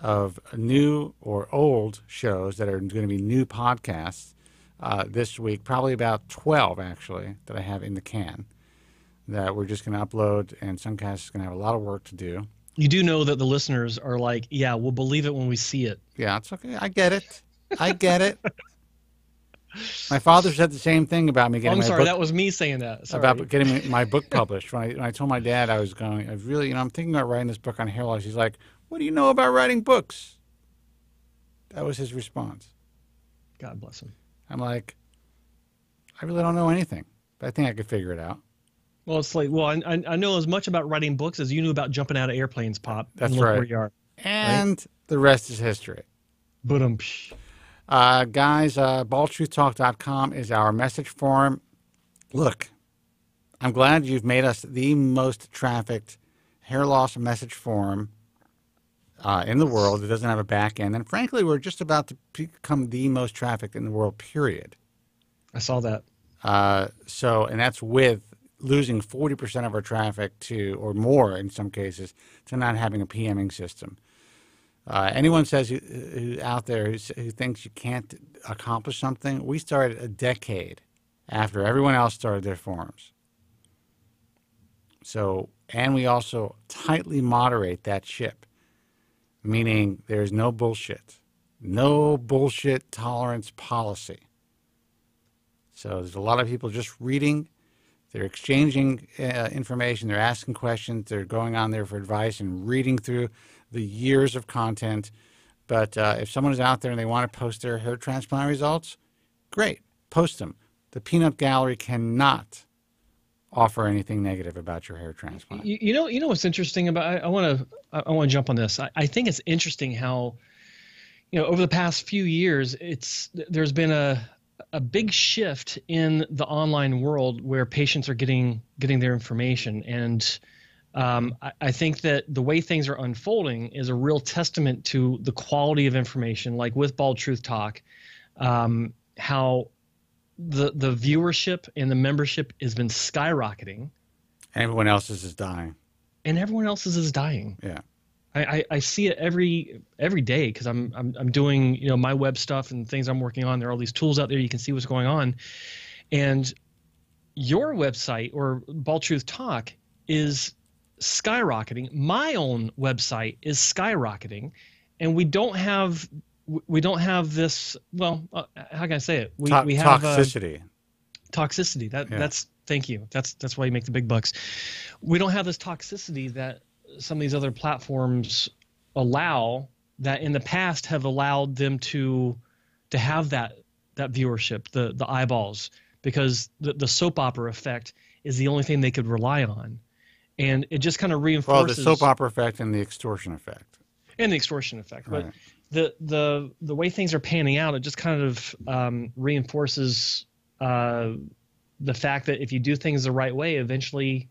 of new or old shows that are going to be new podcasts this week. Probably about 12, actually, that I have in the can that we're just going to upload, and some casts is going to have a lot of work to do. You do know that the listeners are like, yeah, we'll believe it when we see it. Yeah, it's okay. I get it. I get it. My father said the same thing about me getting I'm my sorry, book, that was me saying that. Sorry. about getting my book published. When I told my dad I was going, I'm thinking about writing this book on hair loss. He's like, what do you know about writing books? That was his response. God bless him. I'm like, I really don't know anything, but I think I could figure it out. Well, it's like, I know as much about writing books as you knew about jumping out of airplanes, Pop. That's and look right. Where you are, and the rest is history. Guys, baldtruthtalk.com is our message forum. Look, I'm glad you've made us the most trafficked hair loss message forum in the world. It doesn't have a back end. And frankly, we're just about to become the most trafficked in the world, period. I saw that. And that's with losing 40% of our traffic to, or more in some cases, to not having a PMing system. Anyone says who out there who thinks you can't accomplish something, we started a decade after everyone else started their forums. So, and we also tightly moderate that ship, meaning there's no bullshit tolerance policy. So there's a lot of people just reading. They're exchanging information. They're asking questions. They're going on there for advice and reading through the years of content. But if someone is out there and they want to post their hair transplant results, great, post them. The peanut gallery cannot offer anything negative about your hair transplant. You know what's interesting about? I want to jump on this. I think it's interesting how, over the past few years, there's been a big shift in the online world where patients are getting their information. And I think that the way things are unfolding is a real testament to the quality of information, like with Bald Truth Talk, how the viewership and the membership has been skyrocketing. And everyone else's is dying. Yeah. I see it every day because I'm doing my web stuff and things I'm working on. There are all these tools out there. You can see what's going on, and your website or Bald Truth Talk is skyrocketing. My own website is skyrocketing, and we don't have this. Well, how can I say it? We have toxicity. Toxicity. That's thank you. That's why you make the big bucks. We don't have this toxicity that some of these other platforms allow, that in the past have allowed them to have that viewership, the eyeballs, because the soap opera effect is the only thing they could rely on. And it just kind of reinforces the soap opera effect and the extortion effect. Right. But the way things are panning out, it just kind of reinforces the fact that if you do things the right way, eventually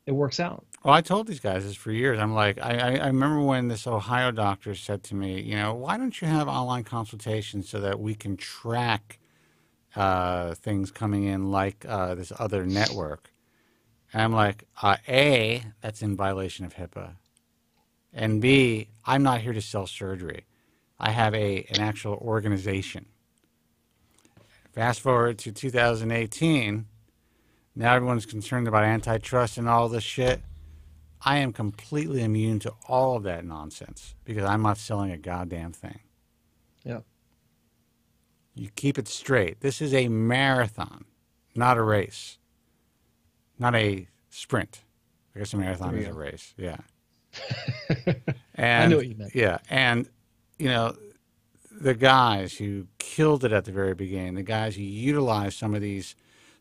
it works out. Well, I told these guys this for years. I'm like, I remember when this Ohio doctor said to me, you know, why don't you have online consultations so that we can track things coming in like this other network? And I'm like, A, that's in violation of HIPAA. And B, I'm not here to sell surgery. I have an actual organization. Fast forward to 2018. Now everyone's concerned about antitrust and all this shit. I am completely immune to all of that nonsense because I'm not selling a goddamn thing. Yeah. You keep it straight. This is a marathon, not a race. Not a sprint. I guess a marathon is a race. Yeah. And, I know what you meant. Yeah. And, you know, the guys who killed it at the very beginning, the guys who utilized some of these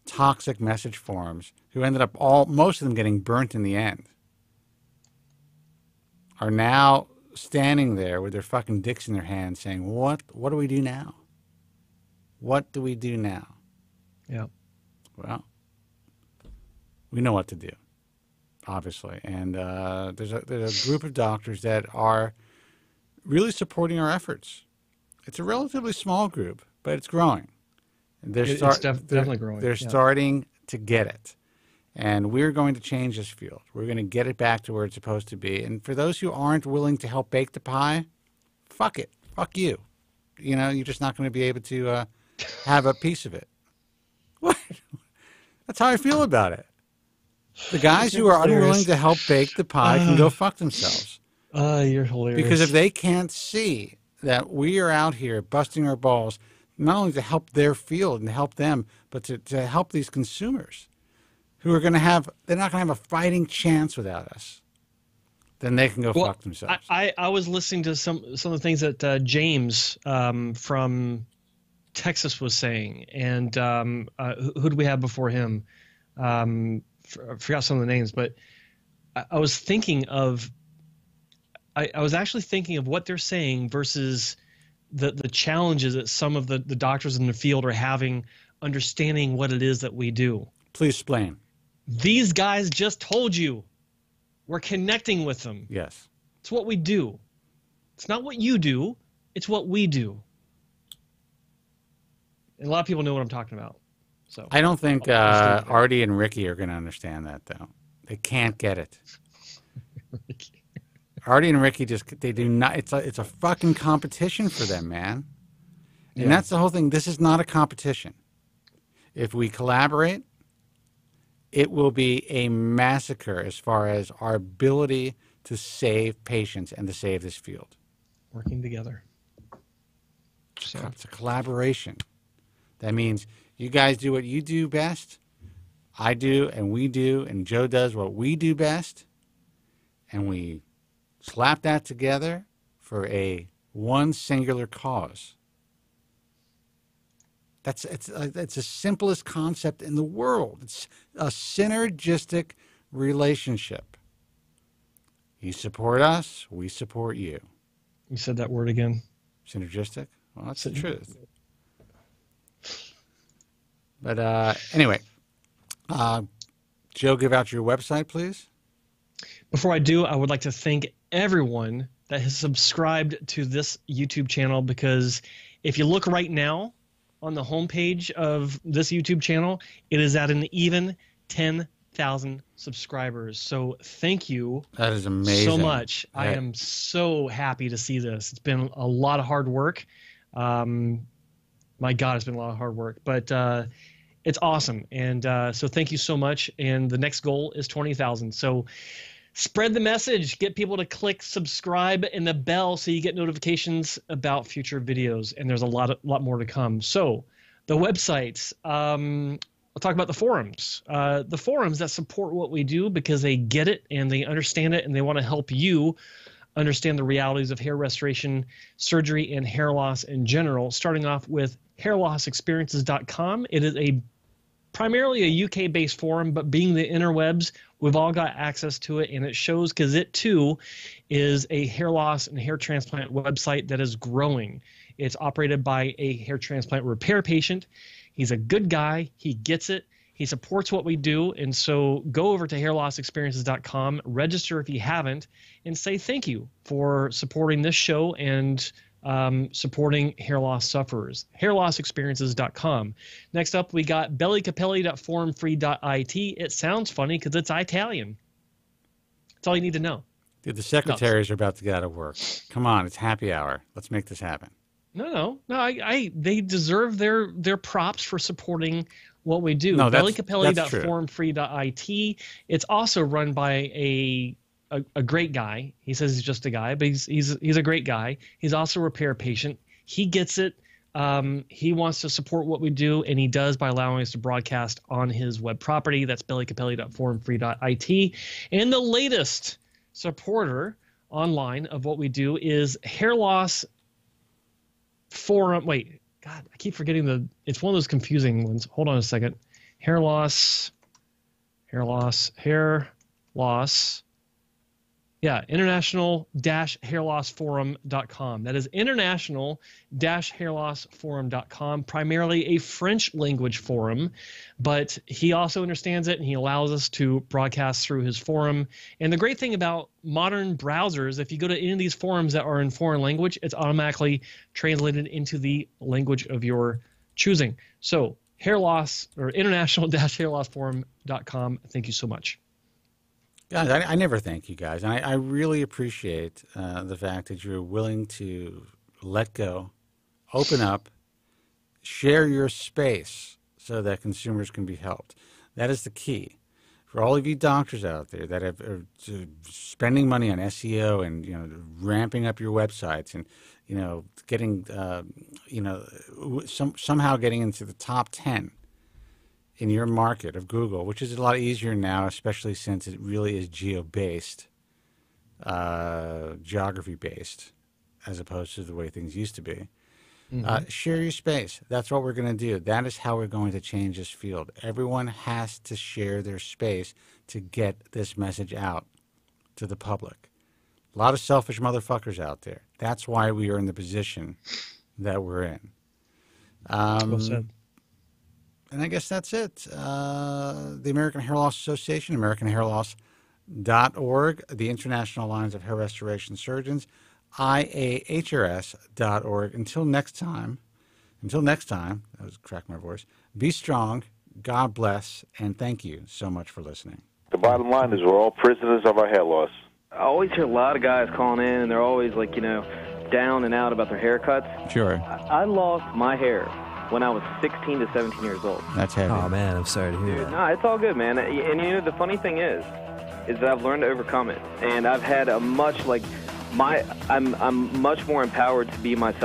toxic message forums, who ended up most of them getting burnt in the end, are now standing there with their fucking dicks in their hands saying, what do we do now? What do we do now? Yeah. Well, we know what to do, obviously. And there's a group of doctors that are really supporting our efforts. It's a relatively small group, but it's growing. It's definitely growing. They're starting to get it. And we're going to change this field. We're going to get it back to where it's supposed to be. And for those who aren't willing to help bake the pie, fuck it. Fuck you. You know, you're just not going to be able to have a piece of it. What? That's how I feel about it. The guys who are unwilling to help bake the pie can go fuck themselves. You're hilarious. Because if they can't see that we are out here busting our balls, not only to help their field and help them, but to help these consumers who are going to have, they're not going to have a fighting chance without us, then they can go fuck themselves. I was listening to some of the things that James from Texas was saying, and who do we have before him? I forgot some of the names, but I was thinking of, I was actually thinking of what they're saying versus the challenges that some of the doctors in the field are having understanding what it is that we do. Please explain. These guys just told you we're connecting with them. Yes. It's what we do. It's not what you do. It's what we do. And a lot of people know what I'm talking about. So I don't think Artie and Ricky are going to understand that, though. They can't get it. Artie and Ricky they do not. It's a fucking competition for them, man. And that's the whole thing. This is not a competition. If we collaborate, it will be a massacre as far as our ability to save patients and to save this field. Working together. It's a collaboration. That means you guys do what you do best, I do, and we do, and Joe does what we do best, and we slap that together for one singular cause. It's the simplest concept in the world. It's a synergistic relationship. You support us, we support you. You said that word again. Synergistic? Well, that's the truth. But anyway, Joe, give out your website, please. Before I do, I would like to thank everyone that has subscribed to this YouTube channel, because if you look right now on the homepage of this YouTube channel, it is at an even 10,000 subscribers. So thank you. That is amazing. So much. I am so happy to see this. It's been a lot of hard work. My God, it's been a lot of hard work, but it's awesome. And so thank you so much. And the next goal is 20,000. So spread the message, get people to click subscribe and the bell so you get notifications about future videos. And there's a lot more to come. So the websites, I'll talk about the forums. The forums that support what we do because they get it and they understand it and they want to help you understand the realities of hair restoration, surgery, and hair loss in general, starting off with hairlossexperiences.com. It is primarily a UK-based forum, but being the interwebs, we've all got access to it, and it shows because it, too, is a hair loss and hair transplant website that is growing. It's operated by a hair transplant repair patient. He's a good guy. He gets it. He supports what we do, and so go over to hairlossexperiences.com, register if you haven't, and say thank you for supporting this show and supporting hair loss sufferers. hairlossexperiences.com. Next up, we got bellycapelli.forumfree.it. It sounds funny because it's Italian. That's all you need to know. Dude, the secretaries are about to get out of work. Come on, it's happy hour. Let's make this happen. No. They deserve their props for supporting what we do. No, bellycapelli.forumfree.it. It's also run by a great guy. He says he's just a guy, but he's a great guy. He's also a repair patient. He gets it. He wants to support what we do, and he does by allowing us to broadcast on his web property. That's bellycapelli.forumfree.it. And the latest supporter online of what we do is Hair Loss Forum. Wait, God, I keep forgetting it's one of those confusing ones. Hold on a second. Hair loss. Yeah, international-hairlossforum.com. That is international-hairlossforum.com, primarily a French language forum, but he also understands it and he allows us to broadcast through his forum. And the great thing about modern browsers, if you go to any of these forums that are in foreign language, it's automatically translated into the language of your choosing. So hair loss or international-hairlossforum.com. Thank you so much. Guys, I never thank you guys. And I really appreciate the fact that you're willing to let go, open up, share your space so that consumers can be helped. That is the key. For all of you doctors out there that are spending money on SEO and ramping up your websites and getting somehow getting into the top 10 in your market of Google, which is a lot easier now, especially since it really is geo-based, geography-based, as opposed to the way things used to be. Share your space. That's what we're going to do. That is how we're going to change this field. Everyone has to share their space to get this message out to the public. A lot of selfish motherfuckers out there. That's why we are in the position that we're in. Well said. And I guess that's it. The American Hair Loss Association, AmericanHairLoss.org, the International Alliance of Hair Restoration Surgeons, IAHRS.org. Until next time, that was crack my voice, be strong, God bless, and thank you so much for listening. The bottom line is we're all prisoners of our hair loss. I always hear a lot of guys calling in, and they're always like, down and out about their haircuts. Sure. I lost my hair when I was 16 to 17 years old. That's heavy. Oh, man, I'm sorry to hear that. No, it's all good, man. And the funny thing is that I've learned to overcome it. And I've had a much, I'm much more empowered to be myself